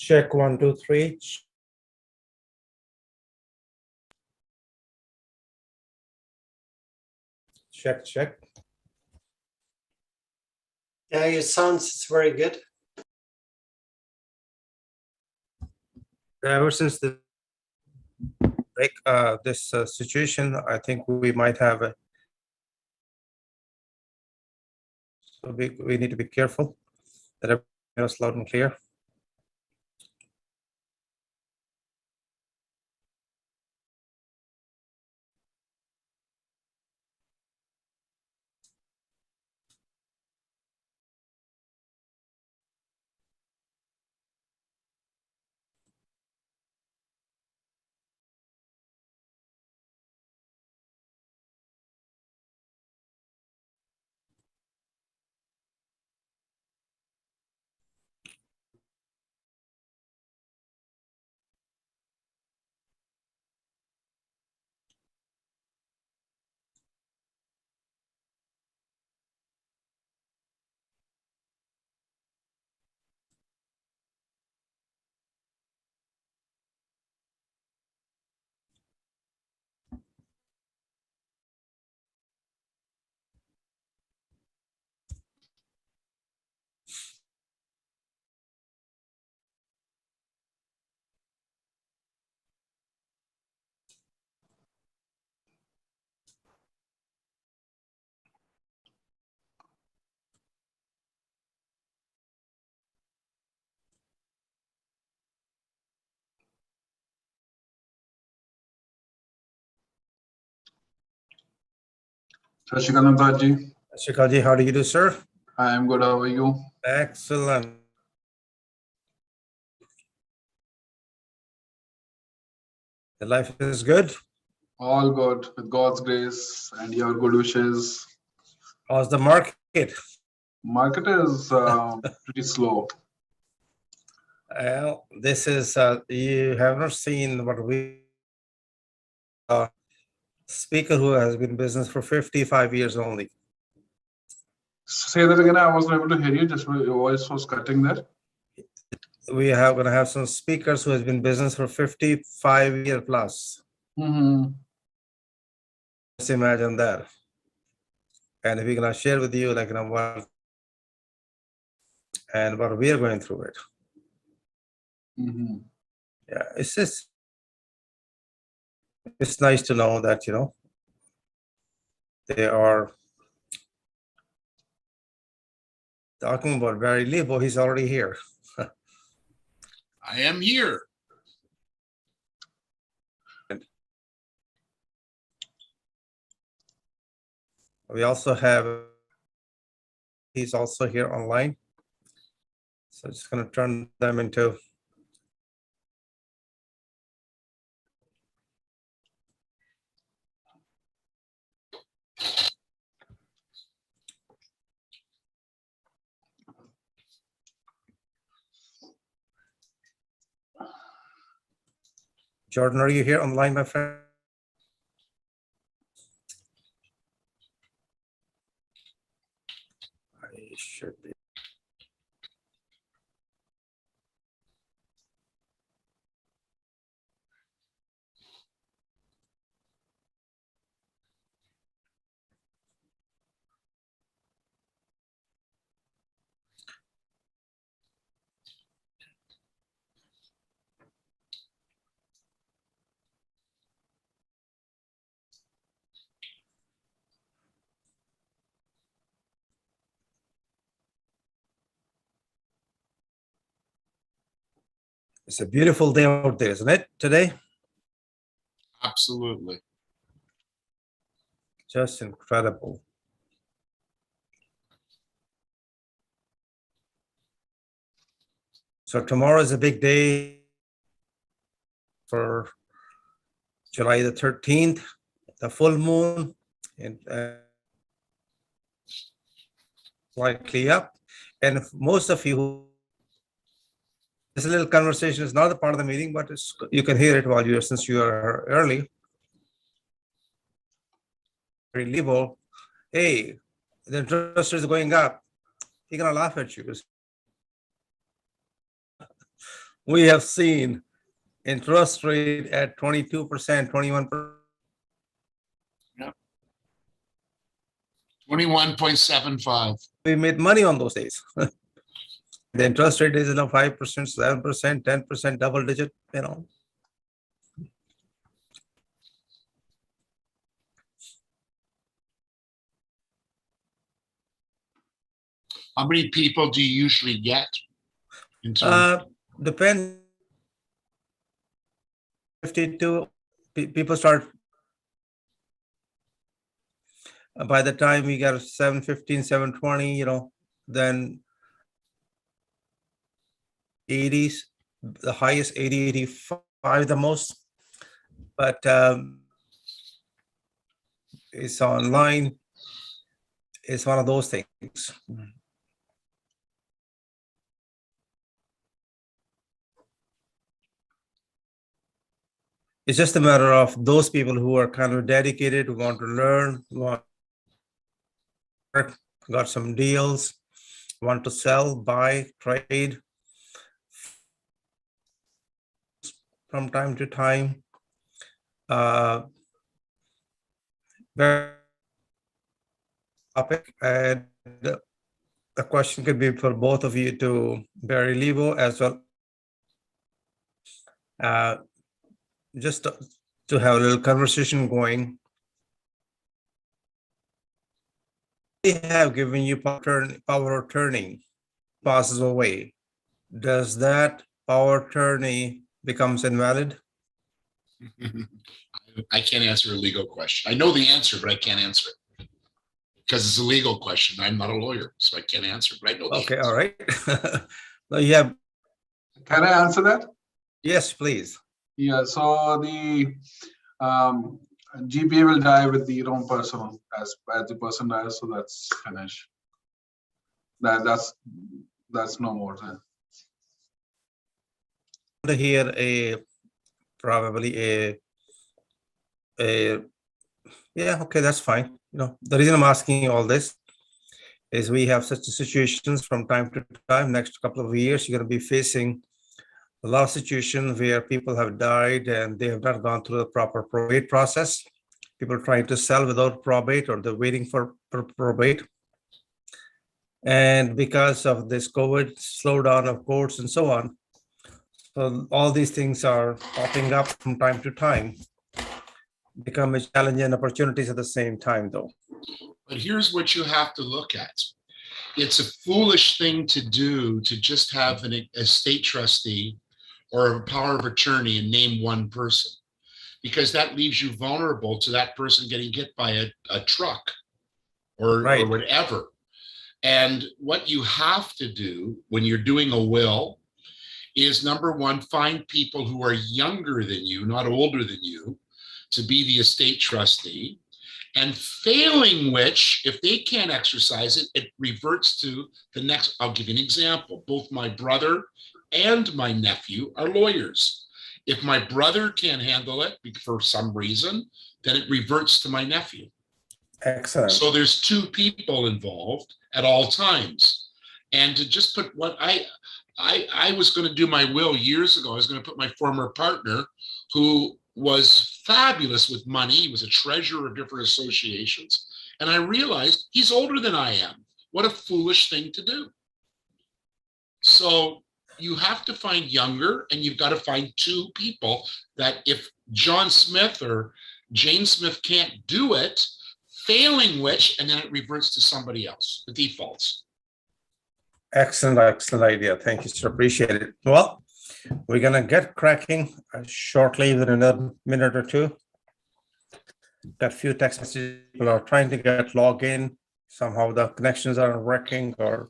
Check 1, 2, 3. Check, check. Yeah, it sounds very good. Ever since the break, this situation, I think we might have a. So we need to be careful that everything is loud and clear. Shashikalantaji. Shikaji, how do you do, sir? I am good. How are you? Excellent. The life is good. All good with God's grace and your good wishes. How's the market? Market is pretty slow. Well, this is you have not seen what we speaker who has been in business for 55 years only. Say that again. I wasn't able to hear you. Just your voice was cutting there. We are going to have some speakers who has been in business for 55 years plus. Just imagine that. And we're going to share with you like what and what we are going through it. Yeah, it's just it's nice to know that they are talking about Barry Lebo. He's already here. I am here. We also have, he's also here online. So just going to turn them into. Jordan, are you here online, my friend? I should be. It's a beautiful day out there, isn't it, today? Absolutely. Just incredible. So tomorrow is a big day for July the 13th, the full moon, and slightly up. And most of you, this little conversation is not a part of the meeting, but you can hear it while you're, since you are early. Lebo, hey, the interest is going up. He's gonna laugh at you. we have seen interest rate at 22%, 21%. 21.75. We made money on those days. The interest rate is 5%, 7%, 10%, double digit, How many people do you usually get into? Depends. 52 people start. By the time we got 715, 720, then 80s, the highest 80, 85 the most. But it's online. It's one of those things. It's just a matter of those people who are kind of dedicated, who want to learn, got some deals, want to sell, buy, trade from time to time. Very topic, and the question could be for both of you to Barry Levo as well. Just to have a little conversation going. They have given you power of attorney, passes away. Does that power of attorney becomes invalid? I can't answer a legal question. I know the answer, but I can't answer it because it's a legal question. I'm not a lawyer, so I can't answer, but I know the Okay, answer. all right. No, you have. Can I answer that? Yes, please. Yeah, so the GPA will die with the wrong person as the person dies, so that's finished. That's no more then. To hear probably yeah, okay, that's fine. The reason I'm asking you all this is we have such situations from time to time. Next couple of years, you're going to be facing a lot of situations where people have died and they have not gone through the proper probate process. People trying to sell without probate, or they're waiting for probate. And because of this COVID slowdown of courts and so on, so all these things are popping up from time to time, become a challenge and opportunities at the same time, though. But here's what you have to look at. It's a foolish thing to do to just have an estate trustee or a power of attorney and name one person, because that leaves you vulnerable to that person getting hit by a truck or whatever. And what you have to do when you're doing a will is, number one, find people who are younger than you, not older than you, to be the estate trustee. And failing which, if they can't exercise it, it reverts to the next. I'll give you an example. Both my brother and my nephew are lawyers. If my brother can't handle it for some reason, then it reverts to my nephew. Excellent. So there's two people involved at all times. And to just put what I was going to do my will years ago, I was going to put my former partner, who was fabulous with money. He was a treasurer of different associations. And I realized he's older than I am. What a foolish thing to do. So you have to find younger, and you've got to find two people that if John Smith or Jane Smith can't do it, failing which, and then it reverts to somebody else, the defaults. Excellent, excellent idea. Thank you, sir. Appreciate it. Well, we're going to get cracking shortly, within another minute or two. Got a few text messages. People are trying to get logged in. Somehow the connections aren't working, or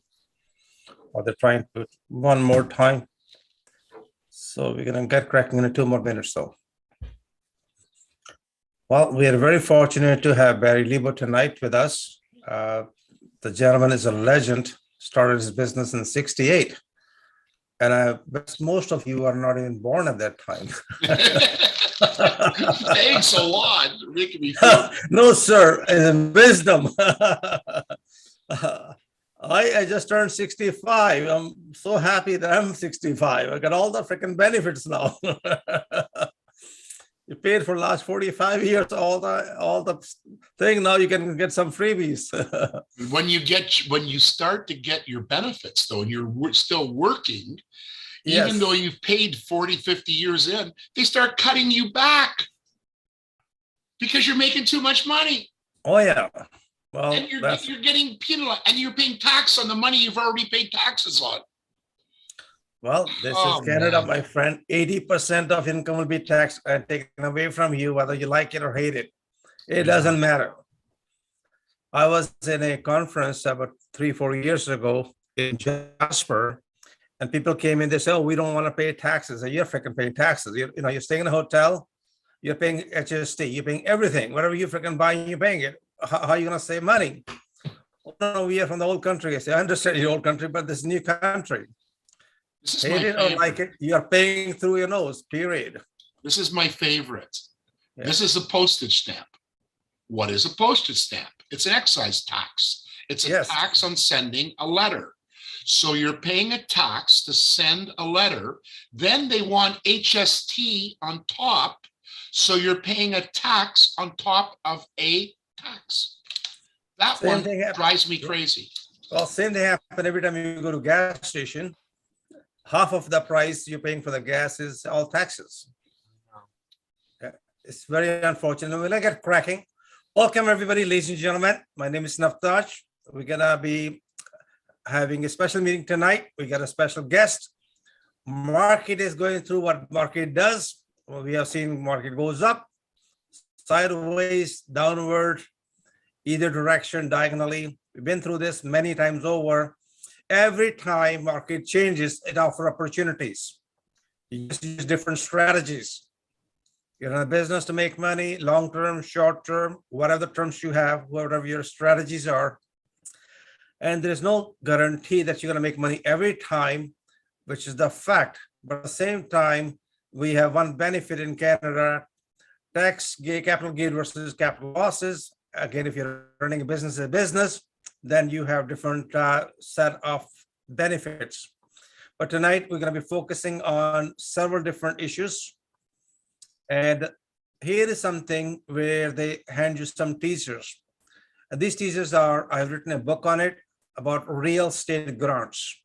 they're trying to one more time. So we're going to get cracking in 2 more minutes. So, well, we are very fortunate to have Barry Lebo tonight with us. The gentleman is a legend. Started his business in '68. And most of you are not even born at that time. Thanks a lot. Making me feel. No, sir. It's wisdom. I just turned 65. I'm so happy that I'm 65. I got all the freaking benefits now. You paid for the last 45 years, all the thing. Now you can get some freebies. When you start to get your benefits though, and you're still working, even Yes. though you've paid 40, 50 years in, they start cutting you back because you're making too much money. Oh yeah. Well, And you're getting penalized, and you're paying tax on the money you've already paid taxes on. this Oh, is Canada, man. my friend. 80% of income will be taxed and taken away from you, whether you like it or hate it. It doesn't matter. I was in a conference about 3-4 years ago in Jasper, and people came in. They said, "Oh, we don't want to pay taxes." You're freaking paying taxes. You're staying in a hotel. You're paying HST. You're paying everything. Whatever you freaking buy, you're paying it. How are you going to save money? No, we are from the old country. I say, I understand your old country, but this is new country. This is Hate my it or like favorite. it, you are paying through your nose, period. This is my favorite. Yeah. This is a postage stamp. What is a postage stamp? It's an excise tax. It's a Yes. tax on sending a letter. So you're paying a tax to send a letter. Then they want HST on top. So you're paying a tax on top of a tax. That Same one thing happened. drives me crazy. Well, same thing happen every time you go to gas station. Half of the price you're paying for the gas is all taxes. Yeah, it's very unfortunate. We're gonna get cracking. Welcome everybody, ladies and gentlemen. My name is Naftaj. We're gonna be having a special meeting tonight. We got a special guest. Market is going through what market does. Well, we have seen market goes up, sideways, downward, either direction, diagonally. We've been through this many times over. Every time market changes, it offers opportunities. You just use different strategies. You're in a business to make money, long-term, short-term, whatever the terms you have, whatever your strategies are. And there's no guarantee that you're going to make money every time, which is the fact. But at the same time, we have one benefit in Canada: tax capital gain versus capital losses. Again, if you're running a business, then you have different set of benefits. But tonight we're going to be focusing on several different issues. And here is something where they hand you some teasers. And these teasers are, I've written a book on it about real estate grants.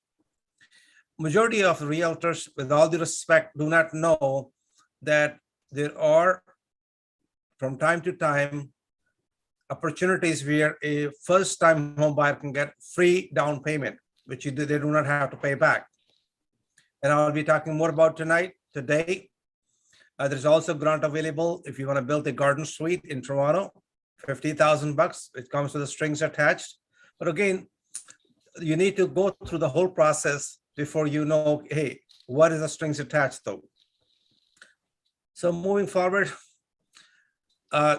Majority of realtors, with all due respect, do not know that there are, from time to time, opportunities where a first-time home buyer can get free down payment, which they do not have to pay back. And I'll be talking more about today. There's also grant available if you want to build a garden suite in Toronto, $50,000. It comes with the strings attached. But again, you need to go through the whole process before you know, hey, what is the strings attached though? So moving forward,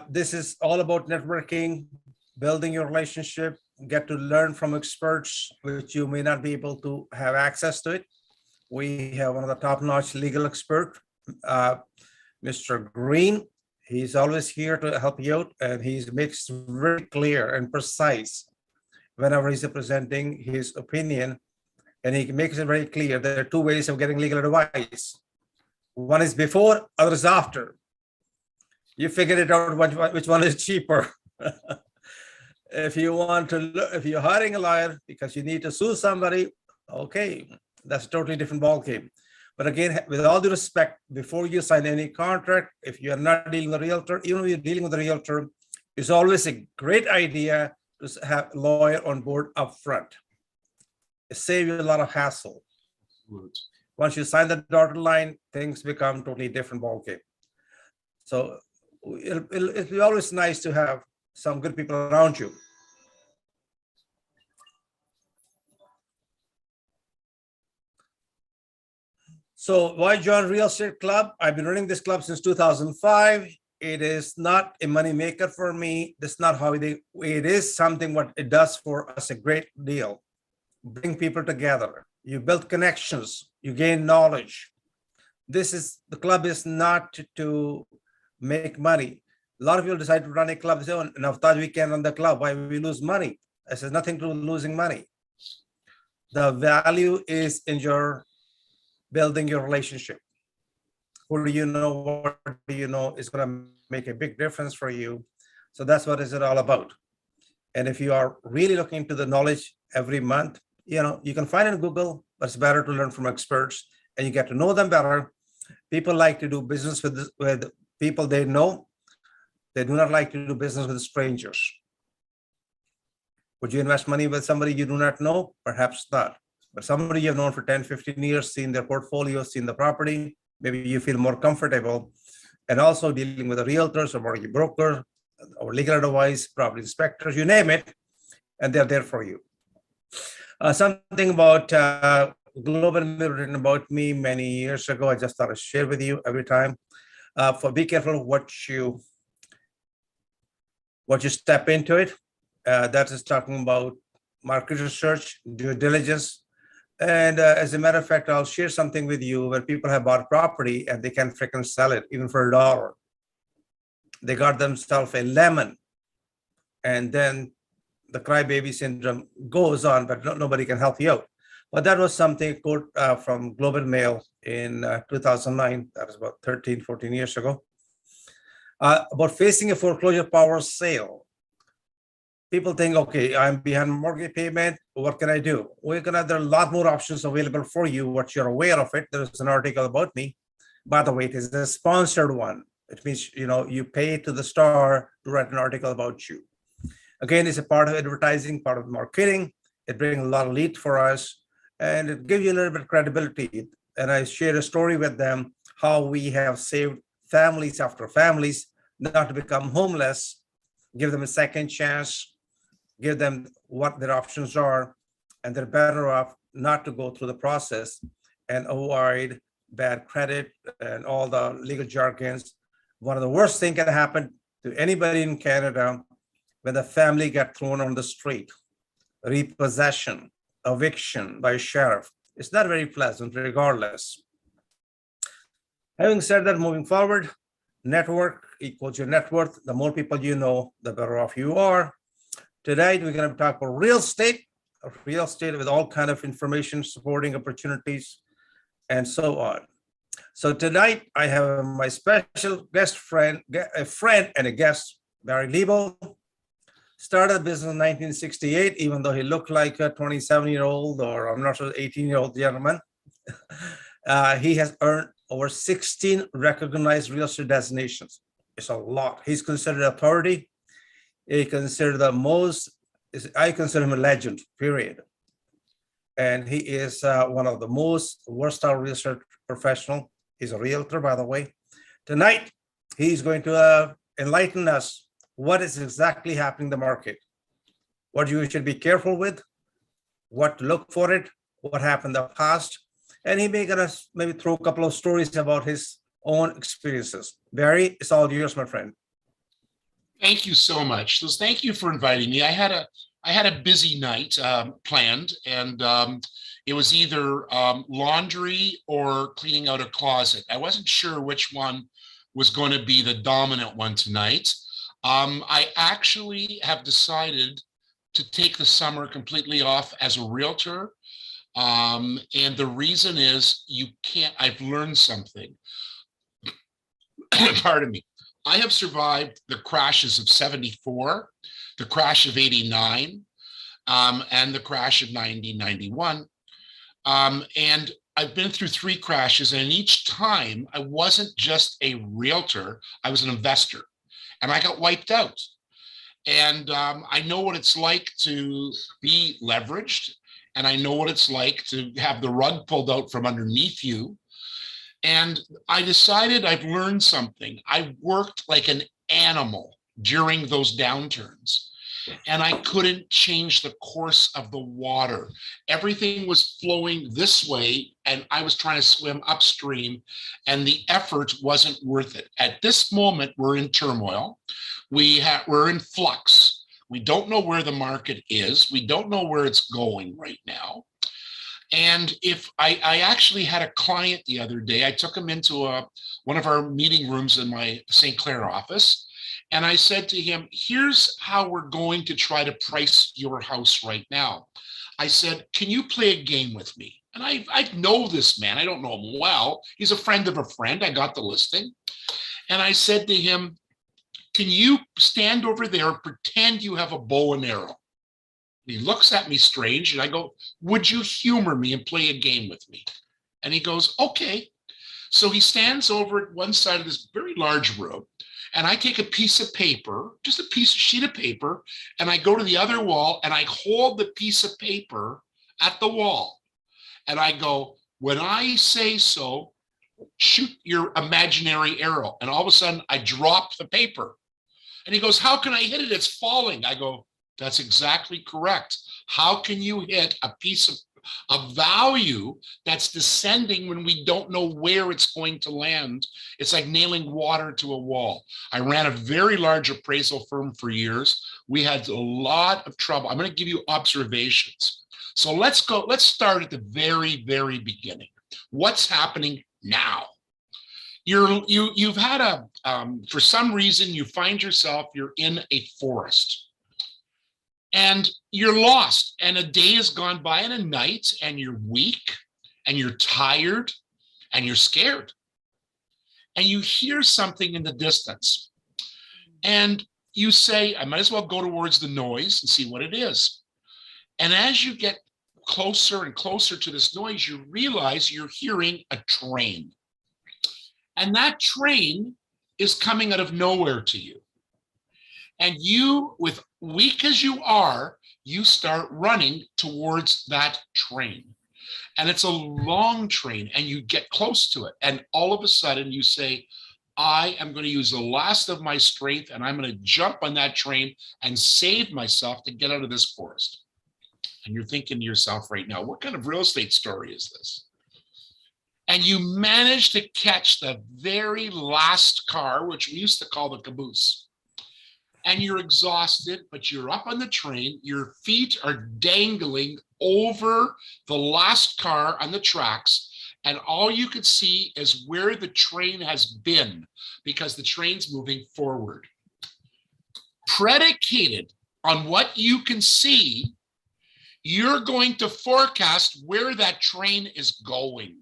this is all about networking, building your relationship, get to learn from experts, which you may not be able to have access to it. We have one of the top-notch legal expert, Mr. Green. He's always here to help you out, and he makes very clear and precise whenever he's presenting his opinion. And he makes it very clear there are two ways of getting legal advice. One is before, other is after. You figure it out which one is cheaper. If you're hiring a lawyer because you need to sue somebody, okay, that's a totally different ballgame. But again, with all due respect, before you sign any contract, if you are not dealing with a realtor, even if you're dealing with a realtor, it's always a great idea to have a lawyer on board up front. It saves you a lot of hassle. Once you sign the dotted line, things become totally different ballgame. So it'll be always nice to have some good people around you. So why join Real Estate Club? I've been running this club since 2005. It is not a money maker for me. That's not how it is something what it does for us a great deal. Bring people together. You build connections. You gain knowledge. The club is not to make money. A lot of people decide to run a club. They say, oh, Naftaj, we can run the club. Why we lose money? I said, nothing to losing money. The value is in your building your relationship. Who do you know? What do you know is going to make a big difference for you. So that's what is it all about. And if you are really looking into the knowledge every month, you can find it in Google, but it's better to learn from experts and you get to know them better. People like to do business with people they know. They do not like to do business with strangers. Would you invest money with somebody you do not know? Perhaps not. But somebody you've known for 10, 15 years, seen their portfolio, seen the property, maybe you feel more comfortable. And also dealing with the realtors or mortgage broker or legal advice, property inspectors, you name it, and they're there for you. Something about Global Mail written about me many years ago. I just thought I'd share with you every time. Be careful what you step into it. That is talking about market research, due diligence. And as a matter of fact, I'll share something with you where people have bought property and they can freaking sell it even for $1. They got themselves a lemon. And then the crybaby syndrome goes on, but nobody can help you out. But that was something quote from Global Mail in 2009. That was about 13, 14 years ago. About facing a foreclosure power sale. People think, okay, I'm behind mortgage payment. What can I do? There are a lot more options available for you. What you're aware of it. There's an article about me. By the way, it is a sponsored one. It means, you pay to the Star to write an article about you. Again, it's a part of advertising, part of marketing. It brings a lot of lead for us and it gives you a little bit of credibility. And I share a story with them, how we have saved families after families not to become homeless, give them a second chance, give them what their options are, and they're better off not to go through the process and avoid bad credit and all the legal jargons. One of the worst things can happen to anybody in Canada when the family get thrown on the street, repossession, eviction by a sheriff. It's not very pleasant regardless. Having said that, moving forward, network equals your net worth. The more people you know, the better off you are. Tonight, we're going to talk about real estate with all kind of information, supporting opportunities, and so on. So tonight, I have my special a friend and a guest, Barry Lebo. Started the business in 1968, even though he looked like a 27-year-old or I'm not sure, 18-year-old gentleman. He has earned over 16 recognized real estate designations. It's a lot. He's considered authority. He considered I consider him a legend, period. And he is one of the most versatile real estate professional. He's a realtor, by the way. Tonight, he's going to enlighten us what is exactly happening in the market, what you should be careful with, what to look for it, what happened in the past. And he may gonna maybe throw a couple of stories about his own experiences. Barry, it's all yours, my friend. Thank you so much. So thank you for inviting me. I had a busy night planned, and it was either laundry or cleaning out a closet. I wasn't sure which one was going to be the dominant one tonight. I actually have decided to take the summer completely off as a realtor. And the reason is I've learned something. Pardon me. I have survived the crashes of 74, the crash of 89, and the crash of 1991. And I've been through 3 crashes, and each time I wasn't just a realtor, I was an investor, and I got wiped out. And I know what it's like to be leveraged, and I know what it's like to have the rug pulled out from underneath you. And I decided I've learned something. I worked like an animal during those downturns, and I couldn't change the course of the water. Everything was flowing this way, and I was trying to swim upstream, and the effort wasn't worth it. At this moment, we're in turmoil. We're in flux. We don't know where the market is. We don't know where it's going right now. And if I actually had a client the other day, I took him into one of our meeting rooms in my St. Clair office. And I said to him, here's how we're going to try to price your house right now. I said, can you play a game with me? And I know this man. I don't know him well. He's a friend of a friend. I got the listing. And I said to him, can you stand over there and pretend you have a bow and arrow? He looks at me strange and I go, would you humor me and play a game with me? And he goes, okay. So he stands over at one side of this very large room and I take a piece of paper, just a sheet of paper, and I go to the other wall and I hold the piece of paper at the wall. And I go, when I say so, shoot your imaginary arrow. And all of a sudden I drop the paper. And he goes, how can I hit it? It's falling. I go, that's exactly correct. How can you hit a piece of value that's descending when we don't know where it's going to land? It's like nailing water to a wall. I ran a very large appraisal firm for years. We had a lot of trouble. I'm going to give you observations. So let's start at the very, very beginning. What's happening now? You've had for some reason, you find yourself, you're in a forest. And you're lost, and a day has gone by and a night, and you're weak, and you're tired, and you're scared. And you hear something in the distance. And you say, I might as well go towards the noise and see what it is. And as you get closer and closer to this noise, you realize you're hearing a train. And that train is coming out of nowhere to you. And you, with weak as you are, you start running towards that train. And it's a long train and you get close to it. And all of a sudden you say, I am going to use the last of my strength and I'm going to jump on that train and save myself to get out of this forest. And you're thinking to yourself right now, what kind of real estate story is this? And you manage to catch the very last car, which we used to call the caboose. And you're exhausted, but you're up on the train. Your feet are dangling over the last car on the tracks. And all you could see is where the train has been because the train's moving forward. Predicated on what you can see, you're going to forecast where that train is going.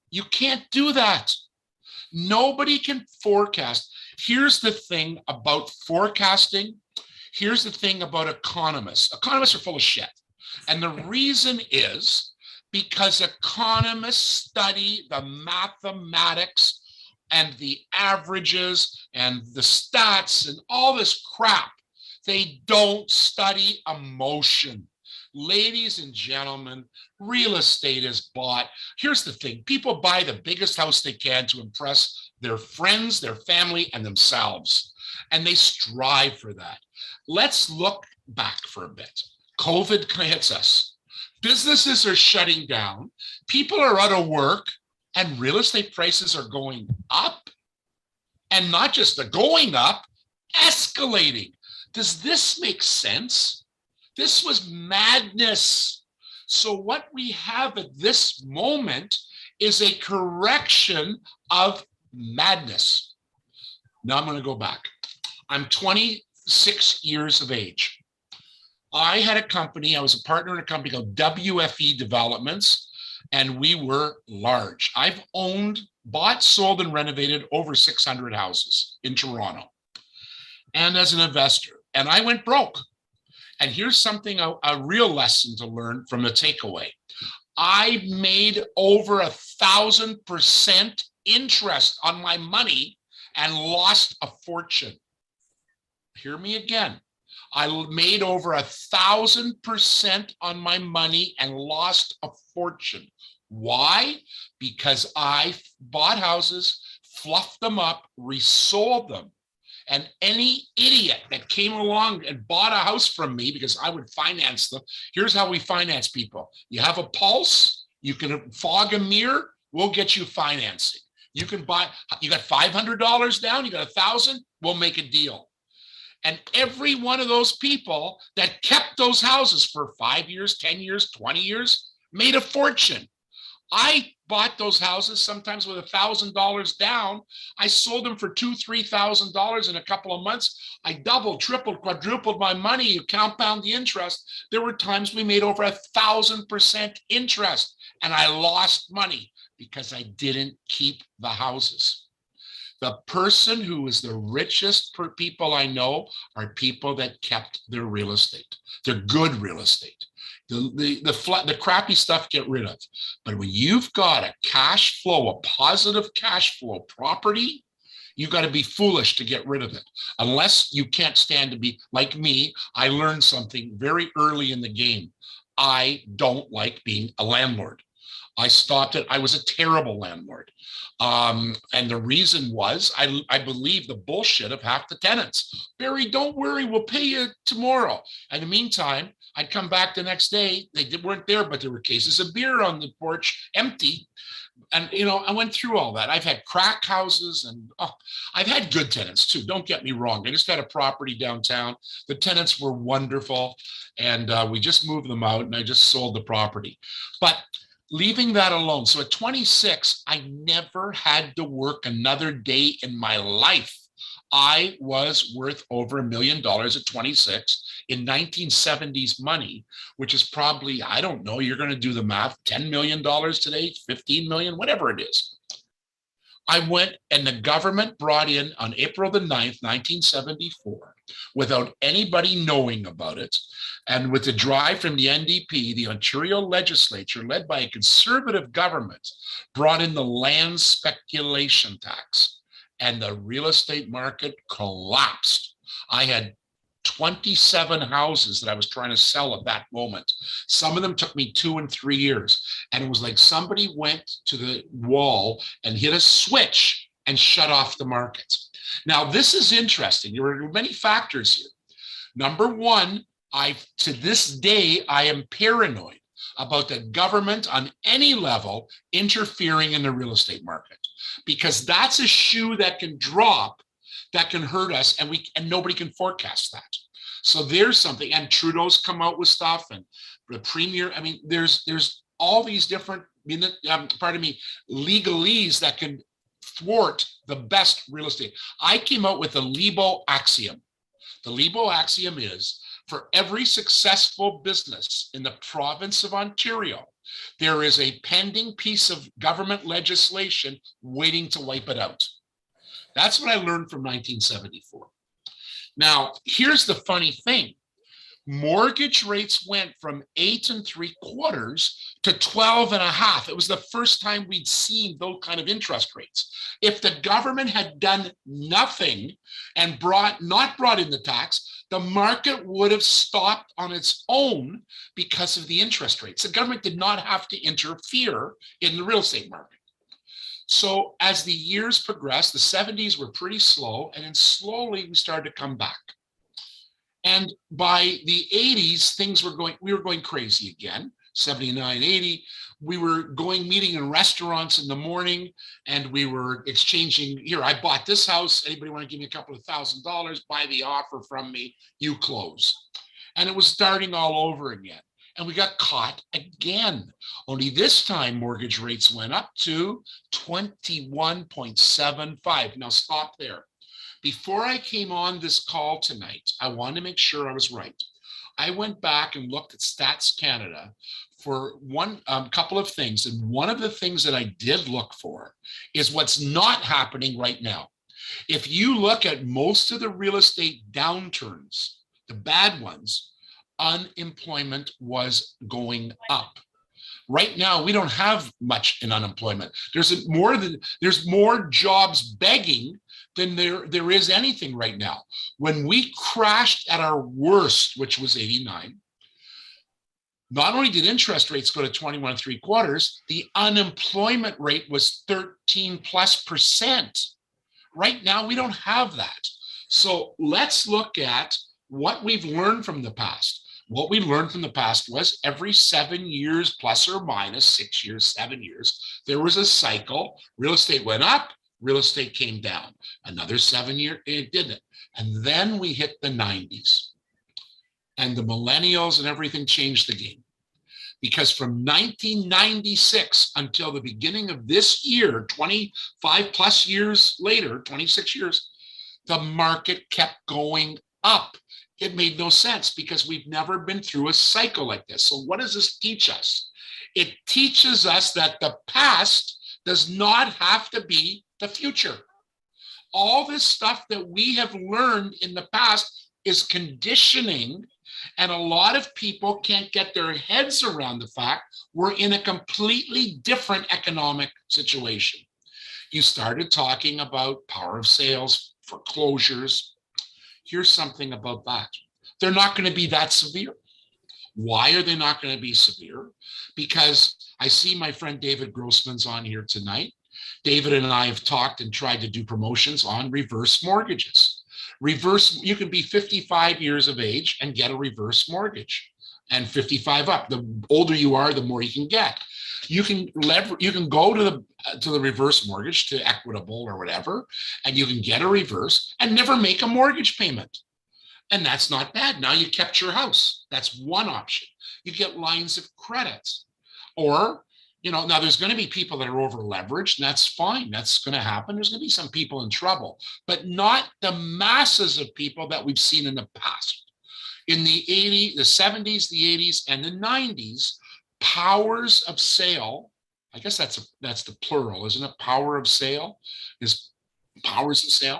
You can't do that. Nobody can forecast. Here's the thing about forecasting. Here's the thing about economists. Economists are full of shit. And the reason is because economists study the mathematics and the averages and the stats and all this crap. They don't study emotion. Ladies and gentlemen, real estate is bought. Here's the thing. People buy the biggest house they can to impress their friends, their family, and themselves. And they strive for that. Let's look back for a bit. COVID hits us. Businesses are shutting down. People are out of work. And real estate prices are going up. And not just the going up, escalating. Does this make sense? This was madness. So what we have at this moment is a correction of madness. Now I'm going to go back. I'm 26 years of age. I had a company. I was a partner in a company called WFE Developments, and we were large. I've bought, sold, and renovated over 600 houses in Toronto, and as an investor. And I went broke. And here's something, a real lesson to learn from the takeaway. I made over 1,000% interest on my money and lost a fortune. Hear me again. I made over 1,000% on my money and lost a fortune. Why? Because I bought houses, fluffed them up, resold them. And any idiot that came along and bought a house from me, because I would finance them. Here's how we finance people. You have a pulse, you can fog a mirror, we'll get you financing. You can buy, you got $500 down, you got 1,000, we'll make a deal. And every one of those people that kept those houses for 5 years, 10 years, 20 years, made a fortune. I bought those houses, sometimes with $1,000 down. I sold them for $2,000, $3,000 in a couple of months. I doubled, tripled, quadrupled my money. You compound the interest. There were times we made over 1,000% interest, and I lost money because I didn't keep the houses. The person who is the richest people I know are people that kept their real estate. They're good real estate. The crappy stuff, get rid of. But when you've got a cash flow, a positive cash flow property, you got to be foolish to get rid of it. Unless you can't stand to be like me. I learned something very early in the game. I don't like being a landlord. I stopped it. I was a terrible landlord. And the reason was I believe the bullshit of half the tenants. Barry, don't worry, we'll pay you tomorrow. In the meantime, I'd come back the next day. They weren't there, but there were cases of beer on the porch, empty. And, you know, I went through all that. I've had crack houses and I've had good tenants too. Don't get me wrong. I just had a property downtown. The tenants were wonderful. And we just moved them out and I just sold the property. But leaving that alone. So at 26, I never had to work another day in my life. I was worth over $1 million at 26 in 1970s money, which is probably, I don't know, you're going to do the math, $10 million today, 15 million, whatever it is. I went and the government brought in on April the 9th, 1974, without anybody knowing about it. And with the drive from the NDP, the Ontario legislature, led by a conservative government, brought in the land speculation tax, and the real estate market collapsed. I had 27 houses that I was trying to sell at that moment. Some of them took me 2 and 3 years. And it was like somebody went to the wall and hit a switch and shut off the market. Now, this is interesting. There are many factors here. Number one, to this day, I am paranoid about the government on any level interfering in the real estate market, because that's a shoe that can drop, that can hurt us, and nobody can forecast that. So there's something, and Trudeau's come out with stuff, and the premier. I mean, there's all these different, legalese that can thwart the best real estate. I came out with the Lebo axiom. The Lebo axiom is, for every successful business in the province of Ontario, there is a pending piece of government legislation waiting to wipe it out. That's what I learned from 1974. Now, here's the funny thing. Mortgage rates went from 8 3/4 to 12 1/2. It was the first time we'd seen those kind of interest rates. If the government had done nothing and not brought in the tax, the market would have stopped on its own because of the interest rates. The government did not have to interfere in the real estate market. So as the years progressed, the 70s were pretty slow, and then slowly we started to come back. And by the 80s, we were going crazy again. 79, 80, we were meeting in restaurants in the morning, and we were exchanging, here, I bought this house. Anybody want to give me a couple of $1,000, buy the offer from me, you close. And it was starting all over again. And we got caught again. Only this time, mortgage rates went up to 21.75. Now stop there. Before I came on this call tonight, I wanted to make sure I was right. I went back and looked at Stats Canada for one couple of things. And one of the things that I did look for is what's not happening right now. If you look at most of the real estate downturns, the bad ones, unemployment was going up. Right now, we don't have much in unemployment. There's more jobs begging than there is anything right now. When we crashed at our worst, which was 89, not only did interest rates go to 21 3/4, the unemployment rate was 13+%. Right now, we don't have that. So let's look at what we've learned from the past. What we learned from the past was every 7 years, plus or minus 6 years, 7 years, there was a cycle. Real estate went up, real estate came down. Another 7 year, it didn't. And then we hit the 90s. And the millennials and everything changed the game. Because from 1996 until the beginning of this year, 25 plus years later, 26 years, the market kept going up. It made no sense because we've never been through a cycle like this. So what does this teach us? It teaches us that the past does not have to be the future. All this stuff that we have learned in the past is conditioning, and a lot of people can't get their heads around the fact we're in a completely different economic situation. You started talking about power of sales, foreclosures. Here's something about that. They're not going to be that severe. Why are they not going to be severe? Because I see my friend David Grossman's on here tonight. David and I have talked and tried to do promotions on reverse mortgages. You can be 55 years of age and get a reverse mortgage, and 55 up. The older you are, the more you can get. You can go to the reverse mortgage, to Equitable or whatever, and you can get a reverse and never make a mortgage payment. And that's not bad. Now you kept your house. That's one option. You get lines of credit. Or, now there's going to be people that are over leveraged, and that's fine. That's going to happen. There's going to be some people in trouble, but not the masses of people that we've seen in the past. In the 80s, the 70s, the 80s, and the 90s, powers of sale, I guess that's the plural, isn't it? Power of sale is powers of sale.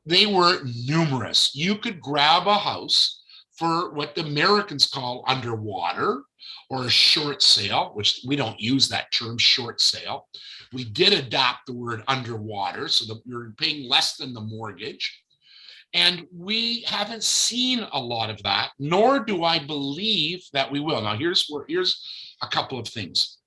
They were numerous. You could grab a house for what the Americans call underwater, or a short sale, which we don't use that term, short sale. We did adopt the word underwater so that you're paying less than the mortgage. And we haven't seen a lot of that, nor do I believe that we will. Now, here's a couple of things.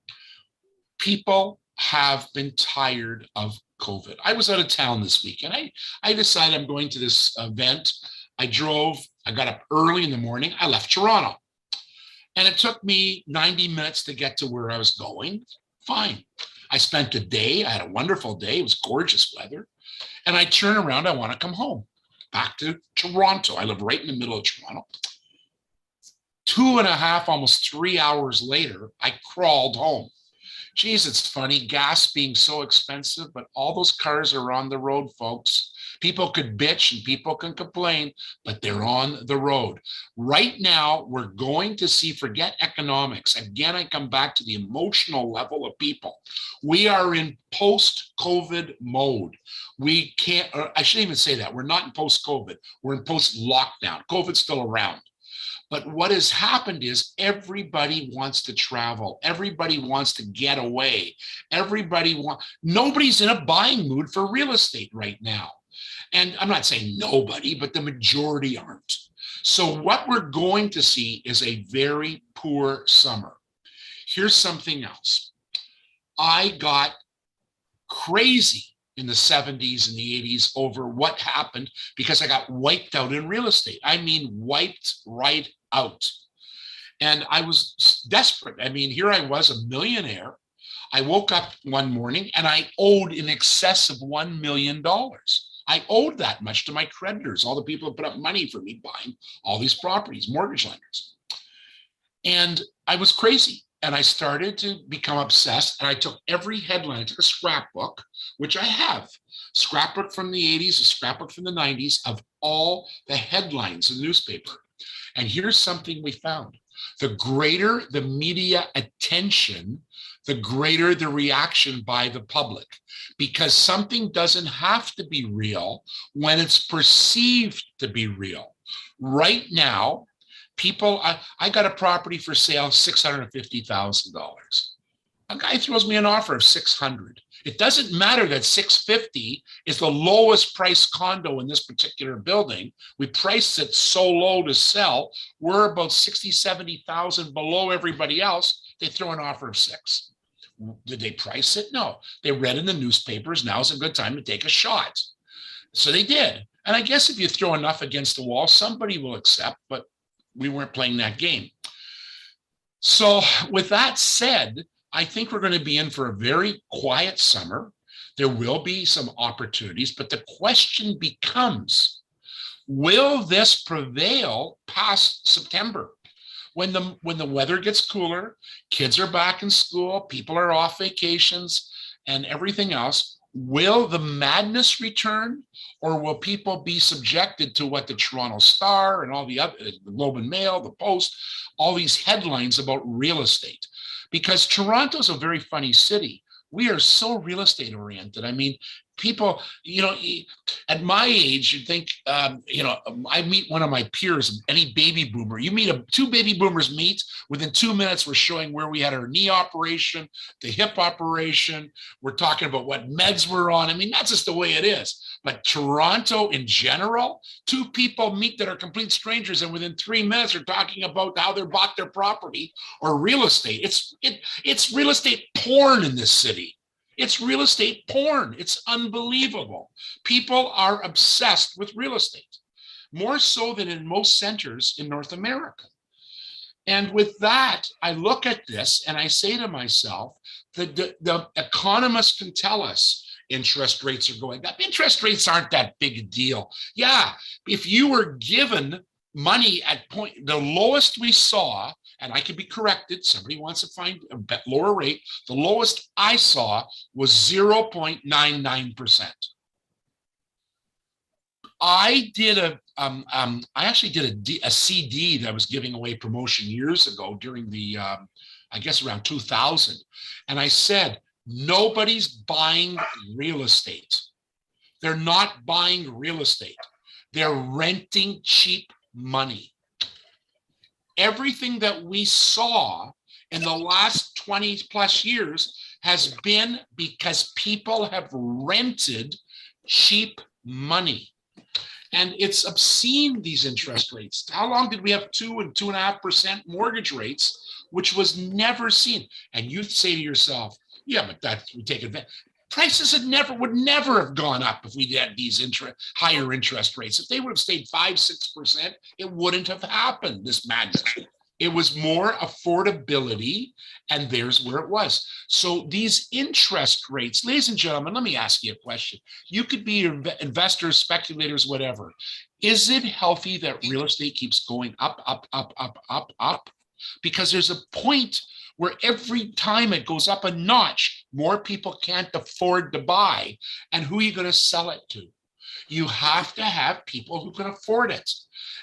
People have been tired of COVID. I was out of town this week, and I decided I'm going to this event. I got up early in the morning. I left Toronto. And it took me 90 minutes to get to where I was going. Fine. I spent a day. I had a wonderful day. It was gorgeous weather. And I turn around. I want to come home, back to Toronto. I live right in the middle of Toronto. 2.5, almost 3 hours later, I crawled home. Geez, it's funny, gas being so expensive, but all those cars are on the road, folks. People could bitch and people can complain, but they're on the road. Right now, we're going to see, forget economics. Again, I come back to the emotional level of people. We are in post-COVID mode. We can't, I shouldn't even say that. We're not in post-COVID. We're in post-lockdown. COVID's still around. But what has happened is everybody wants to travel. Everybody wants to get away. Nobody's in a buying mood for real estate right now. And I'm not saying nobody, but the majority aren't. So what we're going to see is a very poor summer. Here's something else. I got crazy in the 70s and the 80s over what happened because I got wiped out in real estate. I mean, wiped right out. And I was desperate. I mean, here I was, a millionaire. I woke up one morning and I owed in excess of $1 million. I owed that much to my creditors, all the people who put up money for me buying all these properties, mortgage lenders. And I was crazy. And I started to become obsessed. And I took every headline, I took a scrapbook, which I have, scrapbook from the 80s, a scrapbook from the 90s of all the headlines in the newspaper. And here's something we found. The greater the media attention, the greater the reaction by the public, because something doesn't have to be real when it's perceived to be real. Right now, people, I got a property for sale, $650,000. A guy throws me an offer of $600,000. It doesn't matter that $650,000 is the lowest priced condo in this particular building. We priced it so low to sell. We're about $60,000, $70,000 below everybody else. They throw an offer of $6,000. Did they price it? No. They read in the newspapers, now's a good time to take a shot. So they did. And I guess if you throw enough against the wall, somebody will accept, but we weren't playing that game. So with that said, I think we're going to be in for a very quiet summer. There will be some opportunities, but the question becomes, will this prevail past September? when the weather gets cooler, kids are back in school, people are off vacations and everything else, will the madness return, or will people be subjected to what the Toronto Star and all the other, the Globe and Mail, the Post, all these headlines about real estate? Because Toronto's a very funny city. We are so real estate oriented. I mean, people, at my age, you think, I meet one of my peers, any baby boomer. You meet two baby boomers meet, within 2 minutes, we're showing where we had our knee operation, the hip operation. We're talking about what meds we're on. I mean, that's just the way it is. But Toronto in general, two people meet that are complete strangers, and within 3 minutes are talking about how they bought their property or real estate. It's real estate porn in this city. It's real estate porn. It's unbelievable. People are obsessed with real estate, more so than in most centers in North America. And with that, I look at this and I say to myself, the economists can tell us interest rates are going up. Interest rates aren't that big a deal. Yeah, if you were given money at the lowest we saw, and I could be corrected, somebody wants to find a lower rate, the lowest I saw was 0.99%. I actually did a CD that I was giving away promotion years ago during the, I guess around 2000. And I said, nobody's buying real estate. They're not buying real estate. They're renting cheap money. Everything that we saw in the last 20 plus years has been because people have rented cheap money. And it's obscene, these interest rates. How long did we have 2 and 2.5% mortgage rates, which was never seen? And you'd say to yourself, yeah, but that we take advantage. Prices would never have gone up if we had these higher interest rates. If they would have stayed 5-6%, it wouldn't have happened, this madness. It was more affordability, and there's where it was. So these interest rates, ladies and gentlemen, let me ask you a question. You could be investors, speculators, whatever. Is it healthy that real estate keeps going up, up, up, up, up, up? Because there's a point where every time it goes up a notch, more people can't afford to buy. And who are you going to sell it to? You have to have people who can afford it.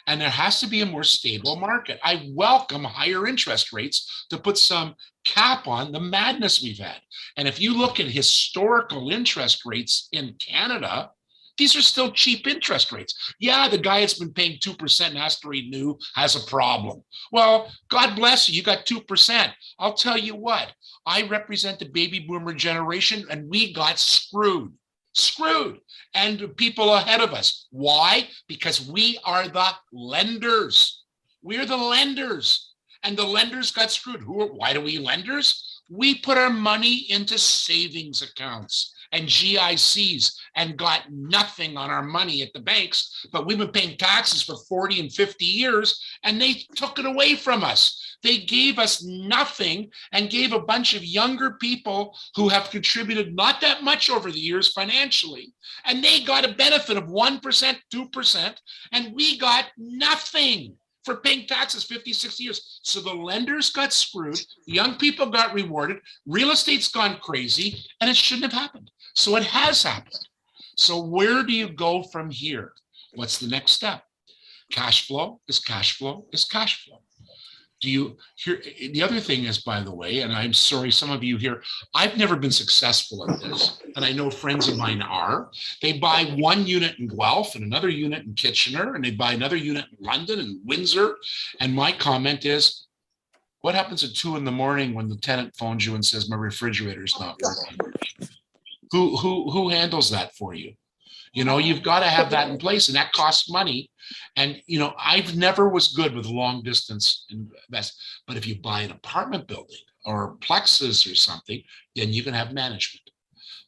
And there has to be a more stable market. I welcome higher interest rates to put some cap on the madness we've had. And if you look at historical interest rates in Canada, these are still cheap interest rates. Yeah, the guy that's been paying 2% and has to renew has a problem. Well, God bless you, you got 2%. I'll tell you what, I represent the baby boomer generation, and we got screwed. And people ahead of us. Why? Because we are the lenders. We're the lenders. And the lenders got screwed. Why do we lenders? We put our money into savings accounts and GICs and got nothing on our money at the banks, but we've been paying taxes for 40 and 50 years, and they took it away from us. They gave us nothing and gave a bunch of younger people who have contributed not that much over the years financially, and they got a benefit of 1%, 2%, and we got nothing for paying taxes 50, 60 years. So the lenders got screwed, the young people got rewarded, real estate's gone crazy, and it shouldn't have happened. So it has happened. So where do you go from here? What's the next step? Cash flow is cash flow is cash flow. Do you hear? The other thing is, by the way, and I'm sorry, some of you here, I've never been successful at this, and I know friends of mine are. They buy one unit in Guelph and another unit in Kitchener, and they buy another unit in London and Windsor. And my comment is, what happens at 2 a.m. when the tenant phones you and says, my refrigerator's not working? Who handles that for you? You know, you've got to have that in place, and that costs money. And, you know, I've never was good with long distance invest, but if you buy an apartment building or plexus or something, then you can have management.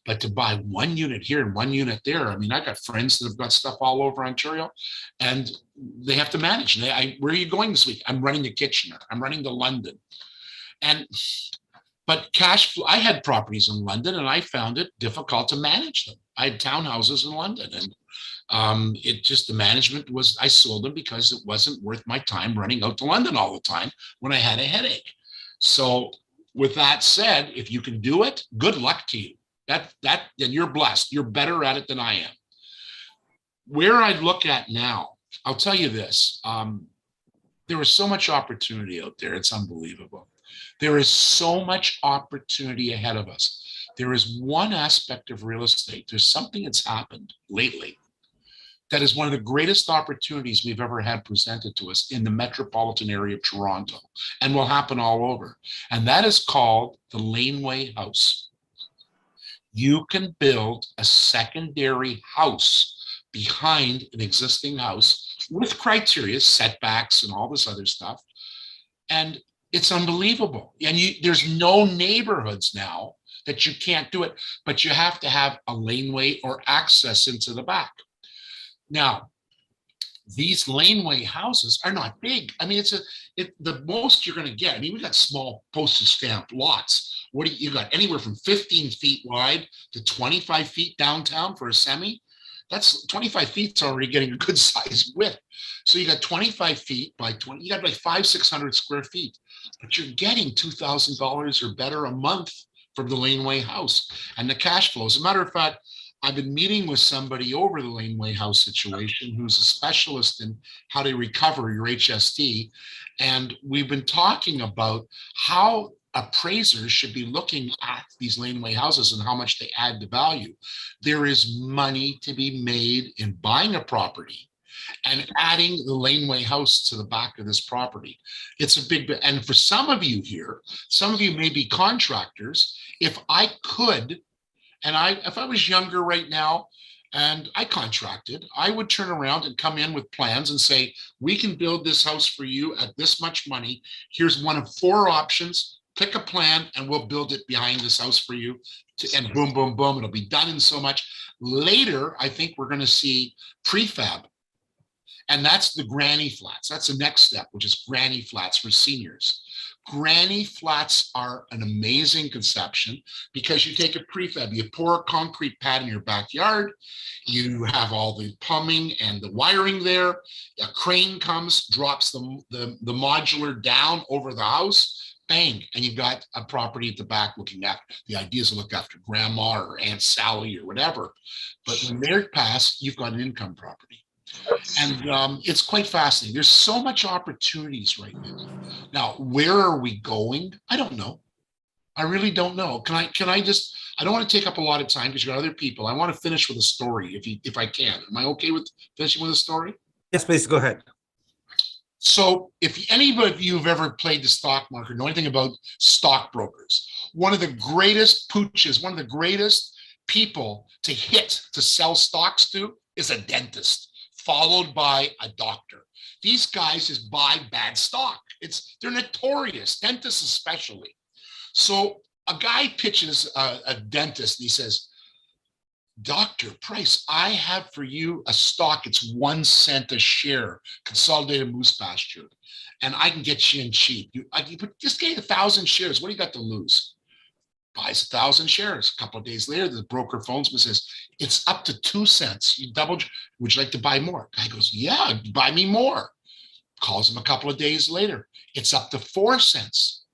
But to buy one unit here and one unit there, I mean, I got friends that have got stuff all over Ontario, and they have to manage. Where are you going this week? I'm running to Kitchener. I'm running to London. But cash flow, I had properties in London, and I found it difficult to manage them. I had townhouses in London, and It just, the management was, I sold them because it wasn't worth my time running out to London all the time when I had a headache. So with that said, if you can do it, good luck to you. Then you're blessed. You're better at it than I am. Where I look at now, I'll tell you this. There is so much opportunity out there. It's unbelievable. There is so much opportunity ahead of us. There is one aspect of real estate. There's something that's happened lately that is one of the greatest opportunities we've ever had presented to us in the metropolitan area of Toronto, and will happen all over. And that is called the laneway house. You can build a secondary house behind an existing house with criteria, setbacks, and all this other stuff. And it's unbelievable. And there's no neighborhoods now that you can't do it, but you have to have a laneway or access into the back. Now, these laneway houses are not big. I mean, the most you're going to get. I mean, we got small postage stamp lots. What do you got? Anywhere from 15 feet wide to 25 feet downtown for a semi. That's 25 feet's already getting a good size width. So you got 25 feet by 20, you got like 500-600 square feet, but you're getting $2,000 or better a month from the laneway house and the cash flow. As a matter of fact, I've been meeting with somebody over the laneway house situation who's a specialist in how to recover your HST. And we've been talking about how appraisers should be looking at these laneway houses and how much they add to value. There is money to be made in buying a property and adding the laneway house to the back of this property. It's a big bit. And for some of you here, some of you may be contractors. If I could, and if I was younger right now and I contracted, I would turn around and come in with plans and say, we can build this house for you at this much money. Here's one of 4 options. Pick a plan and we'll build it behind this house for you. And boom, boom, boom, it'll be done in so much. Later, I think we're going to see prefab. And that's the granny flats. That's the next step, which is granny flats for seniors. Granny flats are an amazing conception because you take a prefab, you pour a concrete pad in your backyard, you have all the plumbing and the wiring there, a crane comes, drops the modular down over the house, bang, and you've got a property at the back looking after. The idea is to look after grandma or Aunt Sally or whatever. But when they're passed, you've got an income property. And it's quite fascinating. There's so much opportunities right now. Now, where are we going? I don't know. I really don't know. Can I just, I don't want to take up a lot of time because you got other people. I want to finish with a story if I can. Am I okay with finishing with a story? Yes, please go ahead. So if anybody of you have ever played the stock market, know anything about stockbrokers, one of the greatest pooches, one of the greatest people to hit to sell stocks to is a dentist, followed by a doctor. These guys just buy bad stock. They're notorious, dentists especially. So a guy pitches a dentist and he says, Dr. Price, I have for you a stock. It's 1 cent a share, Consolidated Moose Pasture, and I can get you in cheap. Just get 1,000 shares. What do you got to lose? Buys 1,000 shares. A couple of days later, the broker phones me and says, it's up to 2 cents. You doubled. Would you like to buy more? Guy goes, yeah, buy me more. Calls him a couple of days later. It's up to 4 cents.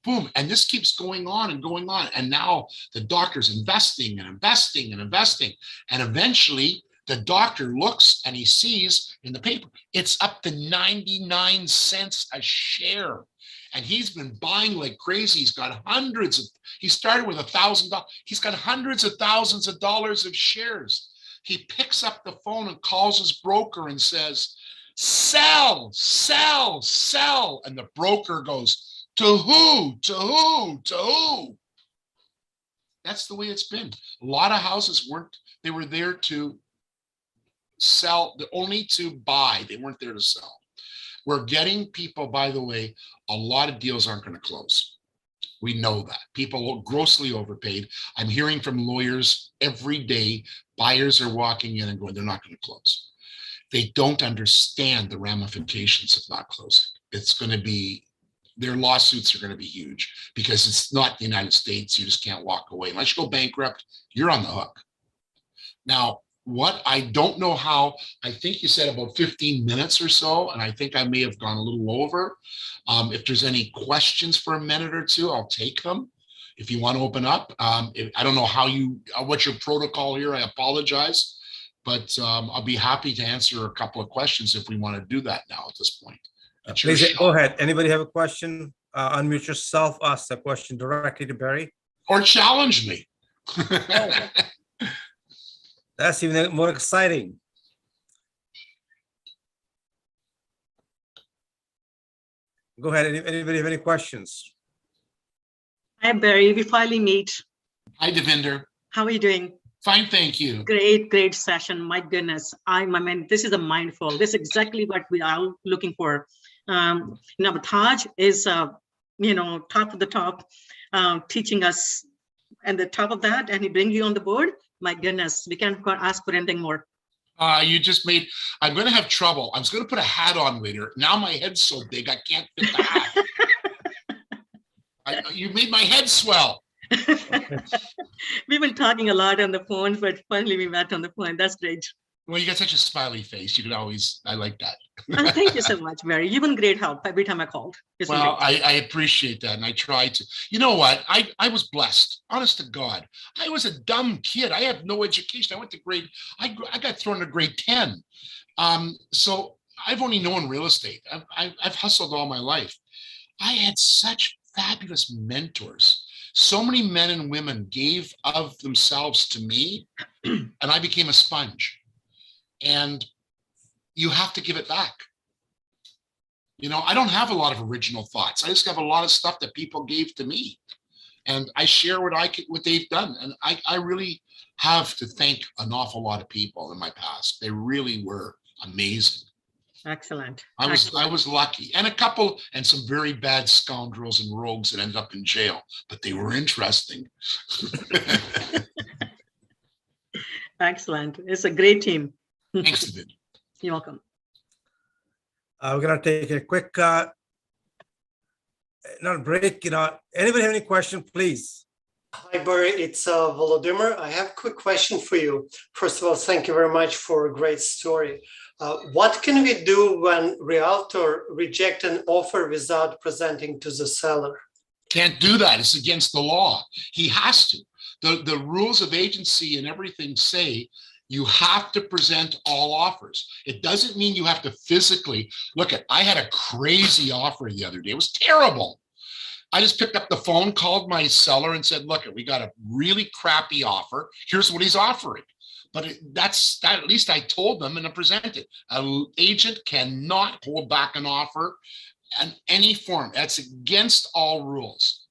Boom. And this keeps going on and going on. And now the doctor's investing and investing and investing. And eventually the doctor looks and he sees in the paper, it's up to 99 cents a share. And he's been buying like crazy. He's got he started with $1,000. He's got hundreds of thousands of dollars of shares. He picks up the phone and calls his broker and says, sell, sell, sell. And the broker goes, to who, to who, to who? That's the way it's been. A lot of houses they were there to sell, only to buy. They weren't there to sell. We're getting people, by the way, a lot of deals aren't going to close. We know that. People grossly overpaid. I'm hearing from lawyers every day, buyers are walking in and going, they're not going to close. They don't understand the ramifications of not closing. It's going to be, their lawsuits are going to be huge because it's not the United States. You just can't walk away. Unless you go bankrupt, you're on the hook. Now, what? I don't know how. I think you said about 15 minutes or so, and I think I may have gone a little over. If there's any questions for a minute or two, I'll take them. If you want to open up, I don't know what's your protocol here. I apologize, but I'll be happy to answer a couple of questions if we want to do that now at this point. It's your Please show. go ahead. Anybody have a question? Unmute yourself, ask the question directly to Barry. Or challenge me. That's even more exciting. Go ahead. Anybody have any questions? Hi, Barry. We finally meet. Hi, Devinder. How are you doing? Fine, thank you. Great session. My goodness. I mean, this is a mindful. This is exactly what we are looking for. Taj is, top of the top, teaching us and the top of that, and he brings you on the board. My goodness, we can't ask for anything more. I'm going to have trouble. I was going to put a hat on later. Now my head's so big, I can't fit the hat. You made my head swell. We've been talking a lot on the phone, but finally we met on the phone. That's great. Well, you got such a smiley face. You could always, I like that. Thank you so much, Barry. You've been great help every time I called. Well, I appreciate that. And I try to, you know what? I was blessed, honest to God. I was a dumb kid. I had no education. I went to I got thrown to grade 10. So I've only known real estate. I've hustled all my life. I had such fabulous mentors. So many men and women gave of themselves to me, and I became a sponge. And you have to give it back. I don't have a lot of original thoughts. I just have a lot of stuff that people gave to me, and I share what they've done. And I really have to thank an awful lot of people in my past. They really were amazing. Excellent. I was lucky, and some very bad scoundrels and rogues that ended up in jail, but they were interesting. Excellent. It's a great team. Thanks, David. You're welcome. We're gonna take a quick not break. Anybody have any question, please? Hi, Barry. It's Volodymyr. I have a quick question for you. First of all, thank you very much for a great story. What can we do when realtor reject an offer without presenting to the seller? Can't do that. It's against the law. He has to. The rules of agency and everything say you have to present all offers. It doesn't mean you have to physically look at. I had a crazy offer the other day. It was terrible. I just picked up the phone, called my seller and said, look, we got a really crappy offer. Here's what he's offering. But that's that. At least I told them and I presented. An agent cannot hold back an offer in any form. That's against all rules.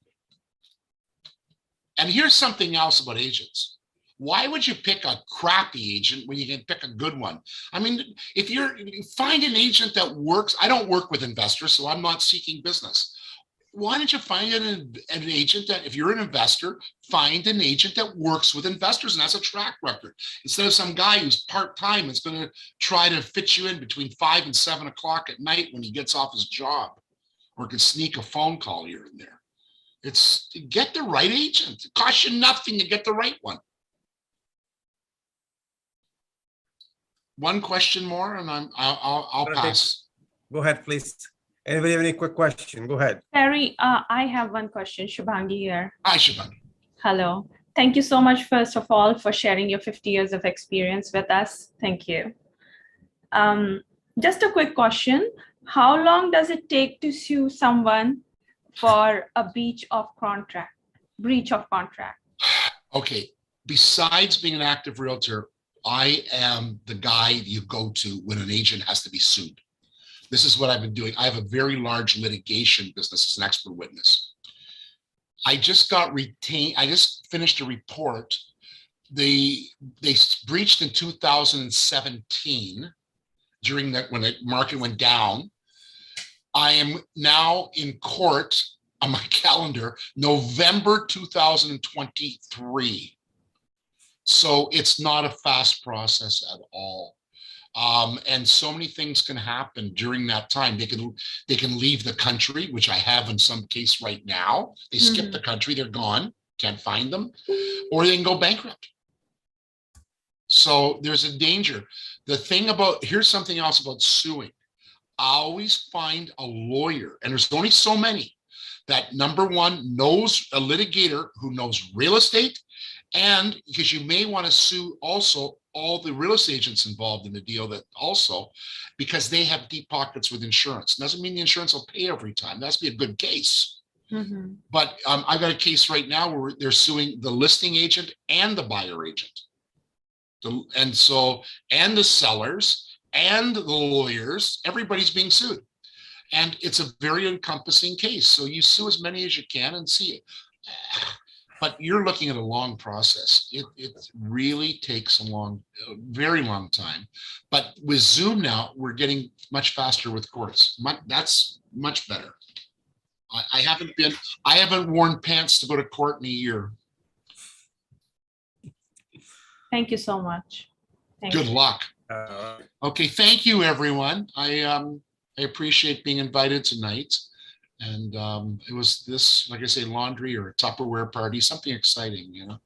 And here's something else about agents. Why would you pick a crappy agent when you can pick a good one? I mean, if you find an agent that works, I don't work with investors, so I'm not seeking business. Why don't you find an agent that, if you're an investor, find an agent that works with investors and has a track record, instead of some guy who's part-time that's going to try to fit you in between 5 and 7 o'clock at night when he gets off his job, or can sneak a phone call here and there. It's get the right agent. It costs you nothing to get the right one. One question more, and I'll pass. Go ahead, please. Anybody have any quick question? Go ahead. Barry, I have one question. Shubhangi here. Hi, Shubhangi. Hello. Thank you so much, first of all, for sharing your 50 years of experience with us. Thank you. Just a quick question. How long does it take to sue someone for a breach of contract? Okay. Besides being an active realtor, I am the guy you go to when an agent has to be sued. This is what I've been doing. I have a very large litigation business as an expert witness. I just got retained. I just finished a report. They breached in 2017 during that, when the market went down. I am now in court on my calendar, November 2023. So it's not a fast process at all. And so many things can happen during that time. They can leave the country, which I have in some case right now. They skip the country, they're gone, can't find them, or they can go bankrupt. So there's a danger. Here's something else about suing. Always find a lawyer, and there's only so many, that number one knows a litigator who knows real estate, and because you may want to sue also all the real estate agents involved in the deal, that also, because they have deep pockets with insurance. Doesn't mean the insurance will pay every time. That's be a good case. Mhm. But I've got a case right now where they're suing the listing agent and the buyer agent. And the sellers and the lawyers, everybody's being sued. And it's a very encompassing case. So you sue as many as you can and see it. But you're looking at a long process. It really takes a very long time. But with Zoom now, we're getting much faster with courts. That's much better. I haven't worn pants to go to court in a year. Thank you so much. Thank Good you. luck. Uh, Okay, thank you, everyone. I appreciate being invited tonight. And it was this, like I say, laundry or a Tupperware party, something exciting, you know.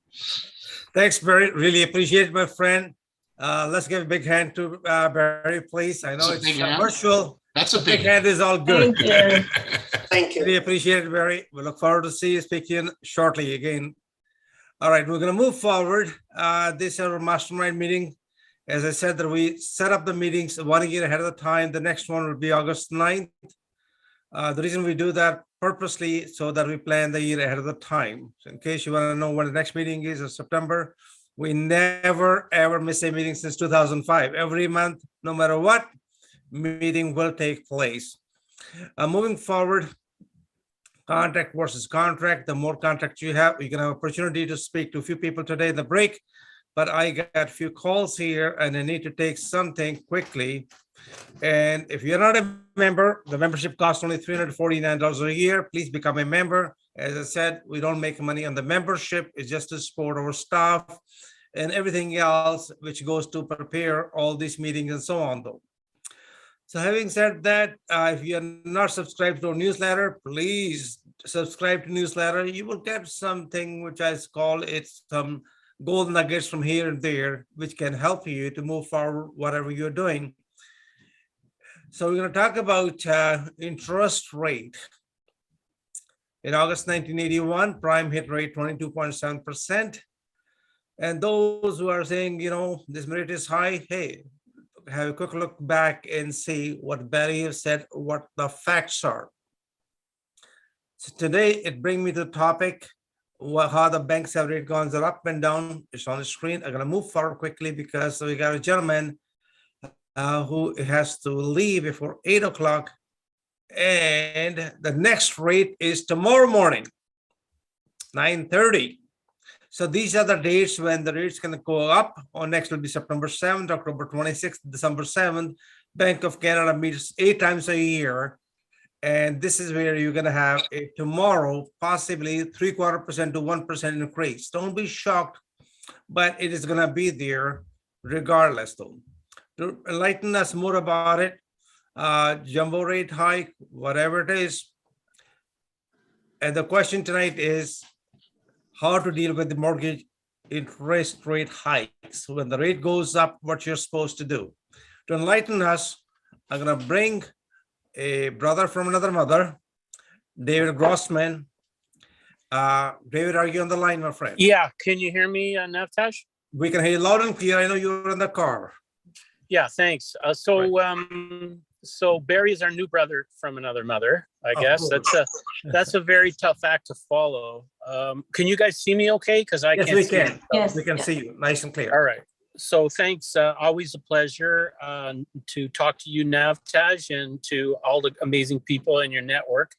Thanks, Barry. Really appreciate it, my friend. Let's give a big hand to Barry, please. I know It's a it's big hand? virtual. That's a Big big hand is all good. Thank you. Thank you. Really appreciate it, Barry. We look forward to see you speaking shortly again. All right, we're going to move forward. This is our mastermind meeting. As I said, that we set up the meetings 1 year ahead of the time. The next one will be August 9th. The reason we do that purposely so that we plan the year ahead of the time. So in case you want to know when the next meeting is in September, we never ever miss a meeting since 2005. Every month, no matter what, meeting will take place. Moving forward, contract versus contract. The more contracts you have, you can have opportunity to speak to a few people today in the break. But I got a few calls here and I need to take something quickly. And if you're not a member, the membership costs only $349 a year. Please become a member. As I said, we don't make money on the membership. It's just to support our staff and everything else which goes to prepare all these meetings and so on though. So having said that, if you're not subscribed to our newsletter, please subscribe to newsletter. You will get something which I call it some gold nuggets from here and there, which can help you to move forward whatever you're doing. So we're going to talk about interest rate. In August 1981, prime hit rate 22.7%. And those who are saying, you know, this rate is high, hey, have a quick look back and see what Barry has said, what the facts are. So today it brings me to the topic, how the banks have rate gone up and down. It's on the screen. I'm going to move forward quickly because we got a gentleman who has to leave before 8 o'clock. And the next rate is tomorrow morning, 9:30. So these are the dates when the rates can go up. Or next will be September 7th, October 26th, December 7th. Bank of Canada meets 8 times a year. And this is where you're going to have a tomorrow, possibly 0.75% to 1% increase. Don't be shocked, but it is going to be there regardless though. To enlighten us more about it, jumbo rate hike, whatever it is. And the question tonight is how to deal with the mortgage interest rate hikes. When the rate goes up, what you're supposed to do. To enlighten us, I'm going to bring a brother from another mother, David Grossman. David, are you on the line, my friend? Yeah, can you hear me, Navtaj? We can hear you loud and clear. I know you're in the car. Yeah, thanks. So Barry is our new brother from another mother, I guess. That's a very tough act to follow. Can you guys see me okay? Because I Yes, can't we see can. you. Yes. We can see you nice and clear. All right. So thanks. Always a pleasure to talk to you, Navtaj, and to all the amazing people in your network.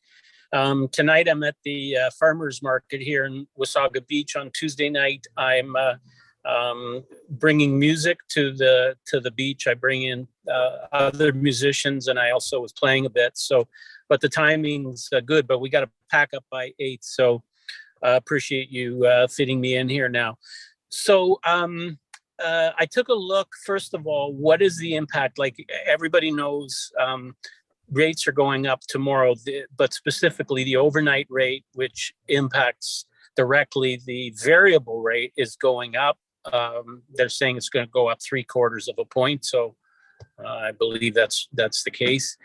Tonight, I'm at the farmers market here in Wasaga Beach. On Tuesday night, I'm bringing music to the beach. I bring in other musicians, and I also was playing a bit. So, but the timing's good. But we got to pack up by 8. So, appreciate you fitting me in here now. So, I took a look. First of all, what is the impact? Like everybody knows, rates are going up tomorrow, but specifically the overnight rate, which impacts directly the variable rate, is going up. they're saying it's going to go up 3/4 of a point. So I believe that's the case.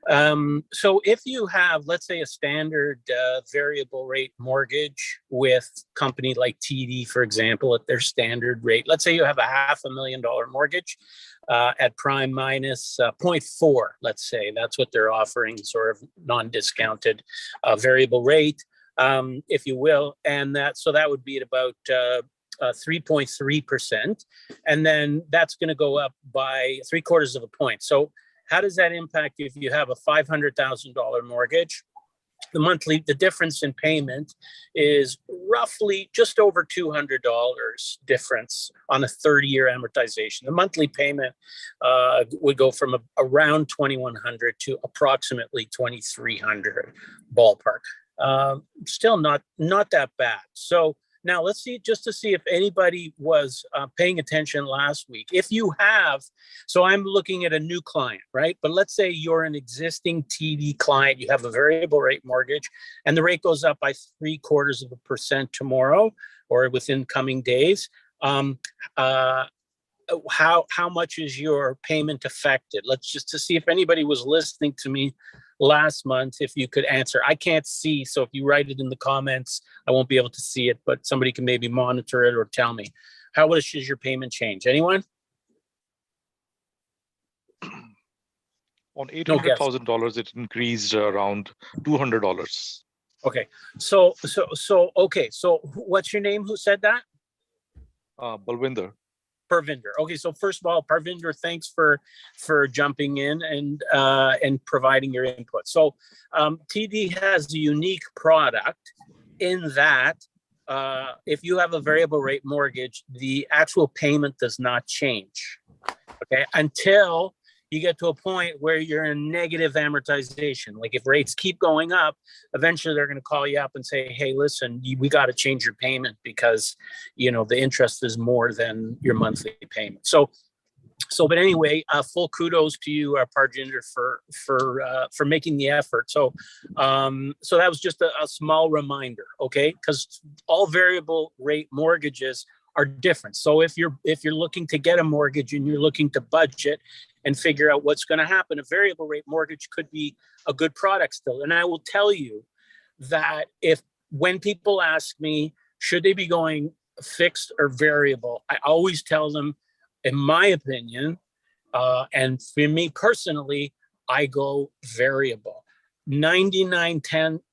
So if you have, let's say, a standard variable rate mortgage with company like TD, for example, at their standard rate, let's say you have a $500,000 mortgage at prime minus 0.4, let's say, that's what they're offering, sort of non-discounted variable rate, if you will. And that would be at about 3.3%, and then that's going to go up by 3/4 of a point. So how does that impact you if you have a $500,000 mortgage? The difference in payment is roughly just over $200 difference on a 30-year amortization. The monthly payment would go from around $2,100 to approximately $2,300 ballpark. Still not that bad. So now let's see, just to see if anybody was paying attention last week. If you have, so I'm looking at a new client, right? But let's say you're an existing TD client, you have a variable rate mortgage, and the rate goes up by 0.75% tomorrow or within coming days. How much is your payment affected? Let's just to see if anybody was listening to me last month, if you could answer. I can't see, so if you write it in the comments, I won't be able to see it, but somebody can maybe monitor it or tell me. How much is your payment change? Anyone? On $800,000, it increased around $200. Okay, so what's your name? Who said that? Balwinder. Parvinder. Okay, so first of all, Parvinder, thanks for jumping in and providing your input. So TD has a unique product in that if you have a variable rate mortgage, the actual payment does not change. Okay, until you get to a point where you're in negative amortization. Like if rates keep going up, eventually they're going to call you up and say, hey, listen, we got to change your payment because, the interest is more than your monthly payment. But anyway, full kudos to you, Parjinder, for making the effort. So that was just a small reminder, okay? Because all variable rate mortgages are different. So if you're looking to get a mortgage and you're looking to budget and figure out what's going to happen, a variable rate mortgage could be a good product still. And I will tell you that when people ask me, should they be going fixed or variable, I always tell them, in my opinion, and for me personally, I go variable. 99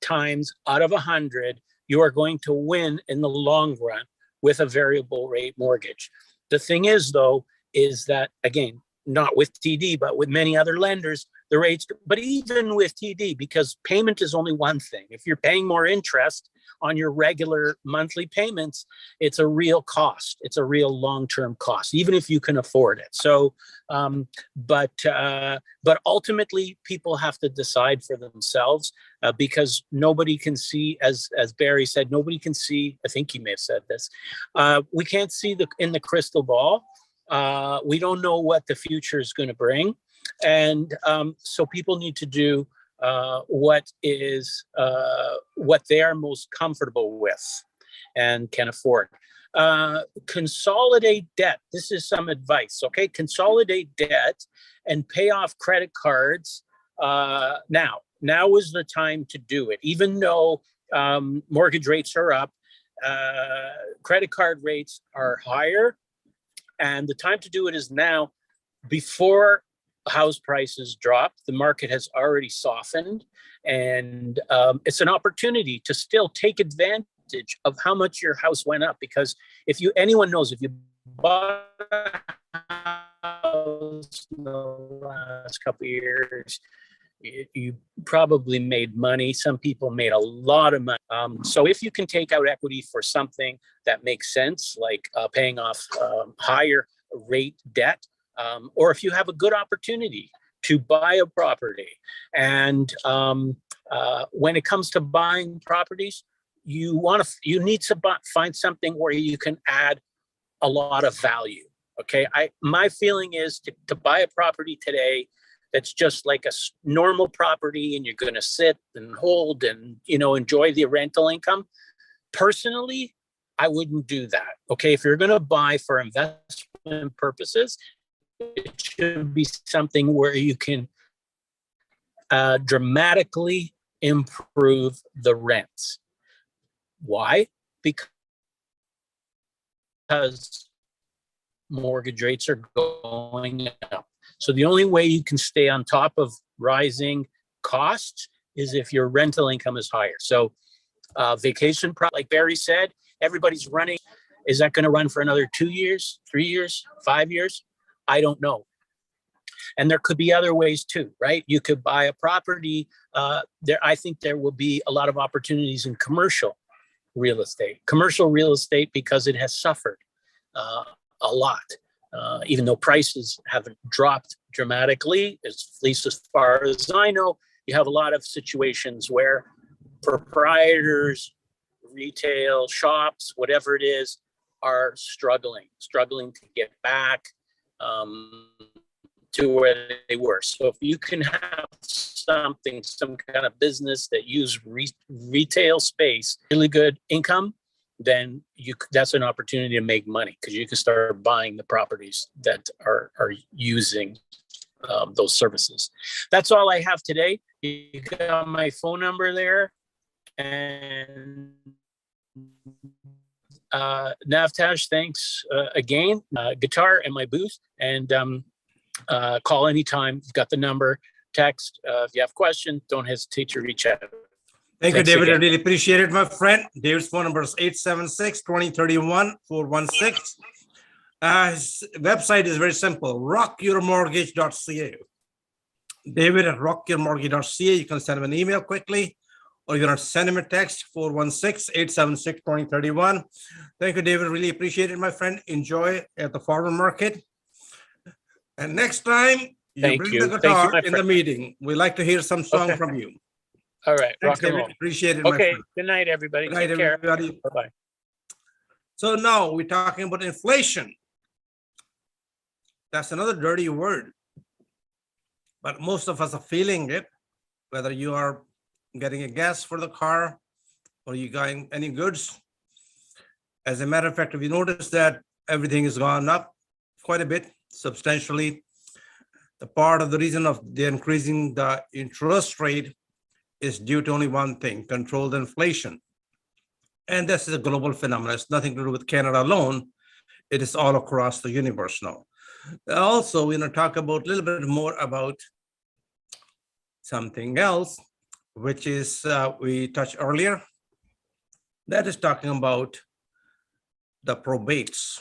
times out of 100, you are going to win in the long run with a variable rate mortgage. The thing is, though, is that, again, not with TD, but with many other lenders, the rates, but even with TD, because payment is only one thing. If you're paying more interest on your regular monthly payments, it's a real cost. It's a real long-term cost, even if you can afford it. So, but ultimately, people have to decide for themselves because nobody can see, as Barry said, nobody can see. I think he may have said this. We can't see in the crystal ball. We don't know what the future is going to bring. And so people need to do what they are most comfortable with and can afford. Consolidate debt. This is some advice, okay? Consolidate debt and pay off credit cards now. Now is the time to do it. Even though mortgage rates are up, credit card rates are higher. And the time to do it is now, before house prices drop. The market has already softened, and it's an opportunity to still take advantage of how much your house went up. Because anyone knows, if you bought a house in the last couple of years, you probably made money. Some people made a lot of money. So if you can take out equity for something that makes sense, like paying off higher rate debt, or if you have a good opportunity to buy a property, and when it comes to buying properties, you need to find something where you can add a lot of value. Okay, my feeling is to buy a property today that's just like a normal property, and you're going to sit and hold and enjoy the rental income. Personally, I wouldn't do that. Okay, if you're going to buy for investment purposes, it should be something where you can dramatically improve the rents. Why? Because mortgage rates are going up. So the only way you can stay on top of rising costs is if your rental income is higher. So vacation, like Barry said, everybody's running. Is that going to run for another 2 years, 3 years, 5 years? I don't know. And there could be other ways too, right? You could buy a property. I think there will be a lot of opportunities in commercial real estate. Commercial real estate, because it has suffered a lot. Even though prices haven't dropped dramatically, at least as far as I know, you have a lot of situations where proprietors, retail shops, whatever it is, are struggling to get back to where they were. So if you can have some kind of business that use retail space, really good income, then that's an opportunity to make money, because you can start buying the properties that are using those services. That's all I have today. You got my phone number there. And Navtaj, thanks again. Guitar and my booth, and call anytime. You've got the number, text. If you have questions, don't hesitate to reach out. Thank you, Thanks David. again. I really appreciate it, my friend. David's phone number is 876-2031-416. His website is very simple, rockyourmortgage.ca. David at rockyourmortgage.ca. You can send him an email quickly, or you're going to send him a text, 416-876-2031. Thank you, David. Really appreciate it, my friend. Enjoy at the farmer market. And next time, you bring the guitar in the meeting. We like to hear some song from you. All right. Thanks, Rock and David. roll. Appreciate it, my Okay. friend. Good night, everybody. Good night, Take care. everybody. Bye-bye. So now we're talking about inflation. That's another dirty word. But most of us are feeling it, whether you are getting a gas for the car or you buying any goods. As a matter of fact, if you notice that everything has gone up quite a bit, substantially, the part of the reason of the increasing the interest rate is due to only one thing, controlled inflation. And this is a global phenomenon. It's nothing to do with Canada alone. It is all across the universe now. Also, we're going to talk about a little bit more about something else, which is we touched earlier. That is talking about the probates.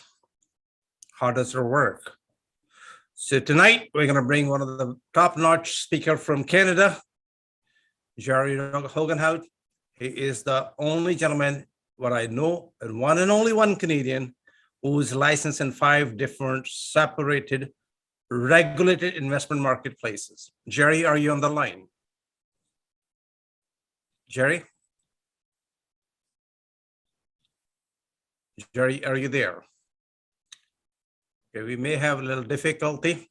How does it work? So tonight, we're going to bring one of the top-notch speakers from Canada, Jerry Hogenhout. He is the only gentleman, what I know, and only one Canadian who is licensed in 5 different separated regulated investment marketplaces. Jerry, are you on the line? Jerry? Jerry, are you there? Okay, we may have a little difficulty,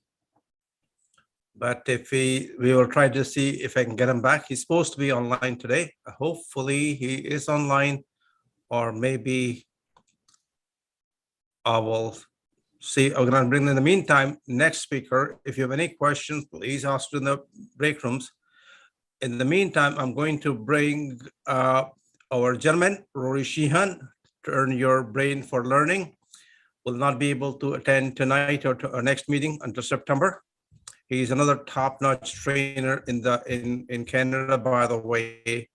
but if we will try to see if I can get him back. He's supposed to be online today. Hopefully he is online, or maybe I will see. I'm going to bring in the meantime, next speaker. If you have any questions, please ask in the break rooms. In the meantime, I'm going to bring our gentleman, Rory Sheehan, Turn Your Brain for Learning. Will not be able to attend tonight or to our next meeting until September. He's another top-notch trainer in Canada, by the way,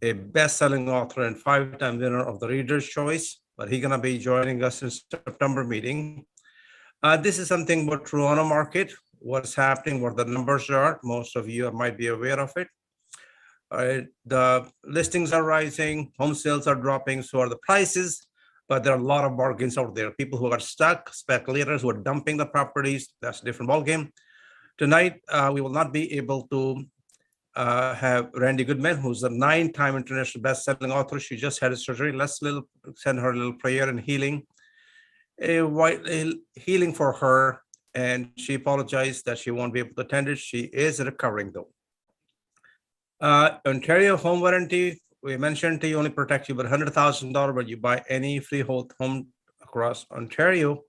a best-selling author and 5-time winner of the Reader's Choice, but he's going to be joining us in September meeting. This is something about Toronto market, what's happening, what the numbers are. Most of you might be aware of it. The listings are rising, home sales are dropping, so are the prices, but there are a lot of bargains out there. People who are stuck, speculators who are dumping the properties, that's a different ballgame. Tonight, we will not be able to have Randy Goodman, who's a 9-time international best-selling author. She just had a surgery. Let's send her a little prayer and healing. Healing for her, and she apologized that she won't be able to attend it. She is recovering though. Ontario home warranty we mentioned to you only protect you with $100,000, but you buy any freehold home across Ontario.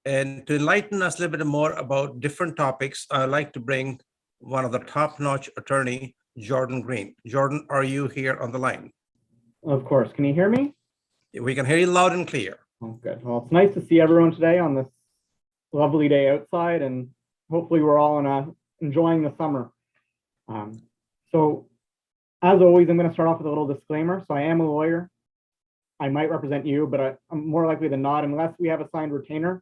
And to enlighten us a little bit more about different topics, I'd like to bring one of the top-notch attorney, Jordan Green. Jordan, are you here on the line? Of course. Can you hear me? We can hear you loud and clear. Oh, good. Well, it's nice to see everyone today on this lovely day outside, and hopefully we're all enjoying the summer. So as always, I'm going to start off with a little disclaimer. So I am a lawyer. I might represent you, but I'm more likely than not, unless we have a signed retainer,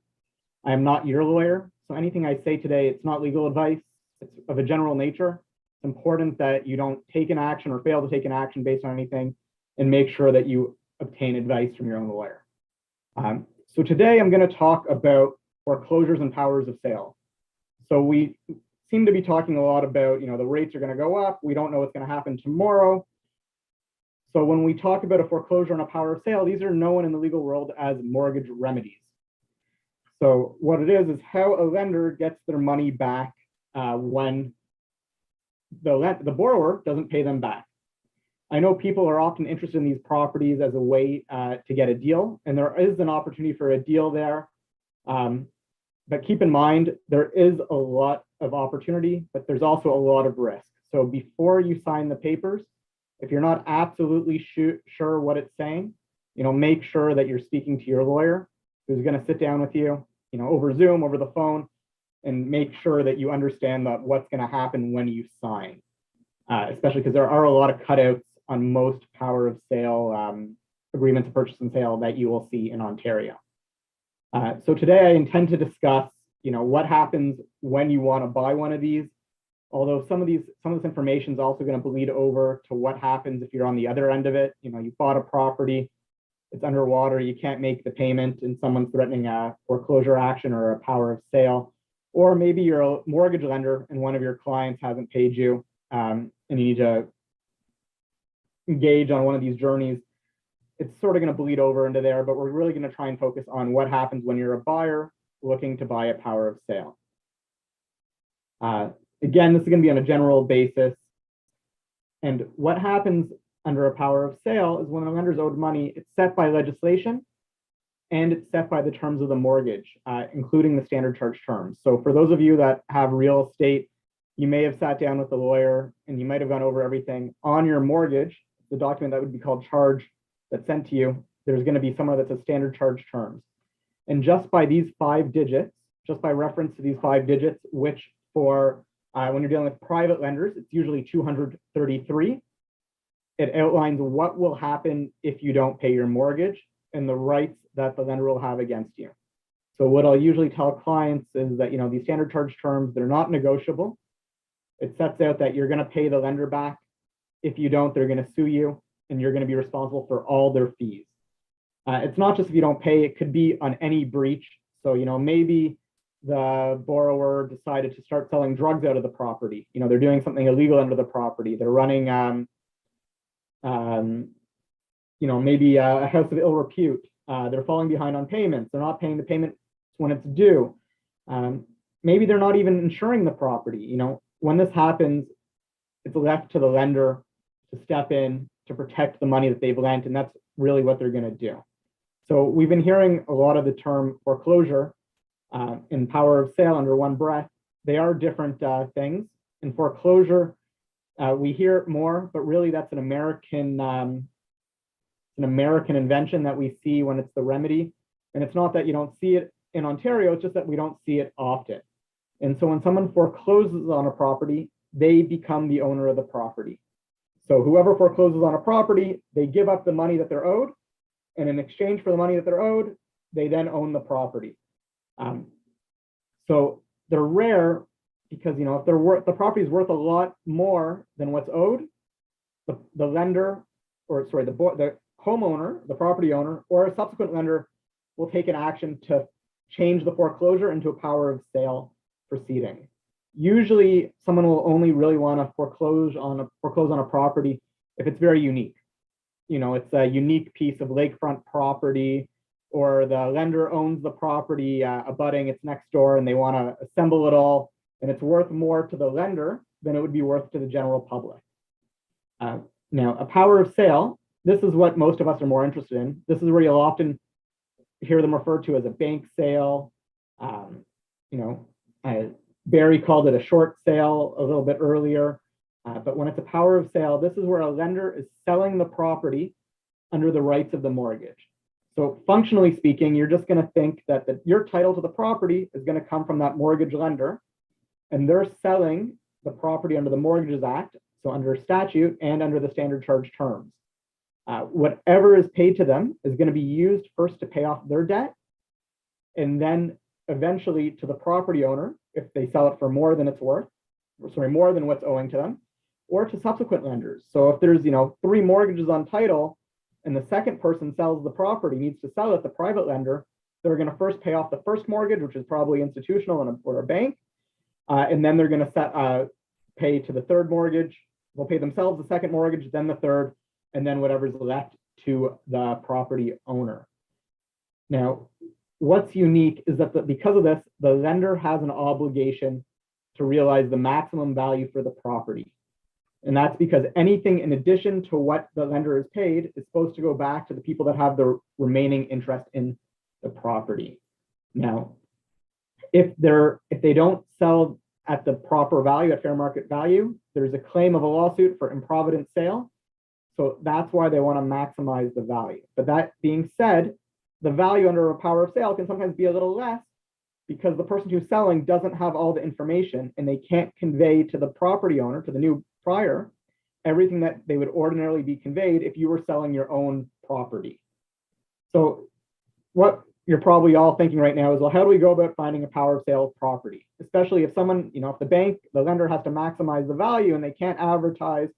I am not your lawyer. So anything I say today, it's not legal advice. It's of a general nature. It's important that you don't take an action or fail to take an action based on anything, and make sure that you obtain advice from your own lawyer. So today I'm going to talk about foreclosures and powers of sale. So we seem to be talking a lot about, the rates are going to go up. We don't know what's going to happen tomorrow. So when we talk about a foreclosure and a power of sale, these are known in the legal world as mortgage remedies. So what it is how a lender gets their money back when the borrower doesn't pay them back. I know people are often interested in these properties as a way to get a deal, and there is an opportunity for a deal there. But keep in mind, there is a lot of opportunity, but there's also a lot of risk. So before you sign the papers, if you're not absolutely sure what it's saying, make sure that you're speaking to your lawyer who's going to sit down with you, over Zoom, over the phone, and make sure that you understand what's going to happen when you sign, especially because there are a lot of cutouts on most power of sale agreements of purchase and sale that you will see in Ontario. So today I intend to discuss, what happens when you want to buy one of these. Although some of this information is also going to bleed over to what happens if you're on the other end of it. You bought a property, it's underwater, you can't make the payment, and someone's threatening a foreclosure action or a power of sale. Or maybe you're a mortgage lender and one of your clients hasn't paid you, and you need to engage on one of these journeys. It's sort of going to bleed over into there, but we're really going to try and focus on what happens when you're a buyer looking to buy a power of sale. Again, this is going to be on a general basis. And what happens under a power of sale is when a lender's owed money, it's set by legislation and it's set by the terms of the mortgage, including the standard charge terms. So for those of you that have real estate, you may have sat down with a lawyer and you might have gone over everything on your mortgage, the document that would be called charge that's sent to you, there's going to be somewhere that says standard charge terms. And just by these 5 digits, just by reference to these 5 digits, which for when you're dealing with private lenders, it's usually 233. It outlines what will happen if you don't pay your mortgage and the rights that the lender will have against you. So what I'll usually tell clients is that, these standard charge terms, they're not negotiable. It sets out that you're going to pay the lender back. If you don't, they're going to sue you and you're going to be responsible for all their fees. It's not just if you don't pay, it could be on any breach. So, maybe the borrower decided to start selling drugs out of the property. They're doing something illegal under the property. They're running, maybe a house of ill repute. They're falling behind on payments. They're not paying the payment when it's due. Maybe they're not even insuring the property. When this happens, it's left to the lender to step in to protect the money that they've lent, and that's really what they're going to do. So we've been hearing a lot of the term foreclosure and power of sale under one breath. They are different things. In foreclosure, we hear it more, but really that's an American invention that we see when it's the remedy. And it's not that you don't see it in Ontario, it's just that we don't see it often. And so when someone forecloses on a property, they become the owner of the property. So whoever forecloses on a property, they give up the money that they're owed, and in exchange for the money that they're owed, they then own the property. So they're rare because if the property is worth a lot more than what's owed, the lender, or sorry, the homeowner, the property owner, or a subsequent lender will take an action to change the foreclosure into a power of sale proceeding. Usually, someone will only really want to foreclose on a property if it's very unique. It's a unique piece of lakefront property, or the lender owns the property abutting its next door, and they want to assemble it all, and it's worth more to the lender than it would be worth to the general public. Now, a power of sale, this is what most of us are more interested in. This is where you'll often hear them referred to as a bank sale. Barry called it a short sale a little bit earlier. But when it's a power of sale, this is where a lender is selling the property under the rights of the mortgage. So functionally speaking, you're just going to think that your title to the property is going to come from that mortgage lender, and they're selling the property under the Mortgages Act, so under statute and under the standard charge terms. Whatever is paid to them is going to be used first to pay off their debt, and then eventually to the property owner if they sell it for more than it's worth, more than what's owing to them, or to subsequent lenders. So if there's 3 mortgages on title, and the second person sells the property, needs to sell it, the private lender, they're going to first pay off the first mortgage, which is probably institutional or a bank, and then they're going to pay to the third mortgage. They'll pay themselves the second mortgage, then the third, and then whatever's left to the property owner. Now, what's unique is that because of this, the lender has an obligation to realize the maximum value for the property. And that's because anything in addition to what the lender is paid is supposed to go back to the people that have the remaining interest in the property. Now, if they don't sell at the proper value, at fair market value, there's a claim of a lawsuit for improvident sale. So that's why they want to maximize the value. But that being said, the value under a power of sale can sometimes be a little less because the person who's selling doesn't have all the information and they can't convey to the property owner, to the new prior, everything that they would ordinarily be conveyed if you were selling your own property. So what you're probably all thinking right now is, well, how do we go about finding a power of sale property? Especially if someone, if the lender has to maximize the value and they can't advertise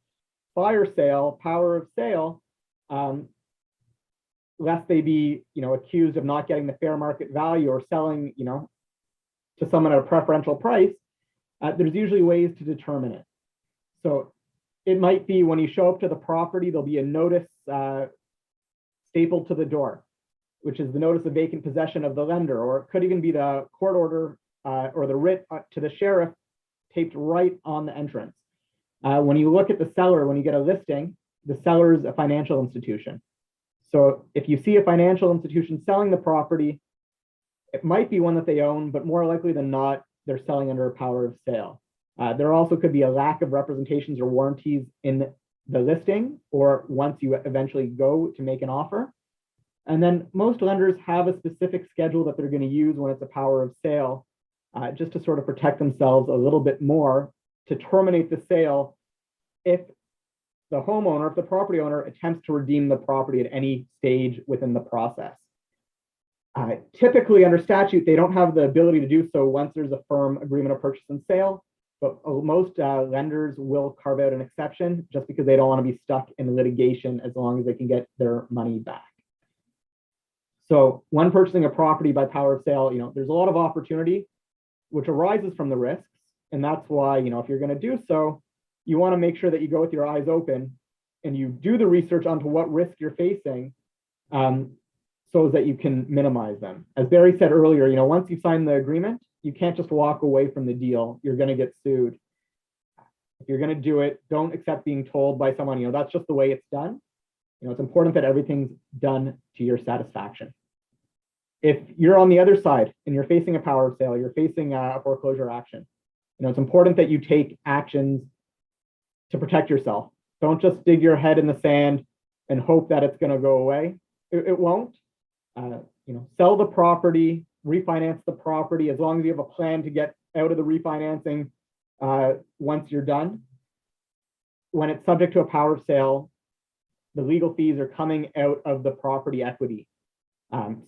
fire sale, power of sale, lest they be, accused of not getting the fair market value or selling, to someone at a preferential price, there's usually ways to determine it. So it might be when you show up to the property, there'll be a notice stapled to the door, which is the notice of vacant possession of the lender, or it could even be the court order or the writ to the sheriff taped right on the entrance. When you look at the seller, when you get a listing, the seller is a financial institution. So if you see a financial institution selling the property, it might be one that they own, but more likely than not, they're selling under a power of sale. There also could be a lack of representations or warranties in the listing, or once you eventually go to make an offer. And then most lenders have a specific schedule that they're going to use when it's a power of sale, just to sort of protect themselves a little bit more to terminate the sale if the homeowner, if the property owner attempts to redeem the property at any stage within the process. Typically under statute, they don't have the ability to do so once there's a firm agreement of purchase and sale, but most lenders will carve out an exception just because they don't want to be stuck in litigation as long as they can get their money back. So when purchasing a property by power of sale, there's a lot of opportunity which arises from the risks. And that's why, if you're going to do so, you want to make sure that you go with your eyes open and you do the research onto what risk you're facing so that you can minimize them. As Barry said earlier, once you sign the agreement, you can't just walk away from the deal. You're going to get sued. If you're going to do it, don't accept being told by someone, that's just the way it's done. It's important that everything's done to your satisfaction. If you're on the other side and you're facing a power of sale, you're facing a foreclosure action, it's important that you take actions to protect yourself. Don't just dig your head in the sand and hope that it's going to go away. It won't. Sell the property, refinance the property, as long as you have a plan to get out of the refinancing once you're done. When it's subject to a power of sale, the legal fees are coming out of the property equity.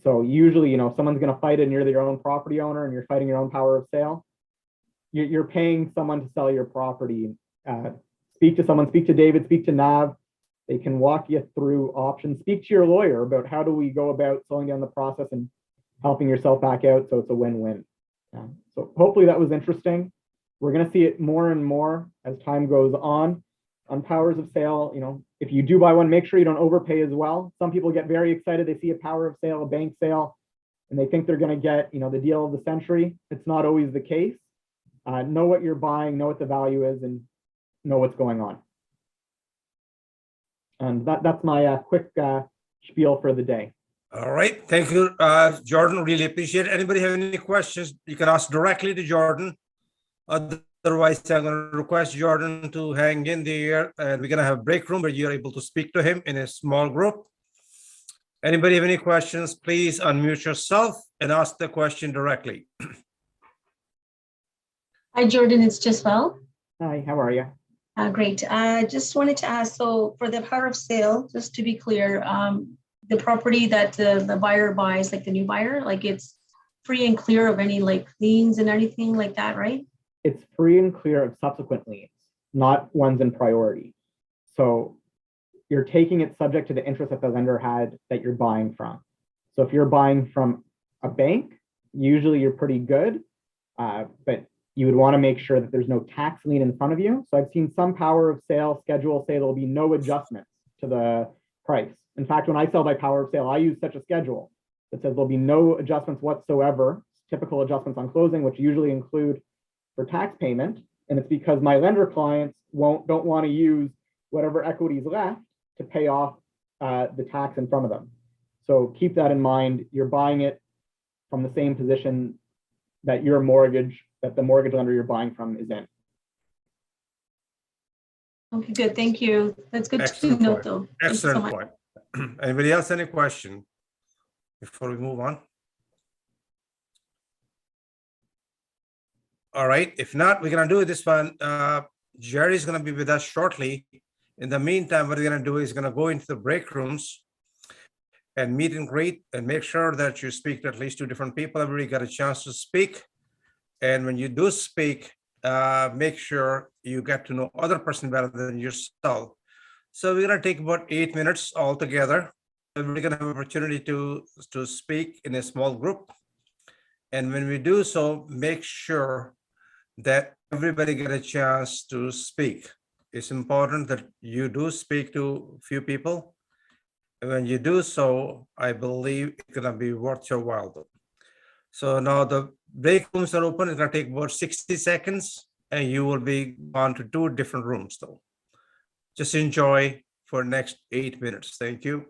So usually, if someone's going to fight it and you're your own property owner and you're fighting your own power of sale, you're paying someone to sell your property. Speak to someone, speak to David, speak to Nav. They can walk you through options. Speak to your lawyer about how do we go about slowing down the process and helping yourself back out so it's a win-win. So hopefully that was interesting. We're going to see it more and more as time goes on powers of sale. If you do buy one, make sure you don't overpay as well. Some people get very excited. They see a power of sale, a bank sale, and they think they're going to get, the deal of the century. It's not always the case. Know what you're buying, know what the value is, and know what's going on. And that's my quick spiel for the day. All right, thank you, Jordan. Really appreciate it. Anybody have any questions? You can ask directly to Jordan. Otherwise, I'm going to request Jordan to hang in there, and we're going to have a break room where you're able to speak to him in a small group. Anybody have any questions? Please unmute yourself and ask the question directly. Hi, Jordan. It's Giselle. Hi, how are you? Great. I just wanted to ask, so for the power of sale, just to be clear, the property that the buyer buys, like the new buyer, like it's free and clear of any like liens and anything like that, right? It's free and clear of subsequent liens, not ones in priority. So you're taking it subject to the interest that the lender had that you're buying from. So if you're buying from a bank, usually you're pretty good, but you would want to make sure that there's no tax lien in front of you. So I've seen some power of sale schedule say there'll be no adjustments to the price. In fact, when I sell by power of sale, I use such a schedule that says there'll be no adjustments whatsoever, typical adjustments on closing, which usually include for tax payment. And it's because my lender clients don't want to use whatever equity is left to pay off the tax in front of them. So keep that in mind. You're buying it from the same position that your mortgage, that the mortgage lender you're buying from is in. Okay, good. Thank you. That's good Excellent to note, point. though. Excellent Thank you so point. Anybody else any question before we move on? All right, if not, we're gonna do this one. Jerry's gonna be with us shortly. In the meantime, what we're gonna do is gonna go into the break rooms and meet and greet and make sure that you speak to at least 2 different people. Everybody got a chance to speak. And when you do speak, make sure you get to know other person better than yourself. So we're gonna take about 8 minutes altogether. We're gonna have an opportunity to speak in a small group. And when we do so, make sure that everybody get a chance to speak. It's important that you do speak to a few people. And when you do so, I believe it's gonna be worth your while. So now the break rooms are open. It's gonna take about 60 seconds and you will be on to 2 different rooms though. Just enjoy for next 8 minutes. Thank you.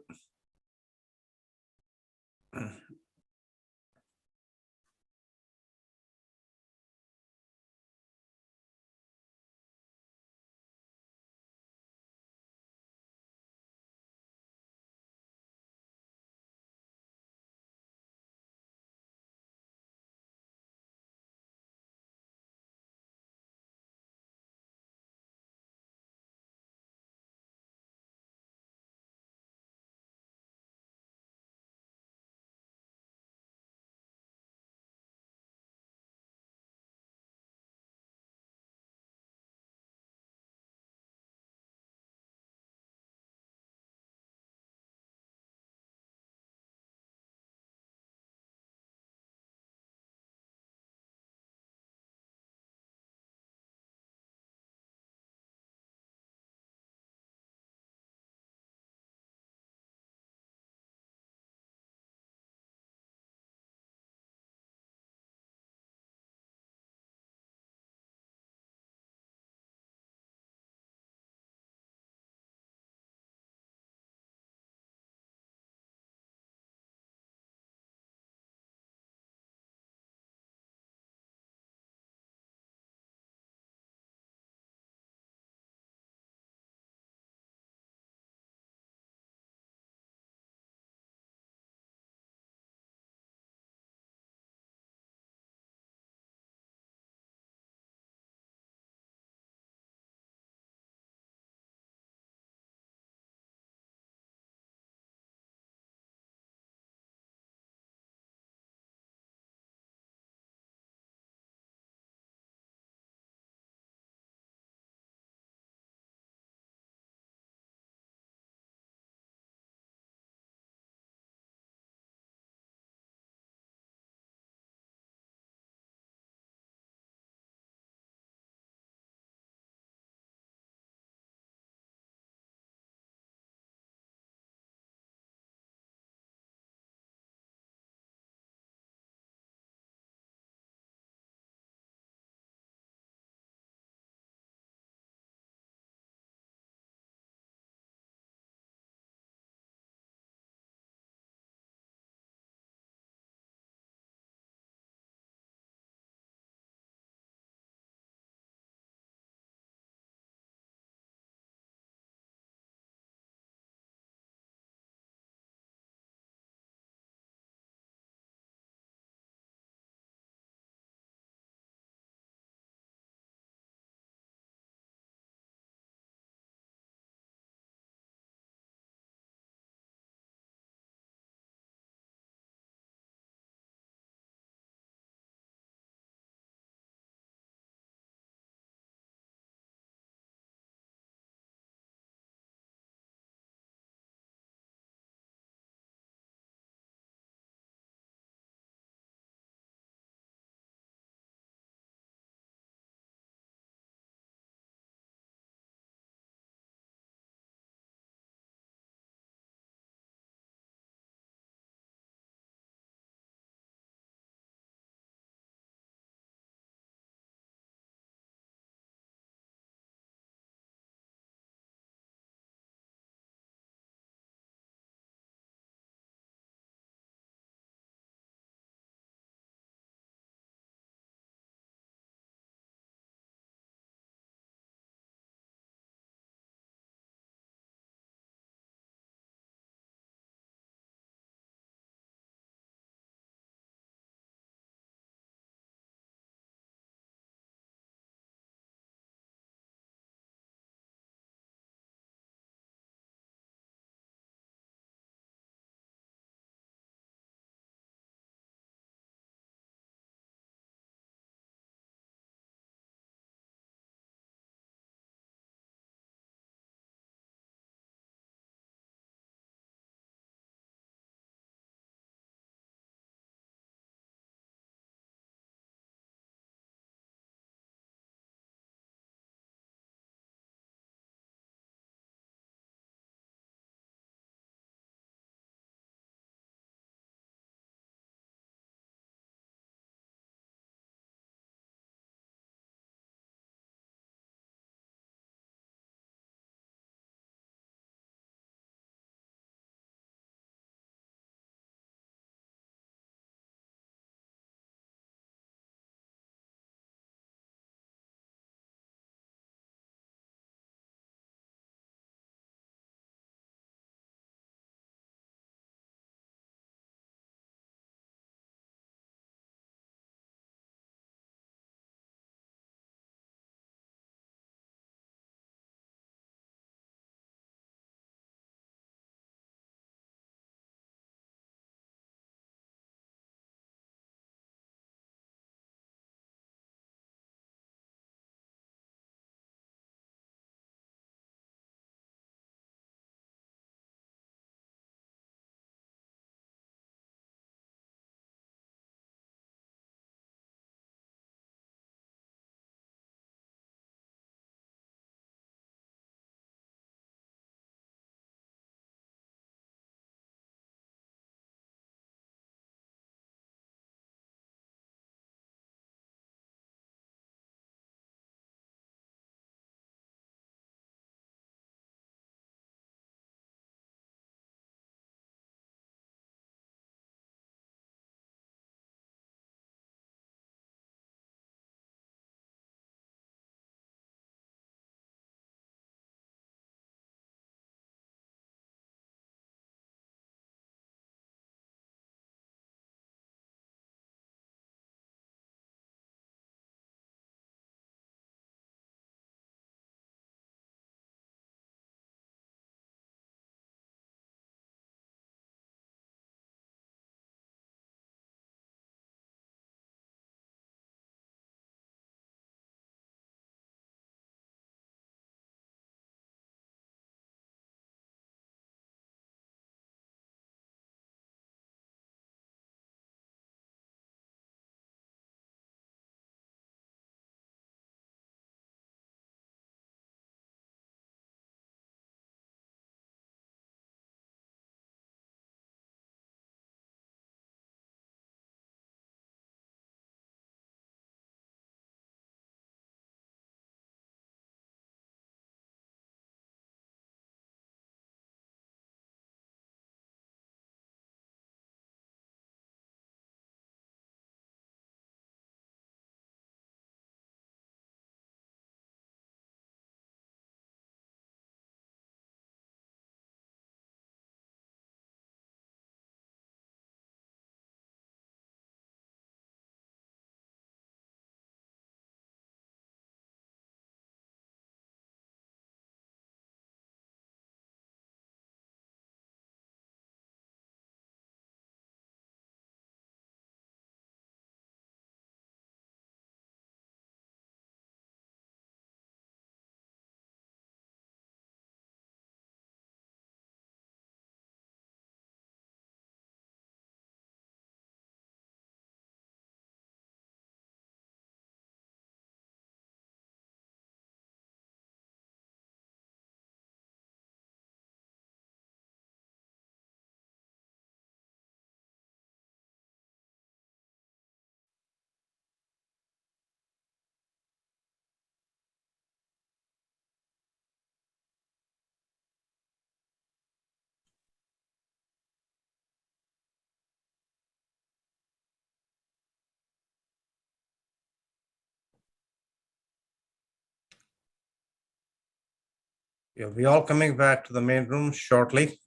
You'll be all coming back to the main room shortly.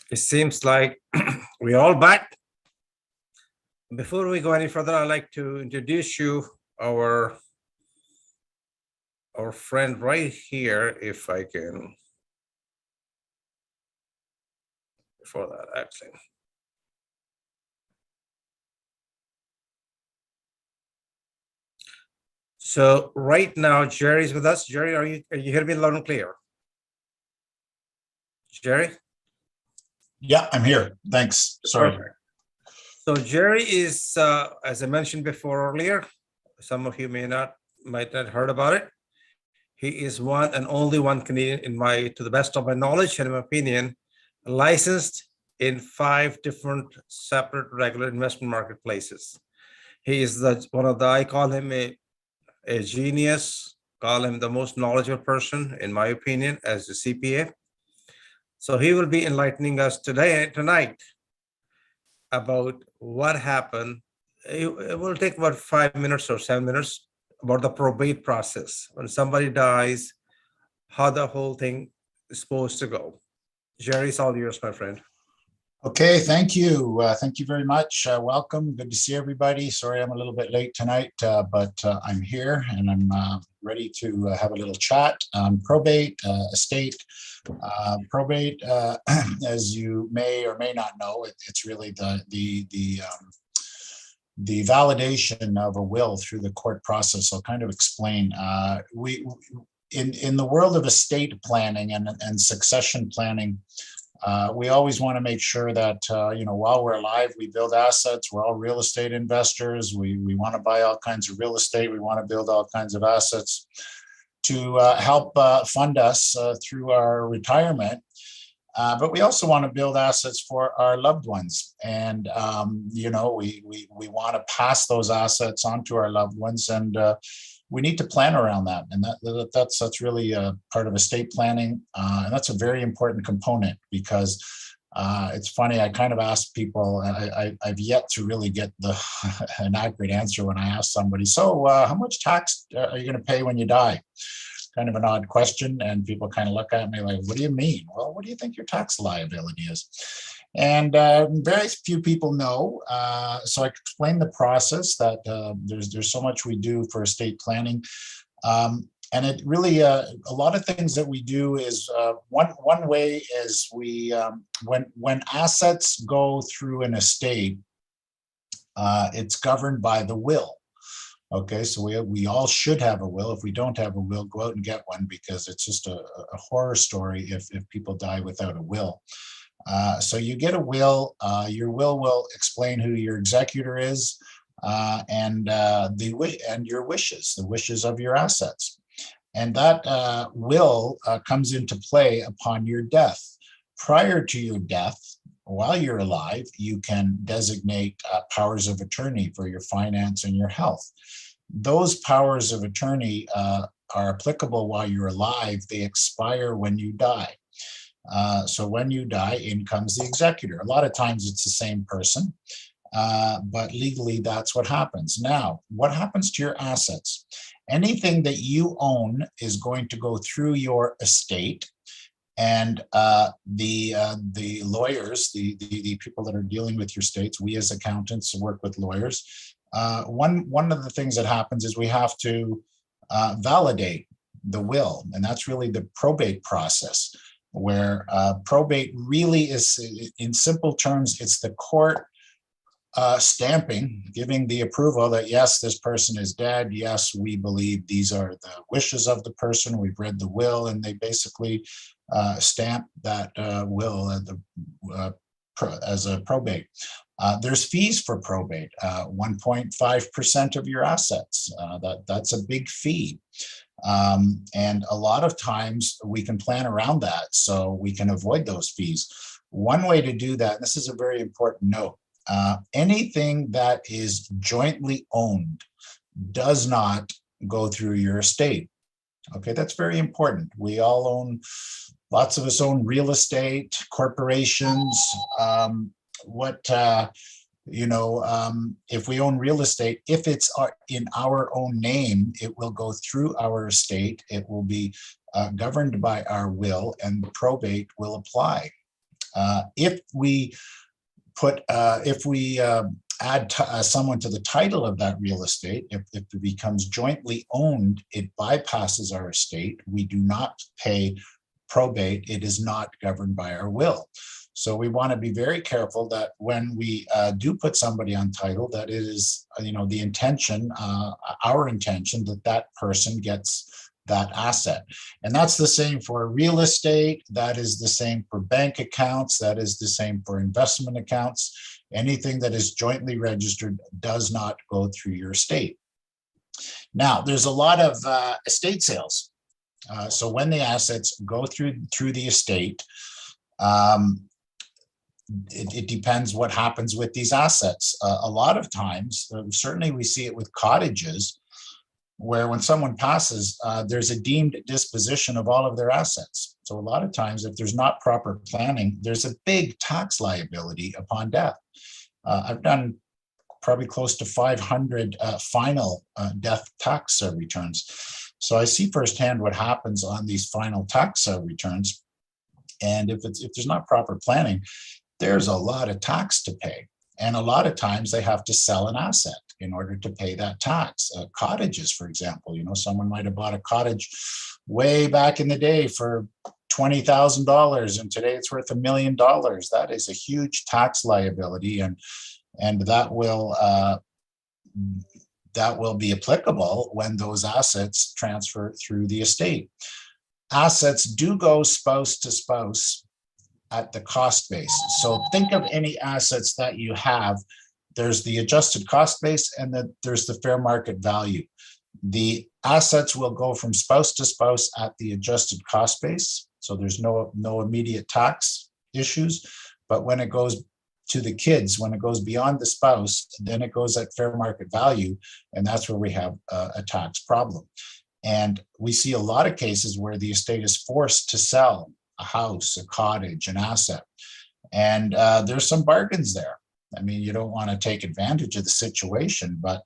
It seems like we're all back. Before we go any further, I'd like to introduce you our friend right here, if I can. Before that, actually. So right now, Jerry's with us. Jerry, are you hearing me loud and clear? Jerry? Yeah, I'm here. Thanks. Sorry. Perfect. So Jerry is, as I mentioned before earlier, some of you might not heard about it. He is one and only one Canadian to the best of my knowledge and my opinion, licensed in 5 different separate regular investment marketplaces. He is I call him a genius, call him the most knowledgeable person, in my opinion, as a CPA. So he will be enlightening us tonight about what happened. It will take about 5 minutes or 7 minutes about the probate process. When somebody dies, how the whole thing is supposed to go. Jerry, it's all yours, my friend. Okay, thank you. Thank you very much. Welcome. Good to see everybody. Sorry I'm a little bit late tonight, but I'm here and I'm ready to have a little chat. Probate, estate. Probate, as you may or may not know, it's really the validation of a will through the court process. I'll kind of explain. In the world of estate planning and succession planning, we always want to make sure that, while we're alive, we build assets. We're all real estate investors. We want to buy all kinds of real estate. We want to build all kinds of assets to help fund us through our retirement. But we also want to build assets for our loved ones. And, we want to pass those assets on to our loved ones. And we need to plan around that. And that's really part of estate planning. And that's a very important component because it's funny, I kind of ask people, I've yet to really get an accurate answer when I ask somebody, so how much tax are you going to pay when you die? Kind of an odd question. And people kind of look at me like, what do you mean? Well, what do you think your tax liability is? And very few people know. So I explained the process that there's so much we do for estate planning. And it really, a lot of things that we do is, one way is we, when assets go through an estate, it's governed by the will. Okay, so we all should have a will. If we don't have a will, go out and get one because it's just a horror story if people die without a will. So you get a will. Your will explain who your executor is and your wishes, the wishes of your assets. And that will comes into play upon your death. Prior to your death, while you're alive, you can designate powers of attorney for your finance and your health. Those powers of attorney are applicable while you're alive. They expire when you die. So when you die, in comes the executor. A lot of times it's the same person, but legally that's what happens. Now, what happens to your assets? Anything that you own is going to go through your estate. And the lawyers, the people that are dealing with your estates, we as accountants work with lawyers. One of the things that happens is we have to validate the will, and that's really the probate process, where probate really is, in simple terms, it's the court stamping, giving the approval that yes, this person is dead. Yes, we believe these are the wishes of the person. We've read the will, and they basically stamp that will as a probate. There's fees for probate, 1.5% of your assets. That's a big fee. And a lot of times we can plan around that so we can avoid those fees. One way to do that, and this is a very important note, anything that is jointly owned does not go through your estate. Okay, that's very important. We all own, lots of us own real estate, corporations. If we own real estate, if it's in our own name, it will go through our estate. It will be governed by our will, and probate will apply. If we add someone to the title of that real estate, if it becomes jointly owned, it bypasses our estate. We do not pay probate. It is not governed by our will. So we want to be very careful that when we do put somebody on title, that it is, the intention, our intention, that person gets that asset. And that's the same for real estate. That is the same for bank accounts. That is the same for investment accounts. Anything that is jointly registered does not go through your estate. Now, there's a lot of estate sales. So when the assets go through the estate, it depends what happens with these assets. A lot of times, certainly we see it with cottages, where when someone passes, there's a deemed disposition of all of their assets. So a lot of times, if there's not proper planning, there's a big tax liability upon death. I've done probably close to 500 final death tax returns. So I see firsthand what happens on these final tax returns. And if there's not proper planning, there's a lot of tax to pay. And a lot of times they have to sell an asset in order to pay that tax. Cottages, for example, someone might have bought a cottage way back in the day for $20,000, and today it's worth $1 million. That is a huge tax liability, and that will be applicable when those assets transfer through the estate. Assets do go spouse to spouse at the cost base. So think of any assets that you have. There's the adjusted cost base, and there's the fair market value. The assets will go from spouse to spouse at the adjusted cost base. So there's no immediate tax issues. But when it goes to the kids, when it goes beyond the spouse, then it goes at fair market value. And that's where we have a tax problem. And we see a lot of cases where the estate is forced to sell a house, a cottage, an asset. And there's some bargains there. I mean, you don't want to take advantage of the situation, but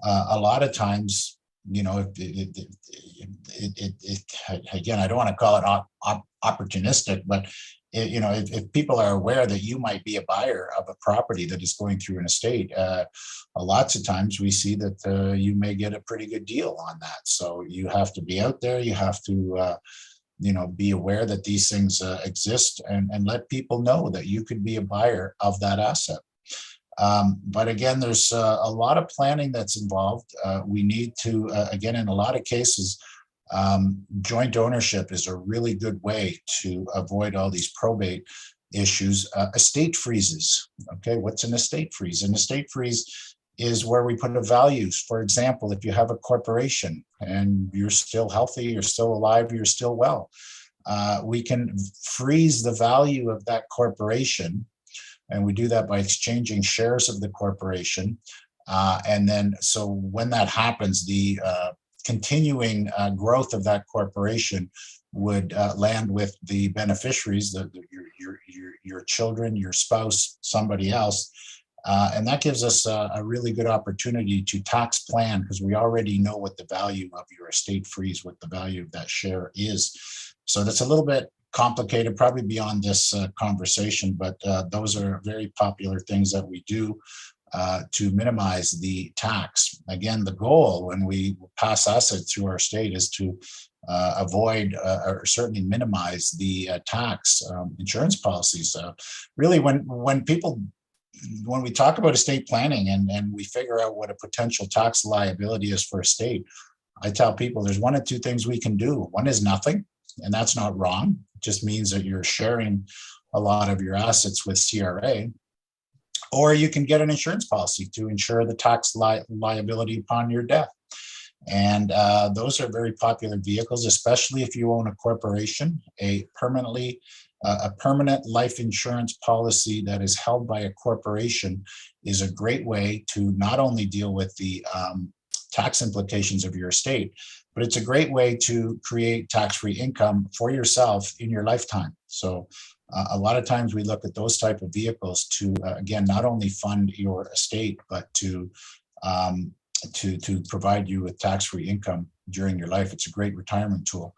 a lot of times, again, I don't want to call it opportunistic, but if people are aware that you might be a buyer of a property that is going through an estate, lots of times we see that you may get a pretty good deal on that. So you have to be out there. You have to be aware that these things exist, and let people know that you could be a buyer of that asset. But again, there's a lot of planning that's involved. We need to, again, in a lot of cases, joint ownership is a really good way to avoid all these probate issues. Estate freezes. Okay, what's an estate freeze? An estate freeze is where we put a value. For example, if you have a corporation and you're still healthy, you're still alive, you're still well, we can freeze the value of that corporation. And we do that by exchanging shares of the corporation. And then, so when that happens, the continuing growth of that corporation would land with the beneficiaries, your children, your spouse, somebody else. And that gives us a really good opportunity to tax plan, because we already know what the value of your estate freeze, what the value of that share is. So that's a little bit complicated, probably beyond this conversation, but those are very popular things that we do to minimize the tax. Again, the goal when we pass assets through our state is to avoid or certainly minimize the tax. Insurance policies. Really, when we talk about estate planning and we figure out what a potential tax liability is for a state, I tell people there's one of two things we can do. One is nothing, and that's not wrong. It just means that you're sharing a lot of your assets with CRA. or you can get an insurance policy to insure the tax liability upon your death. And those are very popular vehicles, especially if you own a corporation. A permanent life insurance policy that is held by a corporation is a great way to not only deal with the tax implications of your estate, but it's a great way to create tax-free income for yourself in your lifetime. So a lot of times we look at those type of vehicles to, again, not only fund your estate, but to provide you with tax-free income during your life. It's a great retirement tool.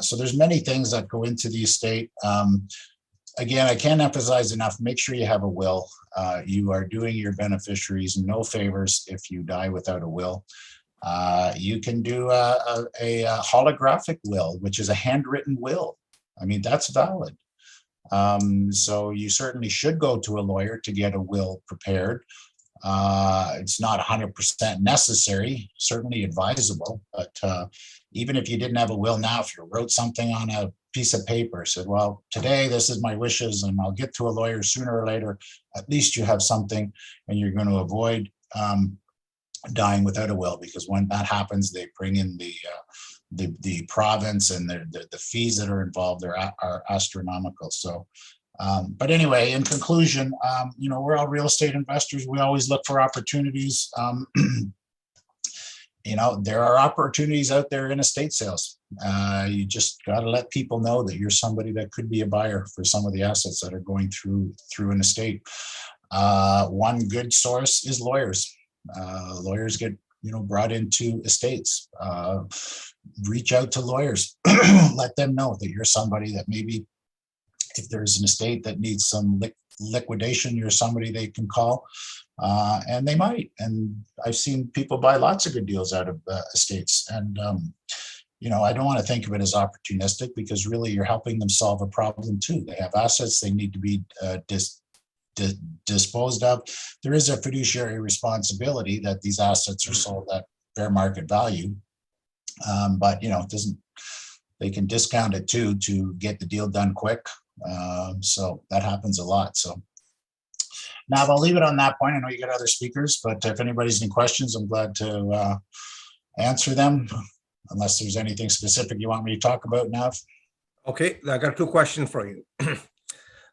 So there's many things that go into the estate. Again, I can't emphasize enough, make sure you have a will. You are doing your beneficiaries no favors if you die without a will. You can do a holographic will, which is a handwritten will. I mean, that's valid. So you certainly should go to a lawyer to get a will prepared. It's not 100% necessary, certainly advisable, but even if you didn't have a will now, if you wrote something on a piece of paper, said, well, today this is my wishes and I'll get to a lawyer sooner or later, at least you have something, and you're going to avoid dying without a will, because when that happens, they bring in the province, and the fees that are involved are astronomical. So but anyway, in conclusion, we're all real estate investors. We always look for opportunities. There are opportunities out there in estate sales. You just got to let people know that you're somebody that could be a buyer for some of the assets that are going through an estate. One good source is lawyers. Lawyers get brought into estates. Reach out to lawyers. Let them know that you're somebody that maybe, if there's an estate that needs some liquidation, you're somebody they can call, and they might. And I've seen people buy lots of good deals out of estates. And, I don't want to think of it as opportunistic, because really you're helping them solve a problem too. They have assets they need to be disposed of. There is a fiduciary responsibility that these assets are sold at fair market value. But, it doesn't, they can discount it too to get the deal done quick. So that happens a lot. So now I'll leave it on that point. I know you got other speakers, but if anybody's any questions, I'm glad to answer them, unless there's anything specific you want me to talk about now. Okay, I got two questions for you.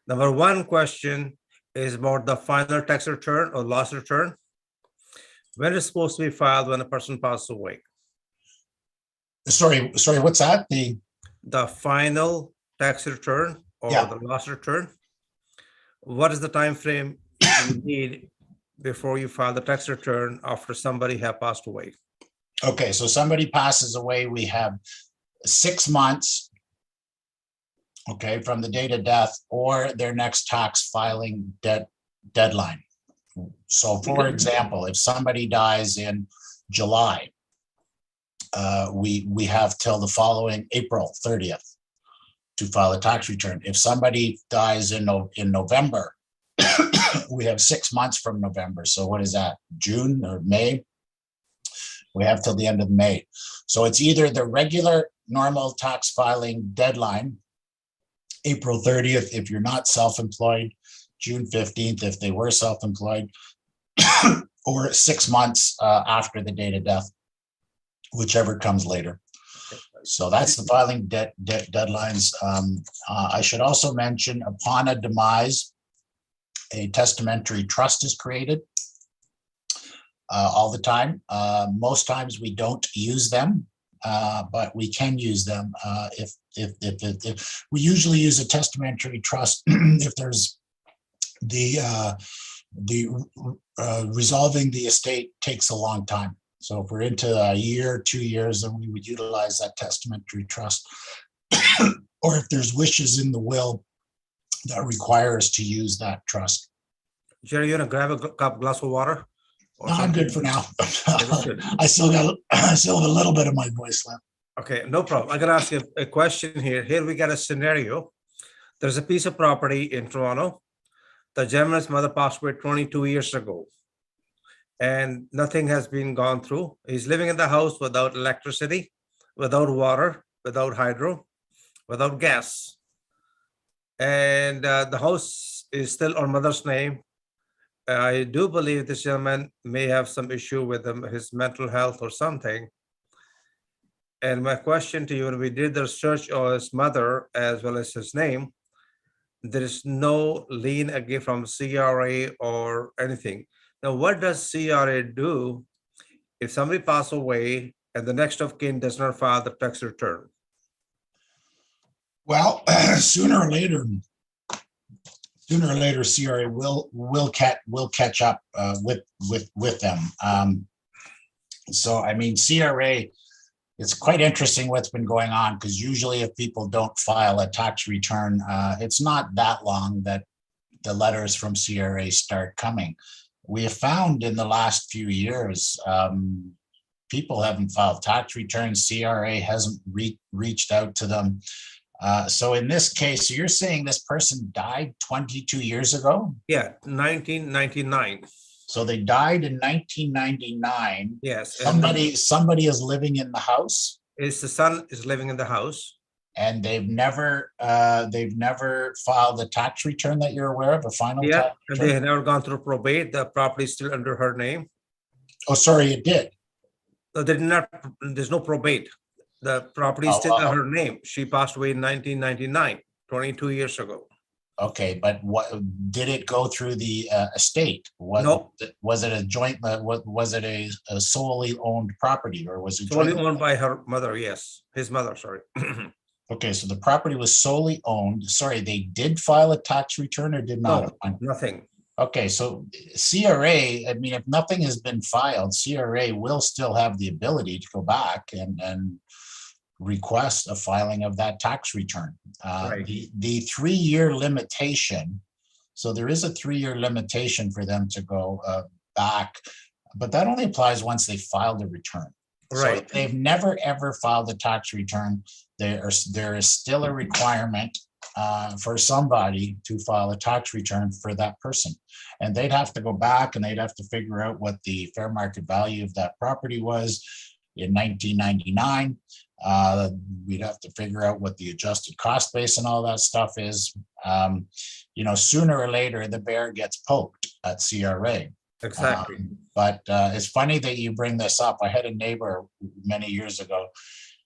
Number one question is about the final tax return or loss return. When is it supposed to be filed when a person passes away? Sorry, what's that? The final tax return or the loss return. What is the time frame you need before you file the tax return after somebody has passed away? Okay, so somebody passes away, we have 6 months, okay, from the date of death or their next tax filing deadline. So for example, if somebody dies in July, we have till the following April 30th to file a tax return. If somebody dies in November, we have 6 months from November. So what is that, June or May? We have till the end of May. So it's either the regular normal tax filing deadline, April 30th if you're not self-employed, June 15th if they were self-employed, or 6 months after the date of death, whichever comes later. So that's the filing deadlines. I should also mention, upon a demise, a testamentary trust is created all the time. Most times we don't use them, but we can use them if we usually use a testamentary trust if there's the resolving the estate takes a long time. So if we're into a year, 2 years, then we would utilize that testamentary trust. Or if there's wishes in the will that require us to use that trust. Jerry, you want to grab a glass of water? No, I'm good for now. I still have a little bit of my voice left. Okay, no problem. I'm going to ask you a question here. Here we got a scenario. There's a piece of property in Toronto. The gentleman's mother passed away 22 years ago, and nothing has been gone through. He's living in the house without electricity, without water, without hydro, without gas. And the house is still on mother's name. I do believe this gentleman may have some issue with his mental health or something. And my question to you, when we did the search of his mother as well as his name, there is no lien again from CRA or anything. Now, what does CRA do if somebody passes away and the next of kin does not file the tax return? Well, sooner or later, CRA will catch up with them. So I mean, CRA, it's quite interesting what's been going on, because usually if people don't file a tax return, it's not that long that the letters from CRA start coming. We have found in the last few years, people haven't filed tax returns. CRA hasn't reached out to them. So in this case, you're saying this person died 22 years ago? Yeah, 1999. So they died in 1999. Yes. Somebody is living in the house. The son is living in the house. And they've never filed a tax return that you're aware of, a final tax return? They have never gone through probate. The property is still under her name. Oh, sorry, it did. No, they did not. There's no probate. The property is still under her name. She passed away in 1999, 22 years ago. Okay, but what did it go through the estate? No. Was it a joint? Was it a solely owned property, or was it solely owned by her mother? Yes, his mother. Sorry. Okay, so the property was solely owned. Sorry, they did file a tax return or did not? No, nothing. Okay, so CRA, I mean, if nothing has been filed, CRA will still have the ability to go back and request a filing of that tax return. Right. The 3-year limitation, so there is a 3-year limitation for them to go back, but that only applies once they filed a return. Right. So if they've never ever filed a tax return, there is still a requirement for somebody to file a tax return for that person. And they'd have to go back and they'd have to figure out what the fair market value of that property was in 1999. We'd have to figure out what the adjusted cost base and all that stuff is. You know, sooner or later, the bear gets poked at CRA. Exactly. But it's funny that you bring this up. I had a neighbor many years ago,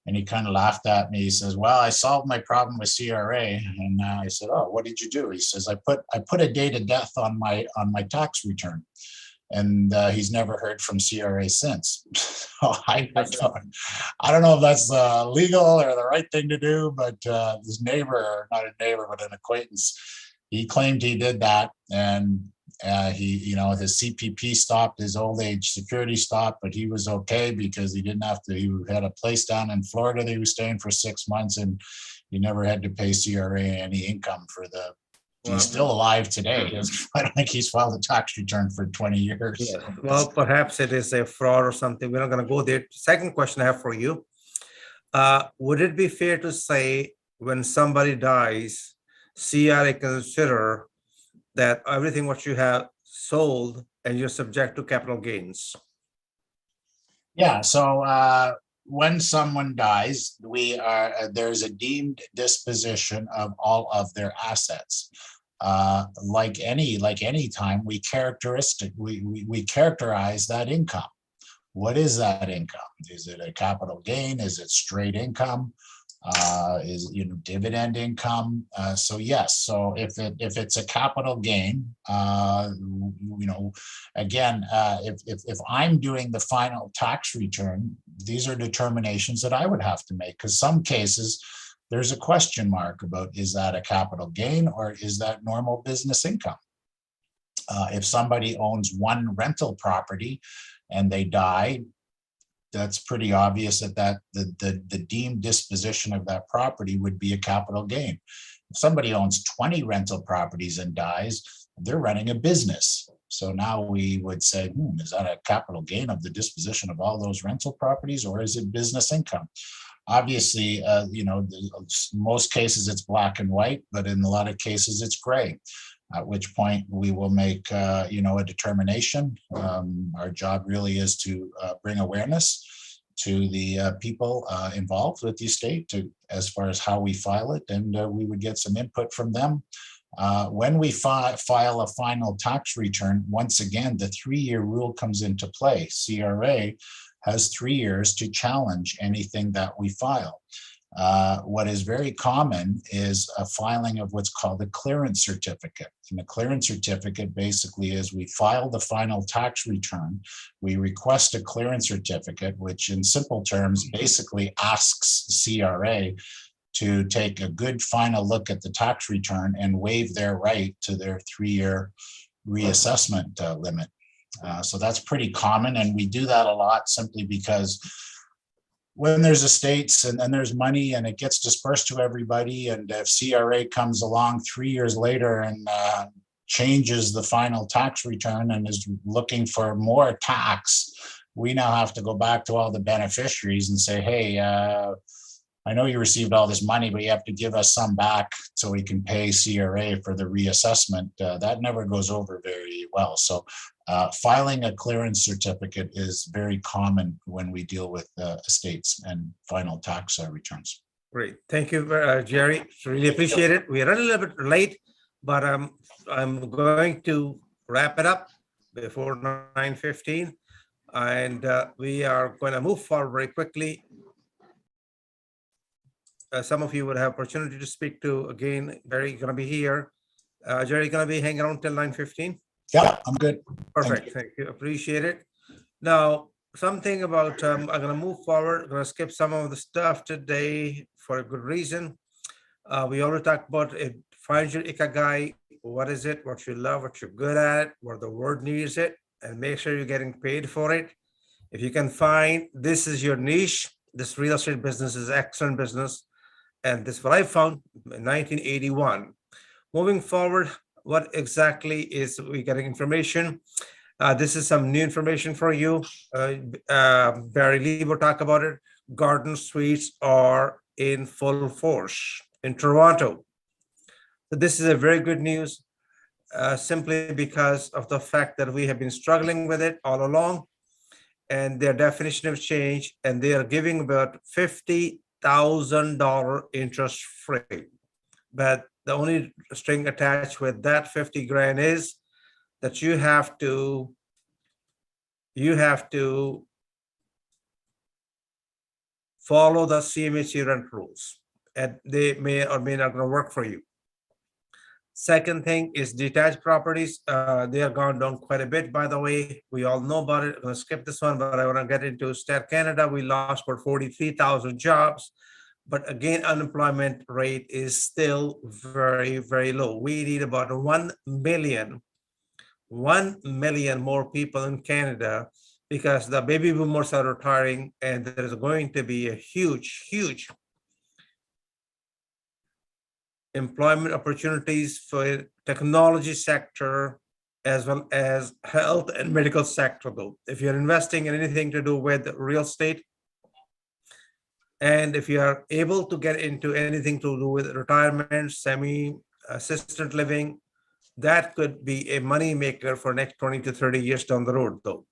and he kind of laughed at me. He says, "Well, I solved my problem with CRA." And I said, "Oh, what did you do?" He says, "I put a date of death on my tax return." And he's never heard from CRA since. So I don't know if that's legal or the right thing to do, but this neighbor, not a neighbor, but an acquaintance, he claimed he did that, and he, you know, his CPP stopped, his old age security stopped, but he was okay because he didn't have to. He had a place down in Florida that he was staying for 6 months, and he never had to pay CRA any income for the. He's still alive today. I don't think he's filed a tax return for 20 years. Yeah. Well, perhaps it is a fraud or something. We're not going to go there. Second question I have for you. Would it be fair to say when somebody dies, CRA consider that everything what you have sold and you're subject to capital gains? Yeah, so when someone dies, there's a deemed disposition of all of their assets. Like any time, we characterize that income. What is that income? Is it a capital gain? Is it straight income? Is dividend income? So yes. So if it's a capital gain, again, if I'm doing the final tax return, these are determinations that I would have to make, because some cases there's a question mark about, is that a capital gain or is that normal business income? If somebody owns one rental property and they die, that's pretty obvious that the deemed disposition of that property would be a capital gain. If somebody owns 20 rental properties and dies, they're running a business. So now we would say, is that a capital gain of the disposition of all those rental properties, or is it business income? Obviously, most cases it's black and white, but in a lot of cases it's gray. At which point we will make, a determination. Our job really is to bring awareness to the people involved with the estate as far as how we file it, and we would get some input from them. When we file a final tax return, once again, the 3-year rule comes into play. CRA has 3 years to challenge anything that we file. What is very common is a filing of what's called a clearance certificate. And a clearance certificate basically is we file the final tax return, we request a clearance certificate, which in simple terms basically asks CRA to take a good final look at the tax return and waive their right to their 3-year reassessment limit. So that's pretty common, and we do that a lot simply because when there's estates and then there's money and it gets dispersed to everybody, and if CRA comes along 3 years later and changes the final tax return and is looking for more tax, we now have to go back to all the beneficiaries and say, hey, I know you received all this money, but you have to give us some back so we can pay CRA for the reassessment. That never goes over very well. So filing a clearance certificate is very common when we deal with estates and final tax returns. Great. Thank you, Jerry. Really appreciate it. We are a little bit late, but I'm going to wrap it up before 9:15. And we are going to move forward very quickly. Some of you would have opportunity to speak to, again, Jerry going to be here. Jerry going to be hanging around till 9:15? Yeah, I'm good. Perfect. Thank you. Appreciate it. Now, something about, I'm going to move forward. I'm going to skip some of the stuff today for a good reason. We already talked about it. Find your ikigai. What is it? What you love, what you're good at, where the world needs it, and make sure you're getting paid for it. If you can find this is your niche, this real estate business is excellent business. And this is what I found in 1981. Moving forward, what exactly is we getting information? This is some new information for you. Barry Lee will talk about it. Garden suites are in full force in Toronto. So this is a very good news, simply because of the fact that we have been struggling with it all along, and their definition of change, and they are giving about $50,000 interest free. But the only string attached with that 50 grand is that you have to follow the CMHC rent rules, and they may or may not going to work for you. Second thing is detached properties. They are gone down quite a bit, by the way. We all know about it. I'm going to skip this one, but I want to get into Stat Canada. We lost about 43,000 jobs. But again, unemployment rate is still very, very low. We need about 1 million more people in Canada because the baby boomers are retiring, and there is going to be a huge employment opportunities for technology sector as well as health and medical sector. Though, if you're investing in anything to do with real estate, and if you are able to get into anything to do with retirement, semi-assisted living, that could be a money maker for next 20 to 30 years down the road, though.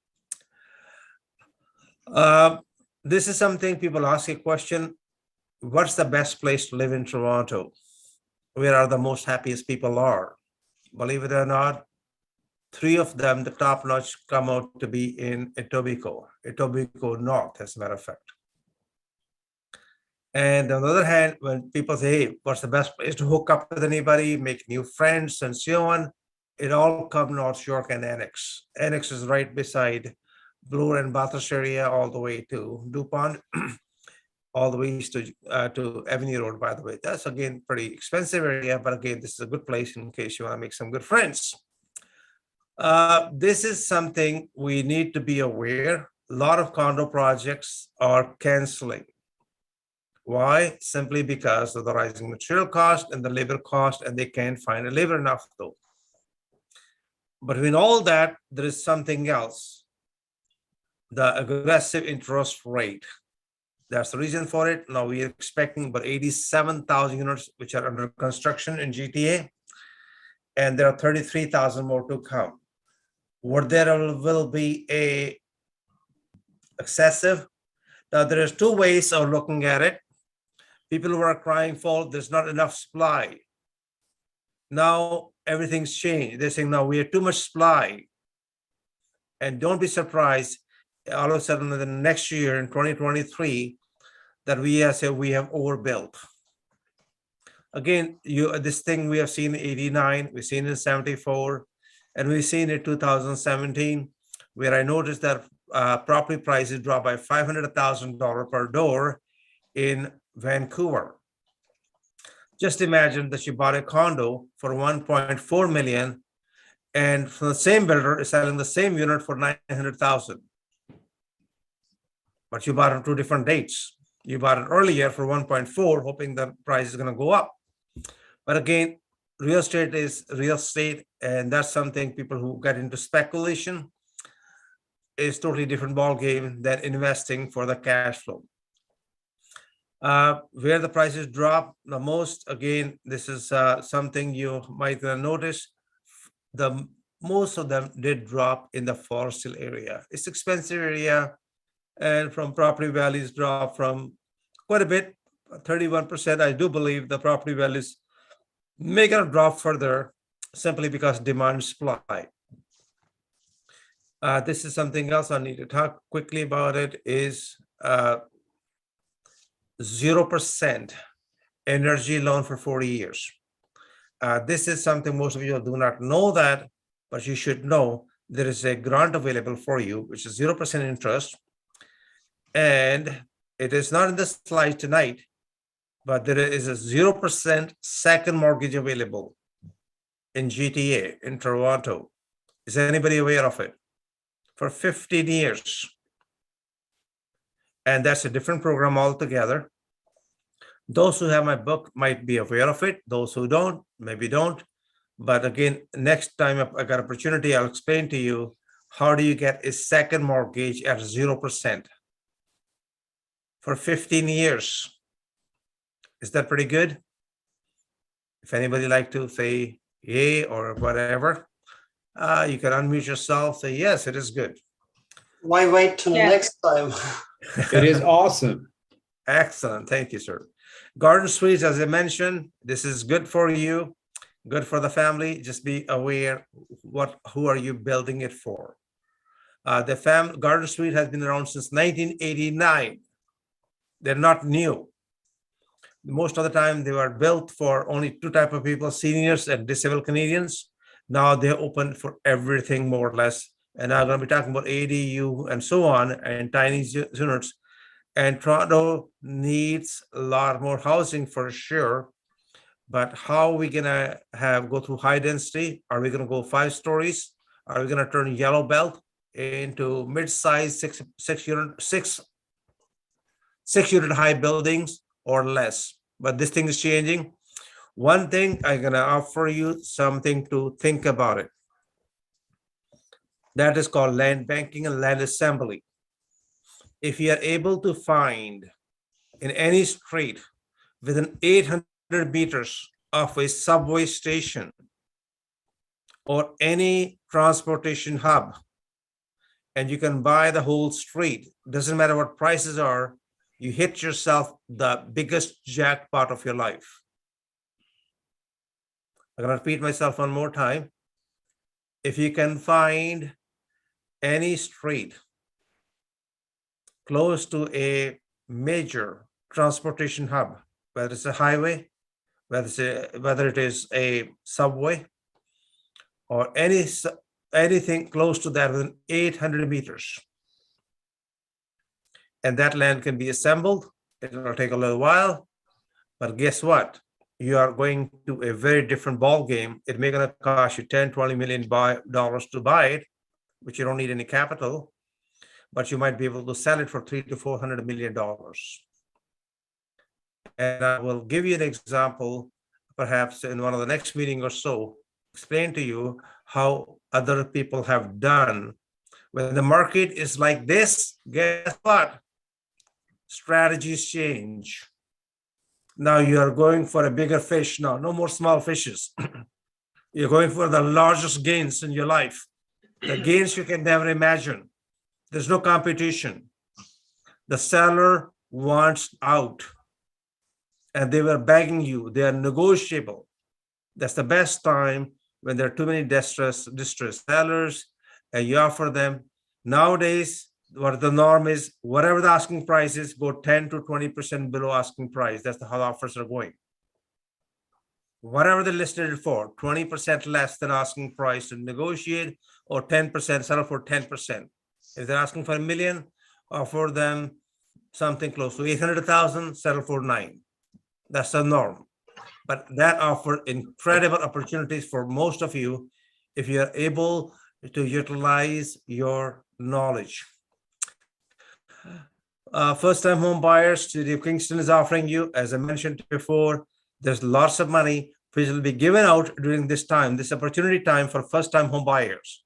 This is something people ask a question: what's the best place to live in Toronto? Where are the most happiest people are? Believe it or not, 3 of them, the top notch, come out to be in Etobicoke North, as a matter of fact. And on the other hand, when people say, hey, what's the best place to hook up with anybody, make new friends, and so on, it all comes North York and Annex. Annex is right beside Bloor and Bathurst area, all the way to DuPont, all the way east to Avenue Road, by the way. That's, again, pretty expensive area, but again, this is a good place in case you want to make some good friends. This is something we need to be aware. A lot of condo projects are canceling. Why? Simply because of the rising material cost and the labor cost, and they can't find a labor enough, though. But in all that, there is something else: the aggressive interest rate. That's the reason for it. Now we are expecting about 87,000 units which are under construction in GTA, and there are 33,000 more to come. What there will be a excessive. Now there is 2 ways of looking at it. People who are crying for there's not enough supply. Now everything's changed. They're saying, no, we have too much supply. And don't be surprised all of a sudden in the next year in 2023 that we have overbuilt. Again, this thing we have seen in 89, we've seen in 74, and we've seen in 2017, where I noticed that property prices dropped by $500,000 per door in Vancouver. Just imagine that you bought a condo for 1.4 million, and from the same builder is selling the same unit for 900,000. But you bought it on 2 different dates. You bought it earlier for 1.4, hoping the price is going to go up. But again, real estate is real estate, and that's something people who get into speculation is totally different ball game than investing for the cash flow. Where the prices drop the most, again, this is something you might notice. Most of them did drop in the Forest Hill area. It's expensive area, and from property values drop from quite a bit, 31%. I do believe the property values may gonna drop further simply because demand supply. This is something else I need to talk quickly about. It is 0% energy loan for 40 years. This is something most of you do not know that, but you should know there is a grant available for you, which is 0% interest. And it is not in the slide tonight, but there is a 0% second mortgage available in GTA, in Toronto. Is anybody aware of it? For 15 years. And that's a different program altogether. Those who have my book might be aware of it. Those who don't, maybe don't. But again, next time I got opportunity, I'll explain to you how do you get a second mortgage at 0% for 15 years. Is that pretty good? If anybody like to say yay or whatever, you can unmute yourself, say yes, it is good. Why wait till next time? It is awesome. Excellent. Thank you, sir. Garden suites, as I mentioned, this is good for you, good for the family. Just be aware who are you building it for. The garden suite has been around since 1989. They're not new. Most of the time they were built for only 2 types of people, seniors and disabled Canadians. Now they're open for everything more or less. And I'm going to be talking about ADU and so on and tiny units. And Toronto needs a lot more housing for sure. But how are we going to go through high density? Are we going to go 5 stories? Are we going to turn Yellow Belt into mid-size 6-unit high buildings or less? But this thing is changing. One thing I'm going to offer you something to think about it. That is called land banking and land assembly. If you are able to find in any street within 800 meters of a subway station or any transportation hub, and you can buy the whole street, doesn't matter what prices are, you hit yourself the biggest jackpot of your life. I'm going to repeat myself one more time. If you can find any street close to a major transportation hub, whether it's a highway, whether it is a subway, or anything close to that within 800 meters, and that land can be assembled. It will take a little while, but guess what? You are going to a very different ball game. It may gonna cost you $10-20 million to buy it, which you don't need any capital, but you might be able to sell it for $300 to $400 million. And I will give you an example, perhaps in one of the next meeting or so, explain to you how other people have done. When the market is like this, guess what? Strategies change. Now you are going for a bigger fish. No more small fishes. You're going for the largest gains in your life. The gains you can never imagine. There's no competition. The seller wants out. And they were begging you. They are negotiable. That's the best time when there are too many distressed sellers, and you offer them. Nowadays, what the norm is, whatever the asking price is, go 10 to 20% below asking price. That's how the offers are going. Whatever they listed it for, 20% less than asking price to negotiate, or 10%, sell for 10%. If they're asking for $1 million, offer them something close to 800,000, settle for 9. That's the norm. But that offers incredible opportunities for most of you if you are able to utilize your knowledge. First-time home buyers, City of Kingston is offering you, as I mentioned before, there's lots of money which will be given out during this time, this opportunity time for first-time home buyers.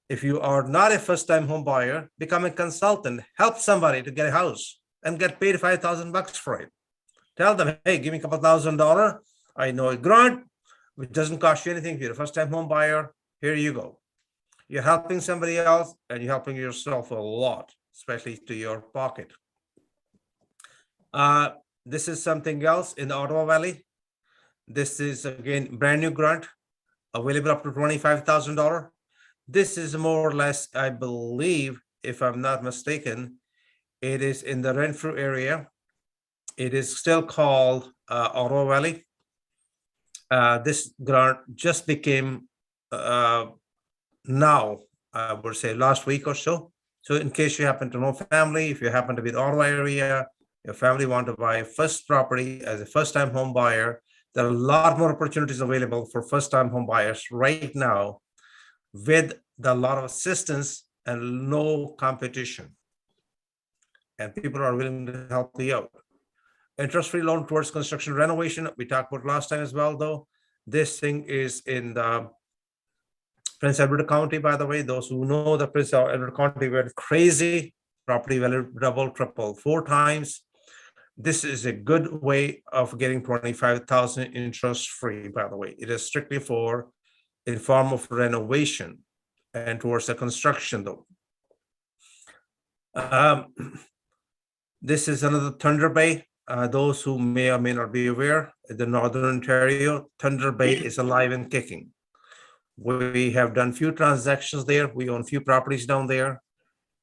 If you are not a first-time home buyer, become a consultant, help somebody to get a house and get paid $5,000 for it. Tell them, hey, give me a couple $1,000. I know a grant, which doesn't cost you anything. If you're a first-time home buyer, here you go. You're helping somebody else and you're helping yourself a lot, especially to your pocket. This is something else in the Ottawa Valley. This is, again, brand new grant, available up to $25,000. This is more or less, I believe, if I'm not mistaken, it is in the Renfrew area. It is still called Ottawa Valley. This grant just became now, I would say last week or so. So in case you happen to know family, if you happen to be in the Ottawa area, your family want to buy first property as a first-time home buyer, there are a lot more opportunities available for first-time home buyers right now with a lot of assistance and no competition. And people are willing to help you out. Interest-free loan towards construction renovation, we talked about last time as well, though. This thing is in the Prince Edward County, by the way. Those who know the Prince Edward County went crazy. Property value double, triple, 4 times. This is a good way of getting $25,000 interest-free, by the way. It is strictly for in form of renovation and towards the construction, though. This is another Thunder Bay. Those who may or may not be aware, the Northern Ontario, Thunder Bay is alive and kicking. We have done few transactions there. We own few properties down there.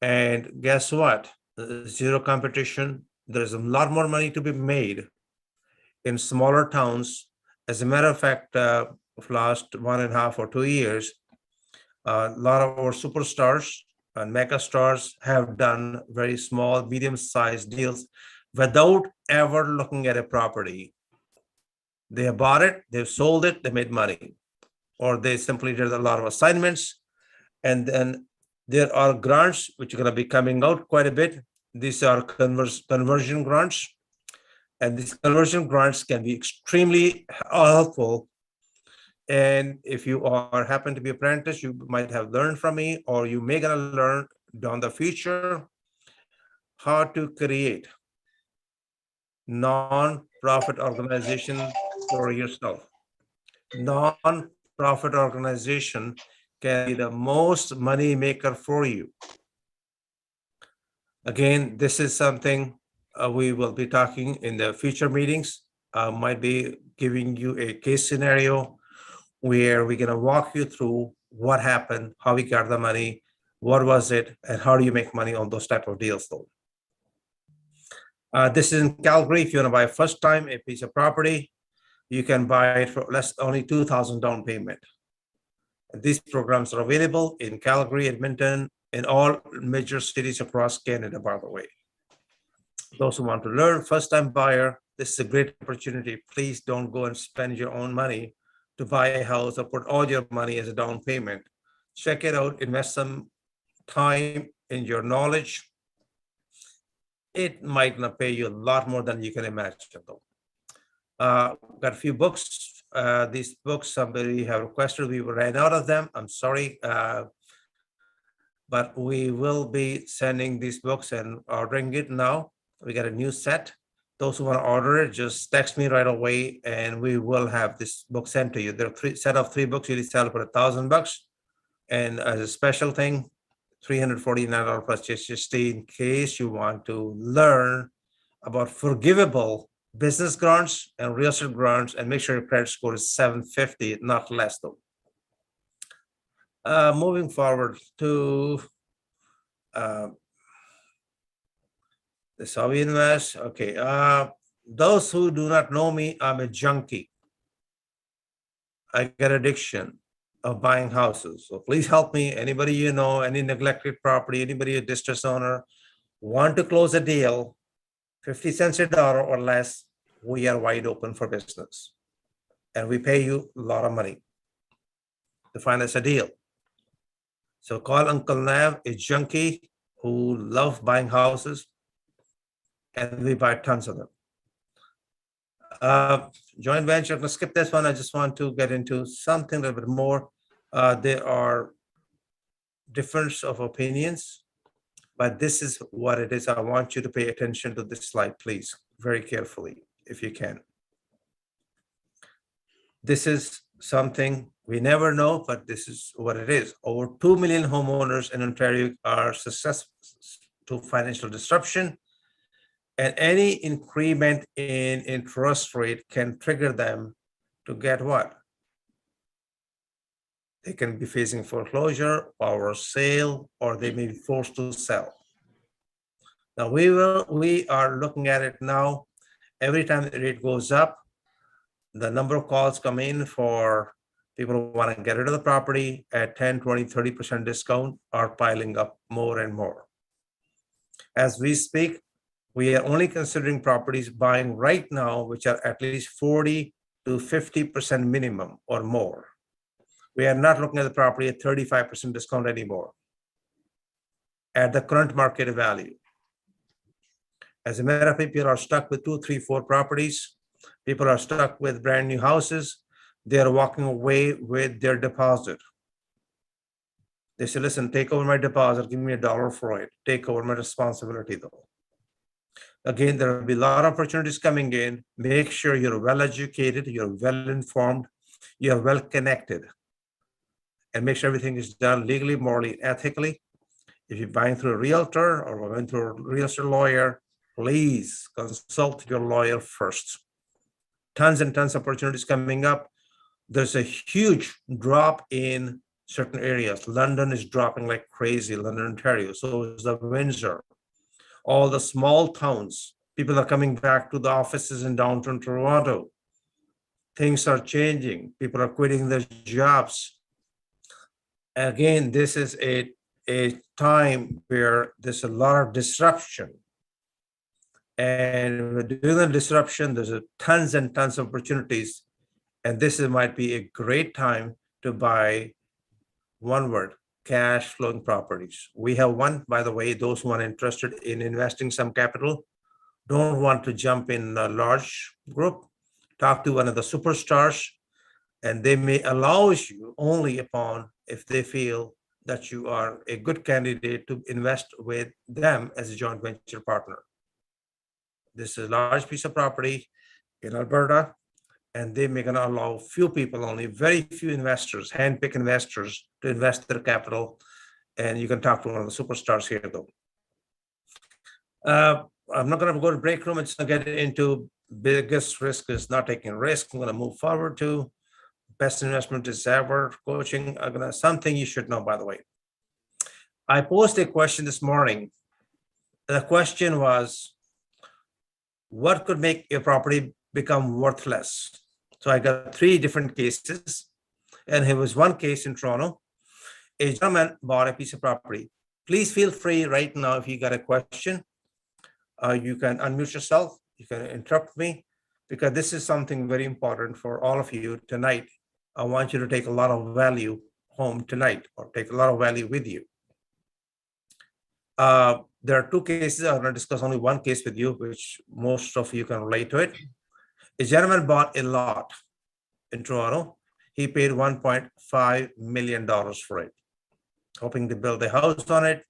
And guess what? Zero competition. There's a lot more money to be made in smaller towns. As a matter of fact, last 1.5 or 2 years, a lot of our superstars and mega stars have done very small, medium-sized deals without ever looking at a property. They have bought it, they've sold it, they made money, or they simply did a lot of assignments. And then there are grants which are going to be coming out quite a bit. These are conversion grants, and these conversion grants can be extremely helpful. And if you happen to be apprentice, you might have learned from me, or you may gonna learn down the future how to create non-profit organization for yourself. Non-profit organization can be the most money maker for you. Again, this is something we will be talking in the future meetings. Might be giving you a case scenario where we're going to walk you through what happened, how we got the money, what was it, and how do you make money on those type of deals, though. This is in Calgary. If you want to buy first time a piece of property, you can buy it for only $2,000 down payment. These programs are available in Calgary, Edmonton, in all major cities across Canada, by the way. Those who want to learn, first-time buyer, this is a great opportunity. Please don't go and spend your own money to buy a house or put all your money as a down payment. Check it out, invest some time in your knowledge. It might not pay you a lot more than you can imagine, though. Got a few books. These books, somebody have requested, we ran out of them. I'm sorry. But we will be sending these books and ordering it now. We got a new set. Those who want to order it, just text me right away and we will have this book sent to you. There are set of 3 books you sell for $1,000. And as a special thing, $349 plus GST in case you want to learn about forgivable business grants and real estate grants, and make sure your credit score is 750, not less though. Moving forward to this how we invest. Okay. Those who do not know me, I'm a junkie. I get addiction of buying houses. So please help me. Anybody you know, any neglected property, anybody a distress owner, want to close a deal, 50 cents a dollar or less, we are wide open for business. And we pay you a lot of money to find us a deal. So call Uncle Nav, a junkie who loves buying houses, and we buy tons of them. Joint venture, I'm gonna skip this one. I just want to get into something a little bit more. There are difference of opinions, but this is what it is. I want you to pay attention to this slide, please, very carefully, if you can. This is something we never know, but this is what it is. Over 2 million homeowners in Ontario are susceptible to financial disruption, and any increment in interest rate can trigger them to get what? They can be facing foreclosure or sale, or they may be forced to sell. Now we are looking at it now. Every time the rate goes up, the number of calls come in for people who want to get rid of the property at 10, 20, 30% discount are piling up more and more. As we speak, we are only considering properties buying right now, which are at least 40 to 50% minimum or more. We are not looking at the property at 35% discount anymore at the current market value. As a matter of fact, people are stuck with 2, 3, 4 properties. People are stuck with brand new houses. They are walking away with their deposit. They say, listen, take over my deposit, give me $1 for it. Take over my responsibility though. Again, there will be a lot of opportunities coming in. Make sure you're well educated, you're well informed, you're well connected, and make sure everything is done legally, morally, ethically. If you're buying through a realtor or going through a real estate lawyer, please consult your lawyer first. Tons and tons of opportunities coming up. There's a huge drop in certain areas. London is dropping like crazy, London, Ontario. So is the Windsor. All the small towns, people are coming back to the offices in downtown Toronto. Things are changing. People are quitting their jobs. Again, this is a time where there's a lot of disruption. And during the disruption, there's tons and tons of opportunities. And this might be a great time to buy, one word, cash flowing properties. We have one, by the way, those who are interested in investing some capital, don't want to jump in a large group, talk to one of the superstars, and they may allow you only upon if they feel that you are a good candidate to invest with them as a joint venture partner. This is a large piece of property in Alberta, and they may gonna allow few people, only very few investors, handpicked investors to invest their capital. And you can talk to one of the superstars here though. I'm not gonna go to break room. It's gonna get into biggest risk is not taking risk. I'm gonna move forward to best investment is ever coaching. Something you should know, by the way. I posted a question this morning. The question was, what could make a property become worthless? So I got 3 different cases, and here was one case in Toronto. A gentleman bought a piece of property. Please feel free right now if you got a question. You can unmute yourself. You can interrupt me, because this is something very important for all of you tonight. I want you to take a lot of value home tonight, or take a lot of value with you. There are 2 cases. I'm going to discuss only one case with you, which most of you can relate to it. A gentleman bought a lot in Toronto. He paid $1.5 million for it, hoping to build a house on it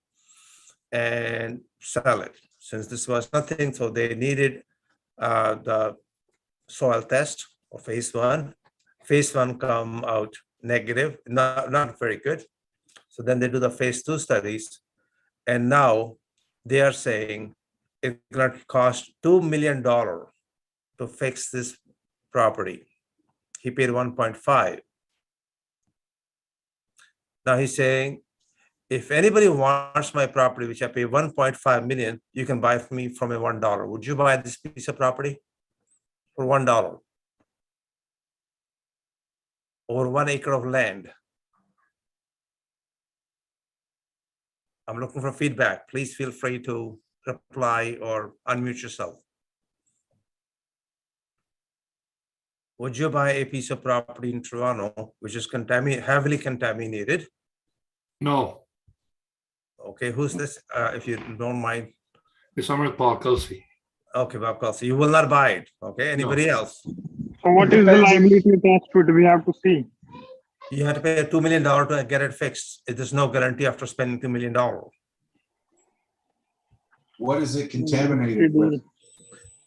and sell it. Since this was nothing, so they needed the soil test or phase 1. Phase 1 come out negative, not very good. So then they do the phase 2 studies, and now they are saying it's going to cost $2 million to fix this property. He paid 1.5. Now he's saying, if anybody wants my property, which I pay 1.5 million, you can buy from me from a $1. Would you buy this piece of property for $1? Over 1 acre of land? I'm looking for feedback. Please feel free to reply or unmute yourself. Would you buy a piece of property in Toronto, which is heavily contaminated? No, Okay, who's this? If you don't mind. it's Paul Kelsey. Okay, Bob Kelsey, you will not buy it. Okay, anybody else? So what is the liability attached to it? We have to see. You have to pay $2 million to get it fixed. There's no guarantee after spending $2 million. What is it contaminated with?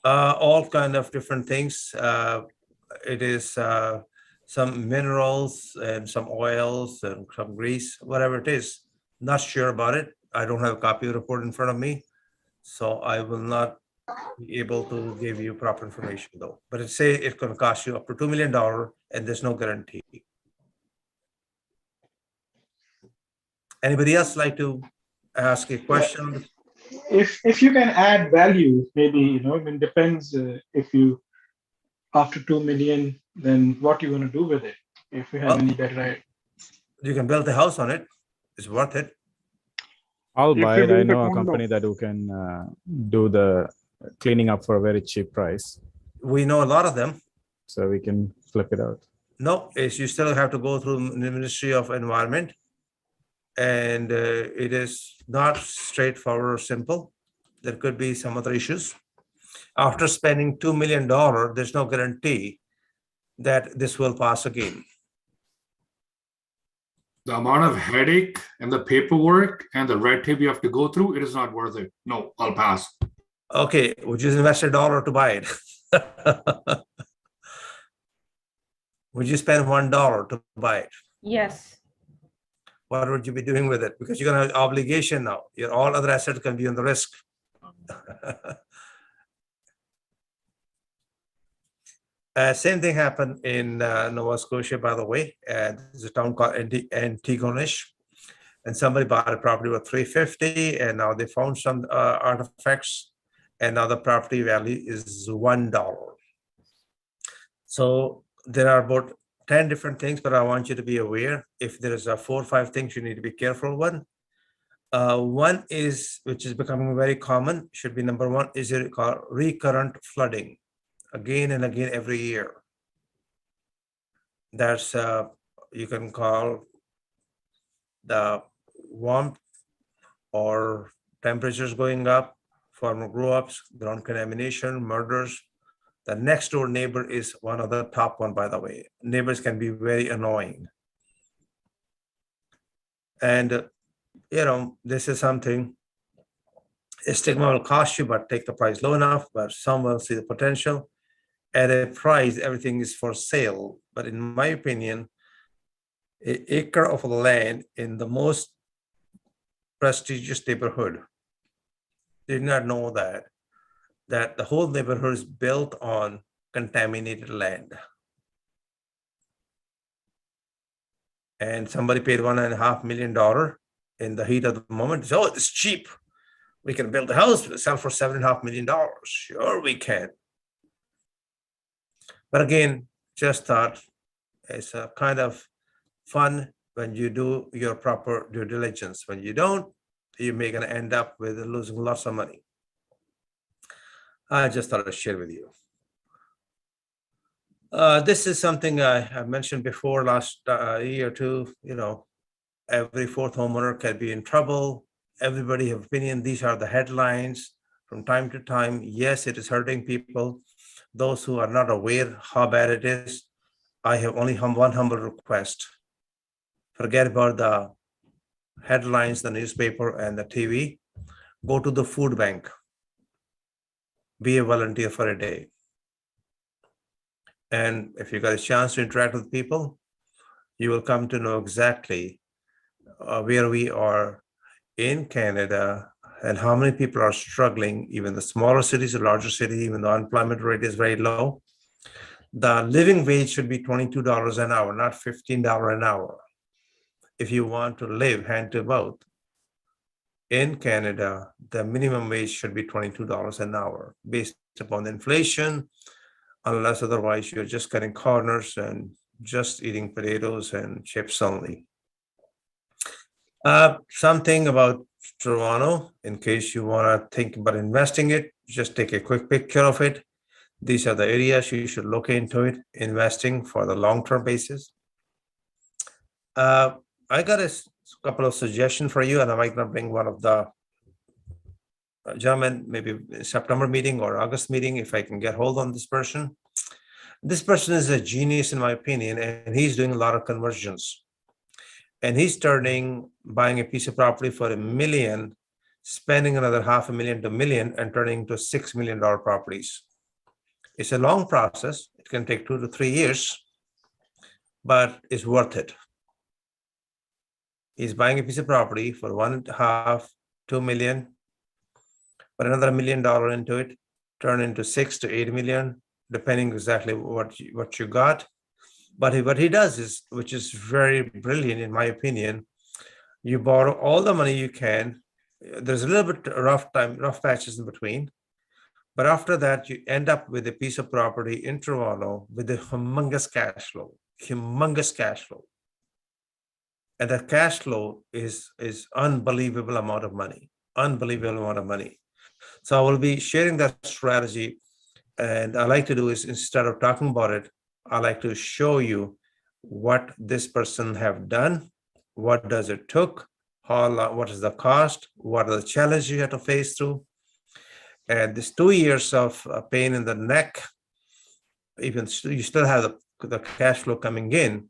All kind of different things. It is some minerals and some oils and some grease, whatever it is. Not sure about it. I don't have a copy of the report in front of me, so I will not be able to give you proper information though. But it say it's going to cost you up to $2 million and there's no guarantee. Anybody else like to ask a question? If you can add value, maybe, I mean, depends if you, after 2 million, then what you're going to do with it, if you have any better. You can build a house on it. It's worth it. I'll If buy you it. I build a know a condo. company that who can do the cleaning up for a very cheap price. We know a lot of them. So we can flip it out. No, you still have to go through the Ministry of Environment. And it is not straightforward or simple. There could be some other issues. After spending $2 million, there's no guarantee that this will pass again. The amount of headache and the paperwork and the red tape you have to go through, it is not worth it. No, I'll pass. Okay, would you invest $1 to buy it? Would you spend $1 to buy it? Yes. What would you be doing with it? Because you're going to have obligation now. Your all other assets can be on the risk. Same thing happened in Nova Scotia, by the way. There's a town called Antigonish, and somebody bought a property worth $350, and now they found some artifacts, and now the property value is $1. So there are about 10 different things, but I want you to be aware. If there is 4 or 5 things you need to be careful with. One is, which is becoming very common, should be number 1, is it called recurrent flooding, again and again every year. That's you can call the warmth or temperatures going up, farmer grow-ups, ground contamination, murders. The next door neighbor is one of the top one, by the way. Neighbors can be very annoying. And, this is something, a stigma will cost you, but take the price low enough, but some will see the potential. At a price, everything is for sale. But in my opinion, an acre of land in the most prestigious neighborhood, did not know that the whole neighborhood is built on contaminated land. And somebody paid $1.5 million in the heat of the moment. So, it's cheap. We can build a house, sell for $7.5 million. Sure, we can. But again, just thought it's a kind of fun when you do your proper due diligence. When you don't, you may gonna end up with losing lots of money. I just thought I'd share with you. This is something I mentioned before last year or two. Every 4th homeowner can be in trouble. Everybody have opinion. These are the headlines from time to time. Yes, it is hurting people. Those who are not aware how bad it is, I have only one humble request. Forget about the headlines, the newspaper and the TV. Go to the food bank. Be a volunteer for a day. And if you got a chance to interact with people, you will come to know exactly where we are in Canada and how many people are struggling, even the smaller cities, the larger city, even the unemployment rate is very low. The living wage should be $22 an hour, not $15 an hour. If you want to live hand to mouth in Canada, the minimum wage should be $22 an hour based upon the inflation, unless otherwise you're just cutting corners and just eating potatoes and chips only. Something about Toronto, in case you want to think about investing it, just take a quick picture of it. These are the areas you should look into it, investing for the long-term basis. I got a couple of suggestions for you, and I might not bring one of the gentlemen, maybe September meeting or August meeting, if I can get hold on this person. This person is a genius, in my opinion, and he's doing a lot of conversions. And he's buying a piece of property for $1 million, spending another $500,000 to $1 million, and turning into $6 million properties. It's a long process. It can take 2 to 3 years, but it's worth it. He's buying a piece of property for $1.5, $2 million, put another $1 million into it, turn into 6 to 8 million, depending exactly what you got. But what he does is, which is very brilliant in my opinion, you borrow all the money you can. There's a little bit rough patches in between. But after that, you end up with a piece of property in Toronto with a humongous cash flow. And the cash flow is unbelievable amount of money. So I will be sharing that strategy. And I like to do is, instead of talking about it, I like to show you what this person have done, what does it took, what is the cost, what are the challenges you have to face through. And this 2 years of pain in the neck, even you still have the cash flow coming in,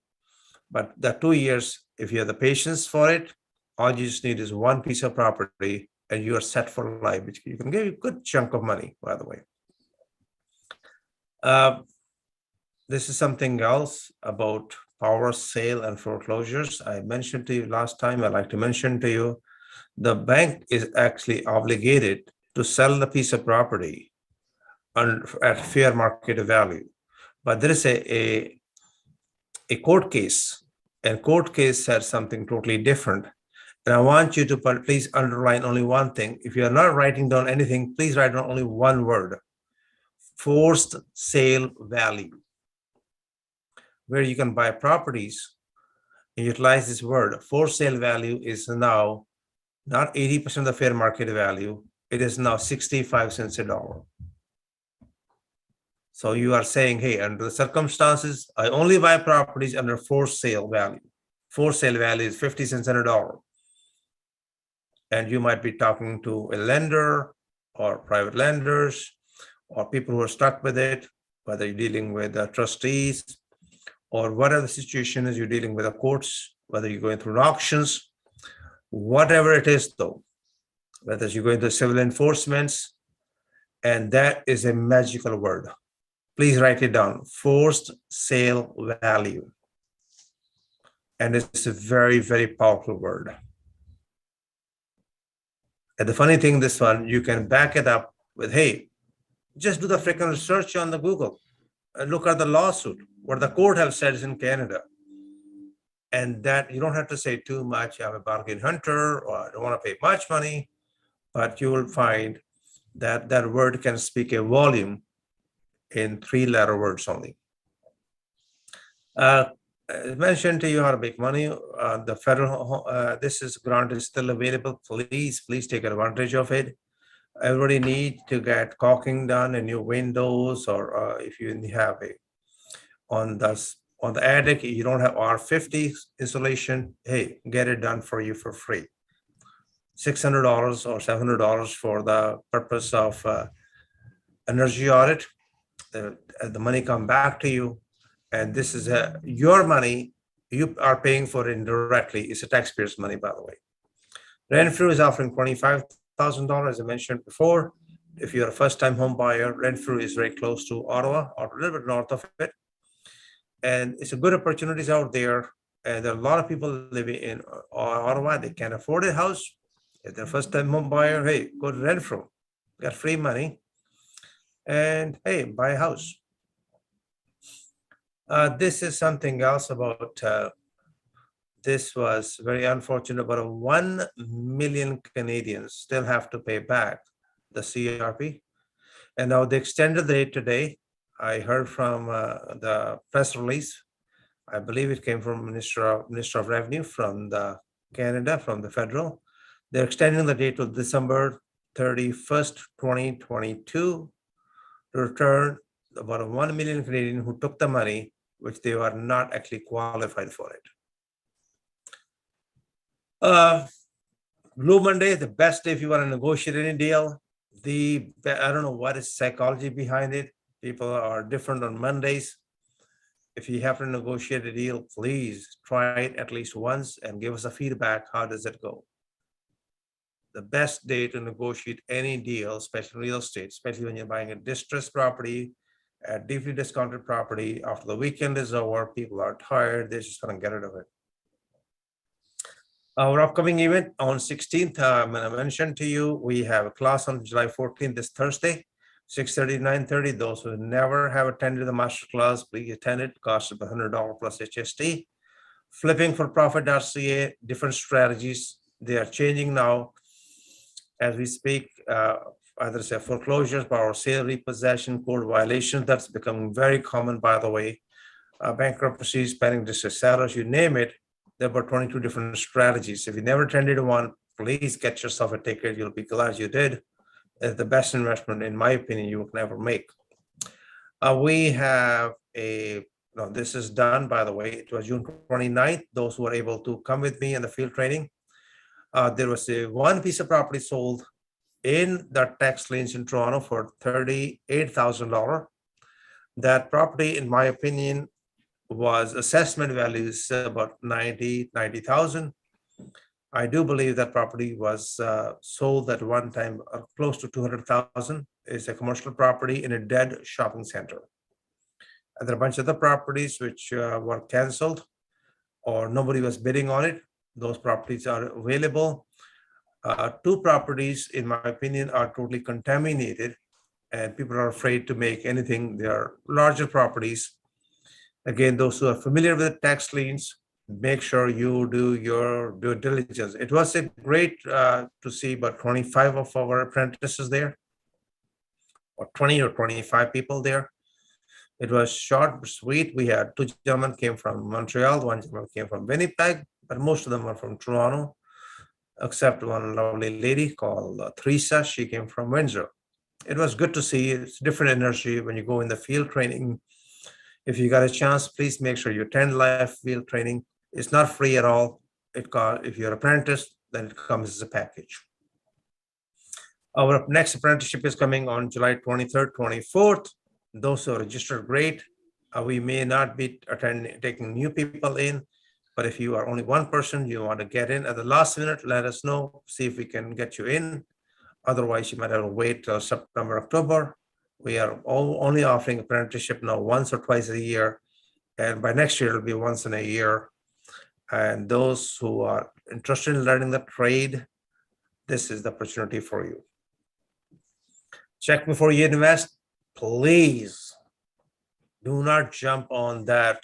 but the 2 years, if you have the patience for it, all you just need is one piece of property and you are set for life, which you can give you a good chunk of money, by the way. This is something else about power sale and foreclosures. I mentioned to you last time, I'd like to mention to you, the bank is actually obligated to sell the piece of property at fair market value. But there is a court case, and court case says something totally different. And I want you to please underline only one thing. If you're not writing down anything, please write down only one word: forced sale value. Where you can buy properties and utilize this word. Forced sale value is now not 80% of the fair market value. It is now 65 cents a dollar. So you are saying, hey, under the circumstances, I only buy properties under forced sale value. Forced sale value is 50 cents on a dollar. And you might be talking to a lender or private lenders or people who are stuck with it, whether you're dealing with trustees or whatever the situation is, you're dealing with the courts, whether you're going through auctions, whatever it is though, whether you're going to civil enforcements, and that is a magical word. Please write it down: forced sale value. And it's a very, very powerful word. And the funny thing, this one, you can back it up with, hey, just do the freaking research on the Google and look at the lawsuit, what the court have said is in Canada. And that you don't have to say too much. I'm a bargain hunter, or I don't want to pay much money, but you will find that that word can speak a volume in 3-letter words only. I mentioned to you how to make money. The federal, this grant is still available. Please take advantage of it. Everybody need to get caulking done in your windows, or if you have on the attic, you don't have R50 installation, hey, get it done for you for free. $600 or $700 for the purpose of energy audit. The money come back to you, and this is your money. You are paying for it indirectly. It's a taxpayer's money, by the way. Renfrew is offering $25,000, as I mentioned before. If you're a first-time home buyer, Renfrew is very close to Ottawa, or a little bit north of it. And it's a good opportunities out there. And there are a lot of people living in Ottawa. They can't afford a house. If they're first time home buyer, hey, go to Renfro, get free money, and hey, buy a house. This is something else about, this was very unfortunate, about 1 million Canadians still have to pay back the CRP. And now they extended the date today. I heard from the press release, I believe it came from Minister of Revenue from the Canada, from the federal. They're extending the date to December 31st, 2022 to return about 1 million Canadians who took the money, which they were not actually qualified for it. Blue Monday, the best day if you want to negotiate any deal. I don't know what is psychology behind it. People are different on Mondays. If you have to negotiate a deal, please try it at least once and give us a feedback. How does it go? The best day to negotiate any deal, especially real estate, especially when you're buying a distressed property, a deeply discounted property, after the weekend is over, people are tired, they're just gonna get rid of it. Our upcoming event on 16th, I'm gonna mention to you, we have a class on July 14th, this Thursday, 6:30 to 9:30. Those who never have attended the master class, please attend it. Cost of $100 plus HST. Flippingforprofit.ca, different strategies. They are changing now as we speak. Either say foreclosures, power sale, repossession, code violations. That's becoming very common, by the way. Bankruptcies, pending distress sellers, you name it. There are about 22 different strategies. If you never attended one, please get yourself a ticket. You'll be glad you did. It's the best investment, in my opinion, you will never make. We have this is done, by the way. It was June 29th. Those who were able to come with me in the field training. There was one piece of property sold in the tax liens in Toronto for $38,000. That property, in my opinion, was assessment values about 90,000. I do believe that property was sold at one time close to 200,000. It's a commercial property in a dead shopping center. And there are a bunch of other properties which were canceled or nobody was bidding on it. Those properties are available. Two properties, in my opinion, are totally contaminated and people are afraid to make anything. They are larger properties. Again, those who are familiar with tax liens, make sure you do your due diligence. It was great to see about 25 of our apprentices there, or 20 or 25 people there. It was short, sweet. We had two gentlemen came from Montreal, one gentleman came from Winnipeg, but most of them were from Toronto, except one lovely lady called Teresa. She came from Windsor. It was good to see. It's different energy when you go in the field training. If you got a chance, please make sure you attend live field training. It's not free at all. If you're an apprentice, then it comes as a package. Our next apprenticeship is coming on July 23rd, 24th. Those who are registered, great. We may not be taking new people in, but if you are only one person, you want to get in at the last minute, let us know, see if we can get you in. Otherwise, you might have to wait till September, October. We are only offering apprenticeship now once or twice a year. And by next year, it'll be once in a year. And those who are interested in learning the trade, this is the opportunity for you. Check before you invest. Please do not jump on that.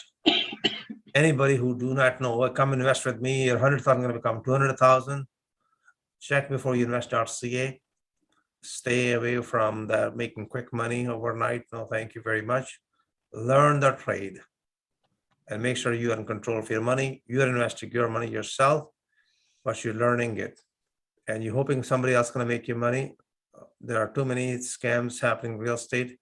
Anybody who do not know, well, come invest with me, your 100,000 going to become 200,000. Check before you invest.ca. Stay away from that making quick money overnight. No, thank you very much. Learn the trade and make sure you are in control of your money. You're investing your money yourself, but you're learning it. And you're hoping somebody else is going to make you money. There are too many scams happening in real estate.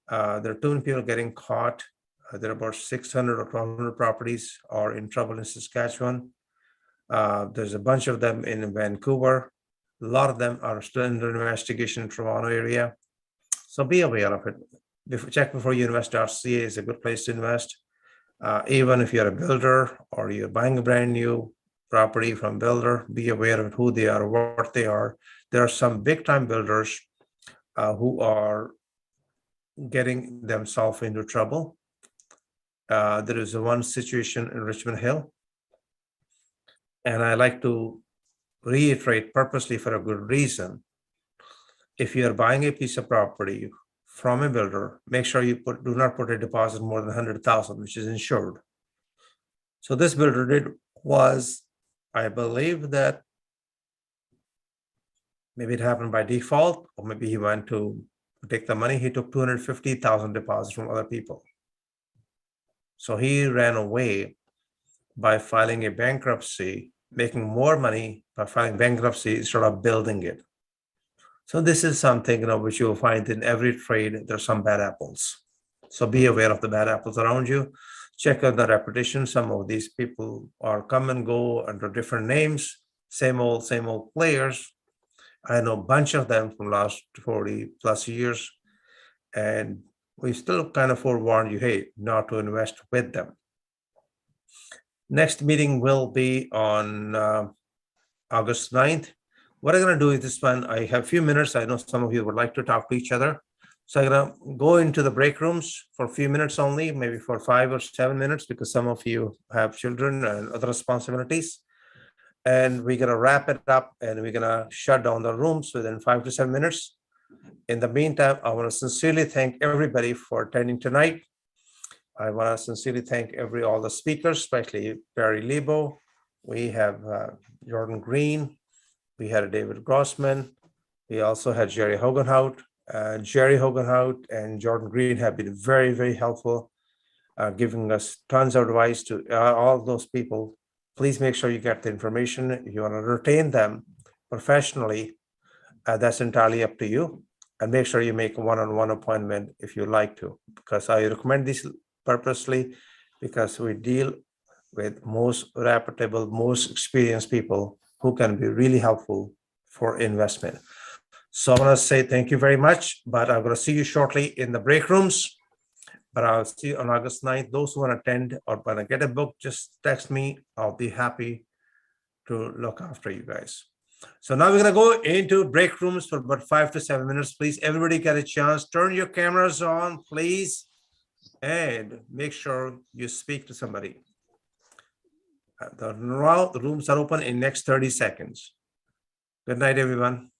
There are too many people getting caught. There are about 600 or 1,200 properties are in trouble in Saskatchewan. There's a bunch of them in Vancouver. A lot of them are still under investigation in Toronto area. So be aware of it. Check before you invest.ca is a good place to invest. Even if you're a builder or you're buying a brand new property from builder, be aware of who they are, what they are. There are some big time builders who are getting themselves into trouble. There is one situation in Richmond Hill. And I like to reiterate purposely for a good reason. If you are buying a piece of property from a builder, make sure you do not put a deposit more than 100,000, which is insured. So this builder did was, I believe that maybe it happened by default, or maybe he went to take the money. He took 250,000 deposits from other people. So he ran away by filing a bankruptcy, making more money by filing bankruptcy instead of building it. So this is something, which you'll find in every trade. There's some bad apples. So be aware of the bad apples around you. Check out the reputation. Some of these people are come and go under different names, same old players. I know a bunch of them from last 40 plus years, and we still kind of forewarn you, hey, not to invest with them. Next meeting will be on August 9th. What I'm going to do is this one, I have a few minutes. I know some of you would like to talk to each other. So I'm going to go into the break rooms for a few minutes only, maybe for 5 or 7 minutes, because some of you have children and other responsibilities. And we're going to wrap it up and we're going to shut down the rooms within 5 to 7 minutes. In the meantime, I want to sincerely thank everybody for attending tonight. I want to sincerely thank all the speakers, especially Barry Lebo. We have Jordan Green. We had David Grossman. We also had Jerry Hogenhout. Jerry Hogenhout and Jordan Green have been very, very helpful, giving us tons of advice to all those people. Please make sure you get the information. If you want to retain them professionally, that's entirely up to you. And make sure you make a one-on-one appointment if you like to, because I recommend this purposely because we deal with most reputable, most experienced people who can be really helpful for investment. So I want to say thank you very much, but I'm going to see you shortly in the break rooms. But I'll see you on August 9th. Those who want to attend or want to get a book, just text me. I'll be happy to look after you guys. So now we're going to go into break rooms for about 5 to 7 minutes. Please, everybody get a chance. Turn your cameras on, please. And make sure you speak to somebody. The rooms are open in next 30 seconds. Good night, everyone.